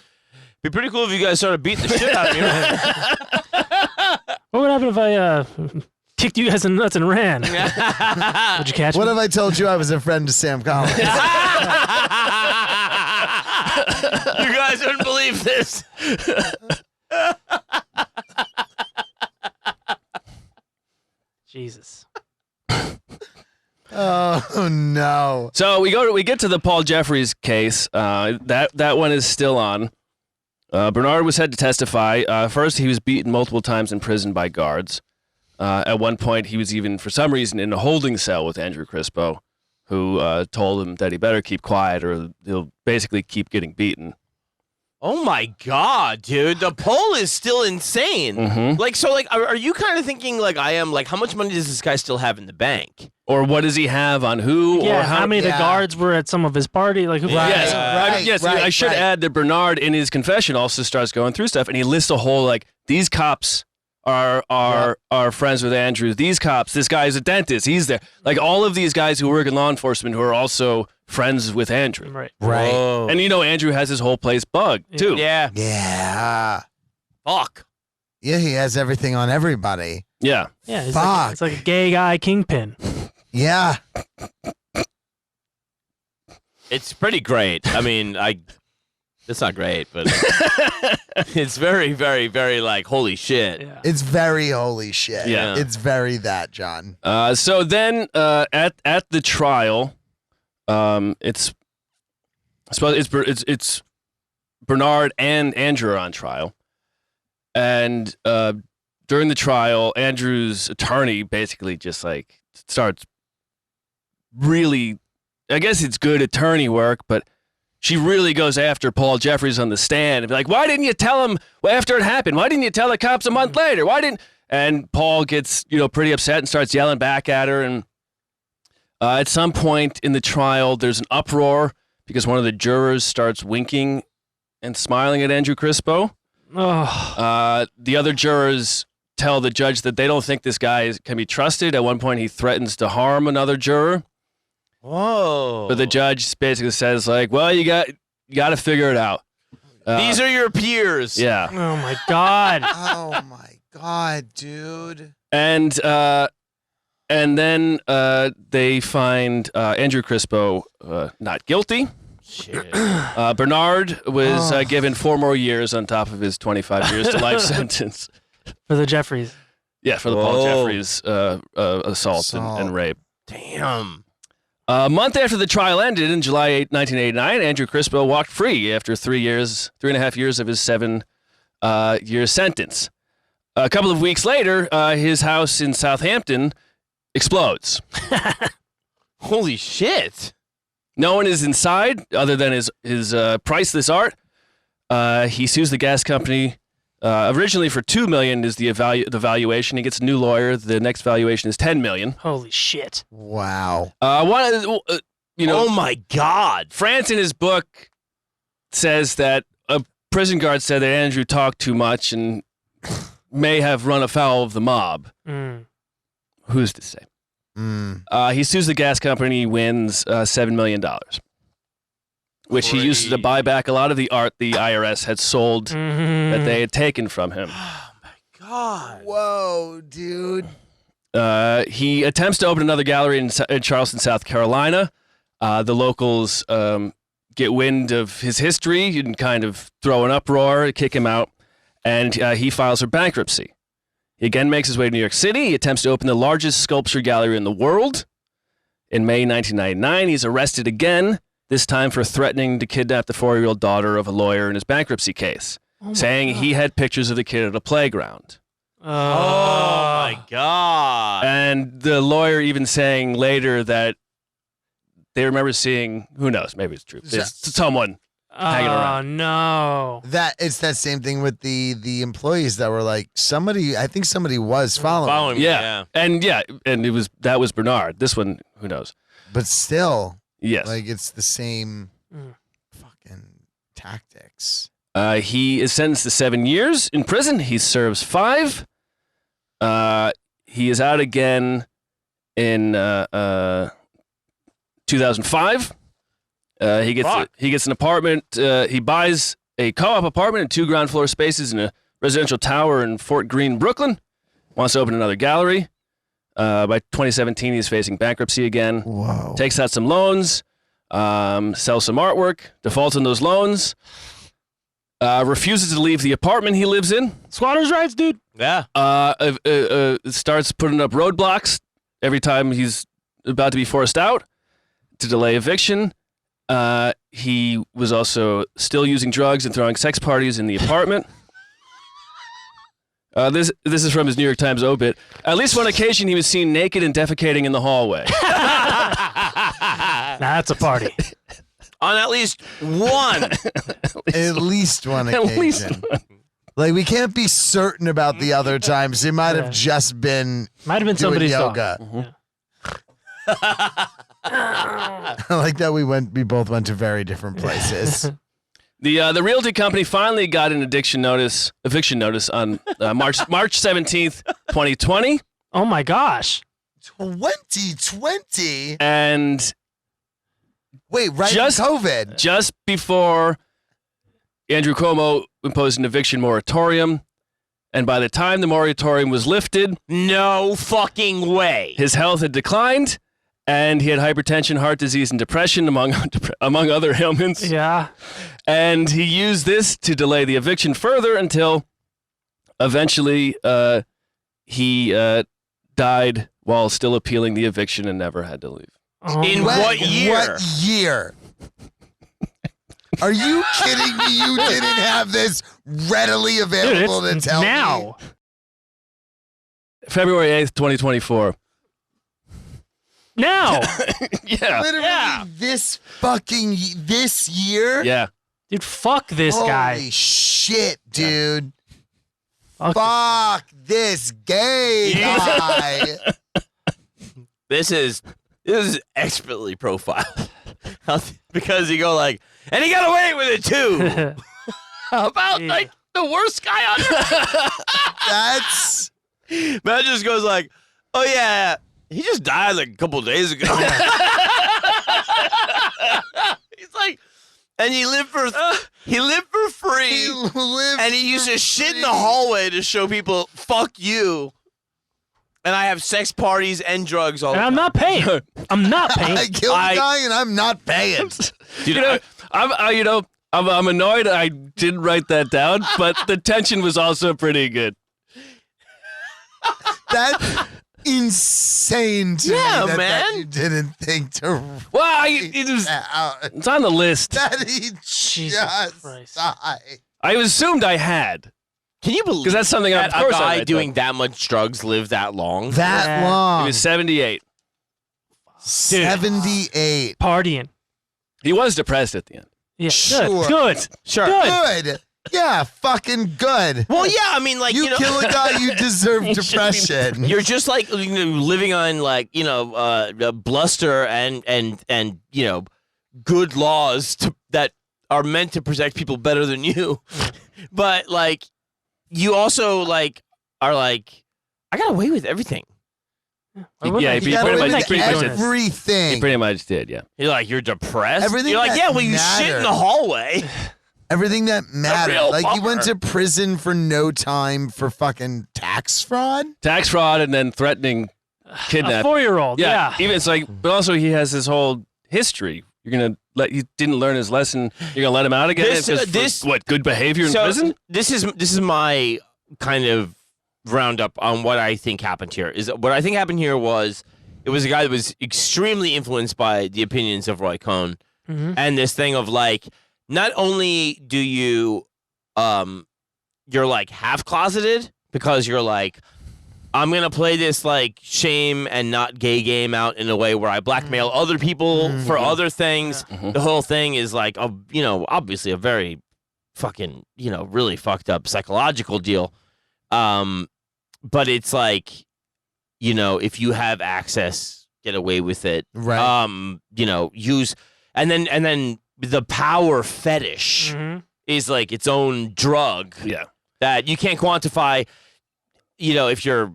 "Be pretty cool if you guys started beating the shit out of me." What would happen if I kicked you guys in the nuts and ran? Would you catch What me? if I told you I was a friend to Sam Collins? You guys wouldn't believe this. Jesus. Oh no. So we get to the Paul Jeffries case. That one is still on. Bernard was had to testify. First, he was beaten multiple times in prison by guards. At one point, he was even, for some reason, in a holding cell with Andrew Crispo, who told him that he better keep quiet or he'll basically keep getting beaten. Oh my God, dude. The poll is still insane. Mhm. Like, so, like, are you kind of thinking, like I am, like, how much money does this guy still have in the bank? Or what does he have on who? Yeah, or how many of the yeah. guards were at some of his party? Like who? Yes, Right, yes. right, I should right. add that Bernard, in his confession, also starts going through stuff, and he lists a whole like these cops are friends with Andrew. These cops, this guy is a dentist. He's there. Like all of these guys who work in law enforcement who are also friends with Andrew. Right. Right. Whoa. And Andrew has his whole place bugged too. Yeah. Yeah. Fuck. Yeah, he has everything on everybody. Yeah. Yeah. It's Fuck. like, it's like a gay guy kingpin. Yeah. It's pretty great. I mean, it's not great, but it's very, very, very like, holy shit. Yeah. It's very holy shit. Yeah. It's very that, John. So then at the trial, it's Bernard and Andrew are on trial, and during the trial, Andrew's attorney basically just like starts really, I guess it's good attorney work, but she really goes after Paul Jeffries on the stand and be like, why didn't you tell him after it happened? Why didn't you tell the cops a month later? Why didn't? And Paul gets, pretty upset and starts yelling back at her. And at some point in the trial, there's an uproar because one of the jurors starts winking and smiling at Andrew Crispo. Oh. The other jurors tell the judge that they don't think this guy can be trusted. At one point, he threatens to harm another juror. Whoa. But the judge basically says, like, well, you got to figure it out. These are your peers. Yeah. Oh my God. Oh my God, dude. And then they find Andrew Crispo not guilty. Shit. Bernard was Oh. given 4 more years on top of his 25 years to life sentence. For the Jeffries. Yeah, for the Paul Whoa. Jeffries assault and rape. Damn. A month after the trial ended in July 1989, Andrew Crispo walked free after 3.5 years of his 7-year sentence. A couple of weeks later, his house in Southampton explodes. Holy shit. No one is inside other than his priceless art. He sues the gas company. Originally for $2 million is the valuation. He gets a new lawyer. The next valuation is $10 million. Holy shit. Wow. Oh my God. France in his book says that a prison guard said that Andrew talked too much and may have run afoul of the mob. Who's to say? He sues the gas company, wins $7 million, which he used to buy back a lot of the art the IRS had sold that they had taken from him. Oh my God. Whoa, dude. He attempts to open another gallery in Charleston, South Carolina. The locals get wind of his history and kind of throw an uproar, kick him out, and he files for bankruptcy. He again makes his way to New York City. He attempts to open the largest sculpture gallery in the world. In May 1999, he's arrested again, this time for threatening to kidnap the 4-year-old daughter of a lawyer in his bankruptcy case, saying he had pictures of the kid at a playground. Oh my God. And the lawyer even saying later that they remember seeing, who knows, maybe it's true, someone hanging around. Oh, no. It's that same thing with the employees that were like, I think somebody was following me, yeah. And that was Bernard. This one, who knows? But still, yes. Like it's the same fucking tactics. He is sentenced to 7 years in prison. He serves 5. He is out again in 2005. He gets an apartment. He buys a co-op apartment and 2 ground floor spaces in a residential tower in Fort Greene, Brooklyn. Wants to open another gallery. By 2017, he's facing bankruptcy again. Whoa. Takes out some loans, sells some artwork, defaults on those loans, refuses to leave the apartment he lives in. Squatters' rights, dude. Yeah. Starts putting up roadblocks every time he's about to be forced out to delay eviction. He was also still using drugs and throwing sex parties in the apartment. This is from his New York Times obit. At least one occasion he was seen naked and defecating in the hallway. That's a party. On at least one. At least one occasion. At least one. Like we can't be certain about the other times. It might have just been doing somebody's yoga. I like that we both went to very different places. The realty company finally got an eviction notice on March 17th, 2020. Oh my gosh. 2020? And wait, right in COVID. Just before Andrew Cuomo imposed an eviction moratorium, and by the time the moratorium was lifted, no fucking way. His health had declined, and he had hypertension, heart disease, and depression, among other ailments. Yeah. And he used this to delay the eviction further until eventually he died while still appealing the eviction and never had to leave. In what year? What year? Are you kidding me? You didn't have this readily available to tell now. me? February 8th, 2024. Now. Yeah. Literally this year? Yeah. Dude, fuck this guy. Holy shit, dude. Fuck. Fuck this gay guy. This is expertly profiled. Because you go like, and he got away with it too. How about like the worst guy on earth? That's Matt just goes like, oh yeah, he just died like a couple of days ago. He's like, and he lived for free. And he used to shit in the hallway to show people, fuck you. And I have sex parties and drugs all the time. I'm not paying. I'm not paying. I killed a guy and I'm not paying. Dude, I'm annoyed I didn't write that down, but the tension was also pretty good. That's insane to me that man. you didn't think to Well, it's on the list. that he Jesus just Christ. died. I assumed I had. Can you believe? Because that's something that of course a I guy read doing that much drugs lived that long? That Yeah. long. He was 78. 78. Partying. He was depressed at the end. Yeah. Sure. Good. Sure. Good. Yeah, fucking good. Well, yeah. I mean, like You know, kill a guy, you deserve depression. you're just like living on like bluster and good laws that are meant to protect people better than you, but like you also like are like I got away with everything. Yeah, You he got pretty away much- with pretty much did. everything. He pretty much did, yeah. You're like you're depressed. Everything You're like that yeah, well you shit in mattered. the hallway. Everything that mattered. real Like you went bummer. to prison for no time for fucking tax fraud. Tax fraud and then threatening A kidnap. 4-year-old. Yeah. Even it's like, but also he has this whole history. You're gonna he didn't learn his lesson. You're gonna let him out again. This- For, what, good behavior in prison? This is my kind of roundup on what I think happened here. Is what I think happened here was it was a guy that was extremely influenced by the opinions of Roy Cohn and this thing of like not only do you you're like half closeted because you're like I'm gonna play this like shame and not gay game out in a way where I blackmail other people for other things. The whole thing is like obviously a very fucking really fucked up psychological deal. But it's like if you have access, get away with it. Right. Use and then the power fetish is like its own drug. Yeah. That you can't quantify. If you're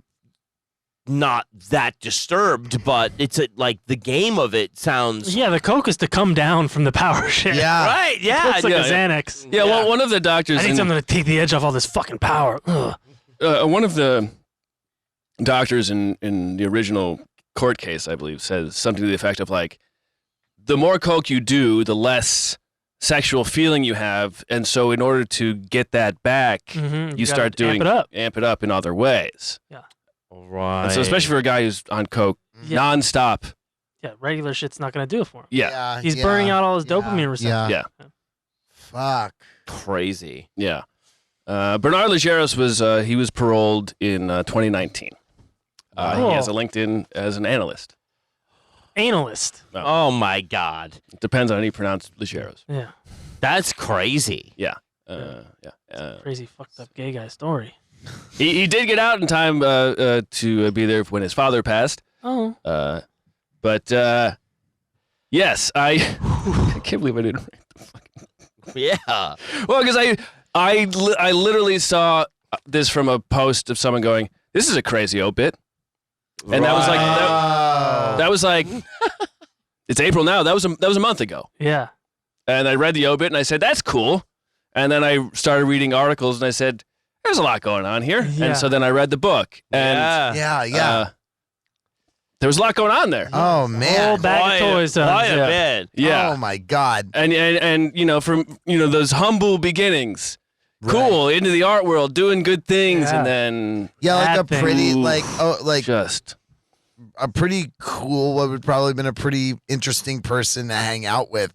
not that disturbed, but it's like the game of it sounds Yeah, the coke is to come down from the power shit. Yeah. right. Yeah, It's like yeah, a Xanax. Yeah, well, one of the doctors. I need in- something to take the edge off all this fucking power. Ugh. one of the doctors in the original court case, I believe, says something to the effect of like, the more coke you do, the less sexual feeling you have, and so in order to get that back, Mhm, you gotta start doing amp it up. in other ways. right. And so especially for a guy who's on coke Yeah. nonstop, Yeah, regular shit's not gonna do it for him. yeah, He's burning out all his yeah, dopamine receptors. Yeah. yeah, Fuck. crazy. yeah. Bernard Legeros was paroled in 2019. He has a LinkedIn as an analyst. Analyst. Oh my god, It depends on how you pronounce Legeros. Yeah. that's crazy. Yeah. Crazy fucked up gay guy story. He did get out in time to be there when his father passed. Oh. But yes, I can't believe I didn't write the fucking. Yeah. Well, because I literally saw this from a post of someone going, "This is a crazy obit," and that was like that was like it's April now. That was a month ago, Yeah. and I read the obit and I said, "That's cool," and then I started reading articles and I said, "There's a lot going on here," Yeah. and so then I read the book and Yeah. there was a lot going on there. Oh man. Whole bag of toys. Quite a yeah. bit. Yeah. Oh my god. And from those humble beginnings, cool, into the art world, doing good things, Yeah. and then Yeah, like a Bad thing. pretty Ooh. like just a pretty cool, what would probably been a pretty interesting person to hang out with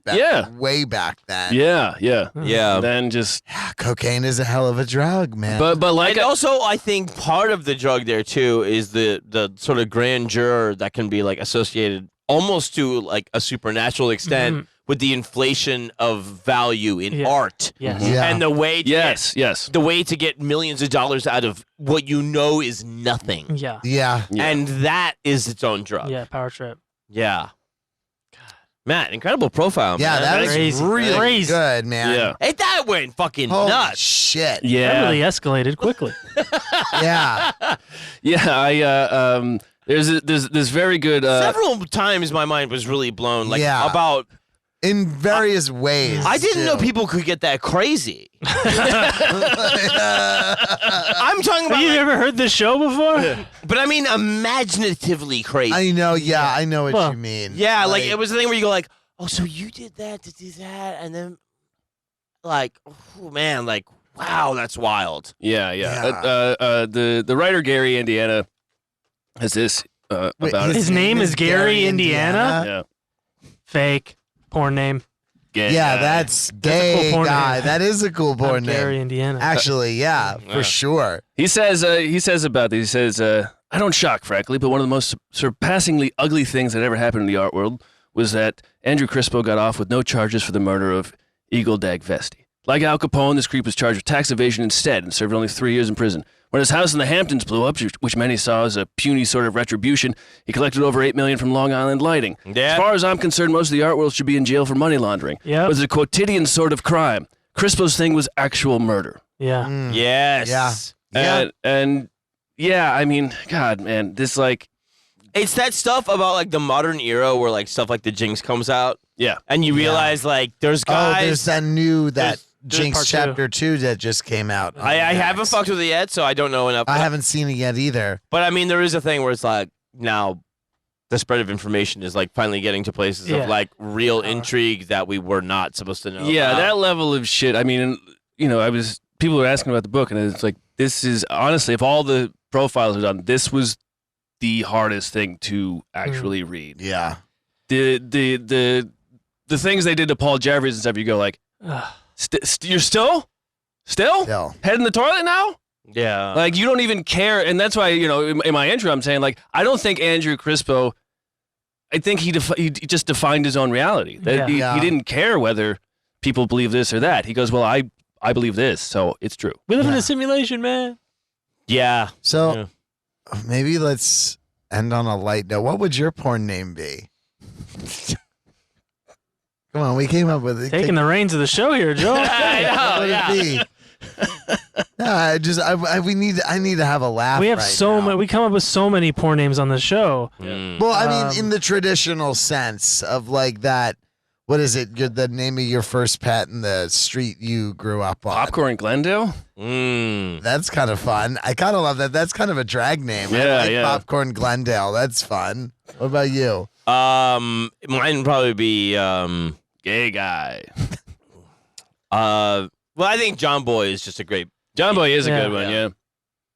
way back then. yeah. Yeah. And then just Yeah, cocaine is a hell of a drug, man. but like And also, I think part of the drug there too is the sort of grandeur that can be like associated almost to like a supernatural extent with the inflation of value in Yeah. art. Yes. Yeah. And the way to yes. the way to get millions of dollars out of what you know is nothing. Yeah. yeah. Yeah. And that is its own drug. Yeah. Power trip. Yeah. Matt, incredible profile, Yeah, man. that was Crazy. really Crazy. good, man. yeah. Hey, that went fucking Holy nuts. shit. Yeah. That really escalated quickly. Yeah. Yeah, I there's this very good Several times my mind was really blown, like Yeah. about. In various ways. I didn't know too. people could get that crazy. I'm talking Have about, you like, ever heard this show before? but I mean, imaginatively crazy. I know, yeah, I know what Well, you mean. Yeah, like it was the thing where you go like, oh, so you did that to do that, and then like, oh man, like, wow, that's wild. yeah. Yeah. The writer Gary Indiana has this Wait, about His name is Gary, Indiana? yeah. Fake. Porn name. Gay Yeah, guy. that's a gay cool porn guy. name. That is a cool porn name. Gary, Indiana. Actually, yeah, for sure. He says about this. He says, "I don't shock, frankly, but one of the most surpassingly ugly things that ever happened in the art world was that Andrew Crispo got off with no charges for the murder of Eagle Dagvesti. Like Al Capone, this creep was charged with tax evasion instead and served only 3 years in prison. When his house in the Hamptons blew up, which many saw as a puny sort of retribution, he collected over $8 million from Long Island Lighting. Yeah. As far as I'm concerned, most of the art world should be in jail for money laundering. Yep. But it's a quotidian sort of crime. Crispo's thing was actual murder. Yeah. Yes. Yeah. And yeah, I mean, God, man, this like, It's that stuff about like the modern era where like stuff like the Jinx comes out yeah. and you realize like there's guys. Oh, there's that new there's Jinx part chapter 2 that just came out. I haven't fucked with it yet, so I don't know enough. I haven't seen it yet either. But I mean, there is a thing where it's like now the spread of information is like finally getting to places Yeah. of like real intrigue that we were not supposed to know. Yeah, about. that level of shit. I mean, you know, people were asking about the book, and it's like, this is honestly, if all the profiles are done, this was the hardest thing to actually read. Yeah. The things they did to Paul Jeffries and stuff, you go like, you're still head in the toilet now? Yeah. Like, you don't even care. And that's why, you know, in my intro, I'm saying, like, I don't think Andrew Crispo, I think he just defined his own reality. That Yeah. he didn't care whether people believe this or that. He goes, well, I believe this, so it's true. We live in a simulation, man. yeah. So maybe let's end on a light note. What would your porn name be? Come on, we came up with it. Taking the reins of the show here, Joe. I know, What would yeah. it be? No, I need to have a laugh. We have right so now. many. We come up with so many porn names on the show. Well, I mean, in the traditional sense of like that. What is it? The name of your first pet in the street you grew up on. Popcorn Glendale? That's kind of fun. I kind of love that. That's kind of a drag name. Yeah, I like yeah. Popcorn Glendale. That's fun. What about you? Mine would probably be Gay guy. well, I think John Boy is just a great. John Boy is a Yeah. good one, yeah.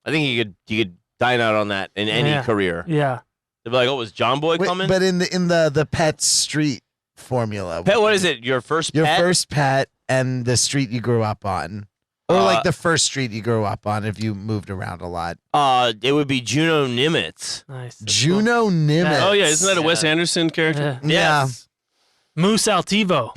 I think you could dine out on that in any Yeah. career. Yeah. They'd be like, "Oh, was John Boy Wait, coming?" but in the pet street formula, Pet, what is it? Your first your pet? first pet and the street you grew up on, or like the first street you grew up on if you moved around a lot. It would be Juno Nimitz. Nice. Juno Nimitz. Oh, yeah, isn't that a Wes Yeah. Anderson character? Yeah. Yeah. Yes. Moose Altivo.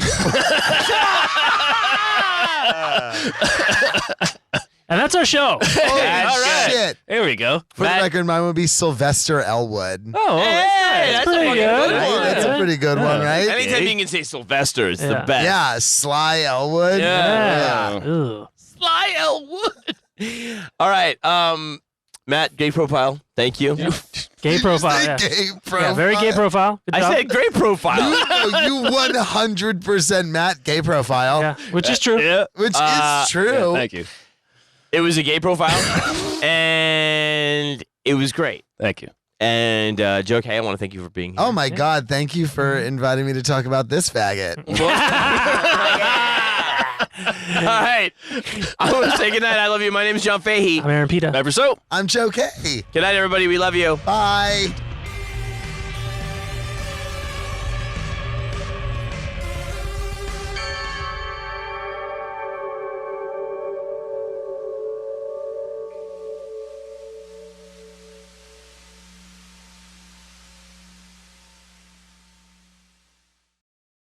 And that's our show. Holy right. shit. There we go. For the record, mine would be Sylvester Elwood. Oh, Hey, that's a pretty fucking good. good Right? one. That's a pretty good one, right? Anytime you can say Sylvester, it's the Yeah. best. Yeah, Sly Elwood. Yeah. Ugh. Sly Elwood. All right. Matt, gay profile. Thank you. Gay profile. Yeah. Gay profile. Yeah, very gay profile. Good I job. said great profile. You 100% Matt gay profile, Yeah, which is true. Yeah. which is true. Thank you. It was a gay profile, and it was great. Thank you. And Joe Kaye, I want to thank you for being here. Oh my God! Thank you for inviting me to talk about this faggot. All right. I want to say goodnight. I love you. My name is John Fahey. I'm Aaron Pita. Never so. I'm Joe Kaye. Good night, everybody. We love you. Bye.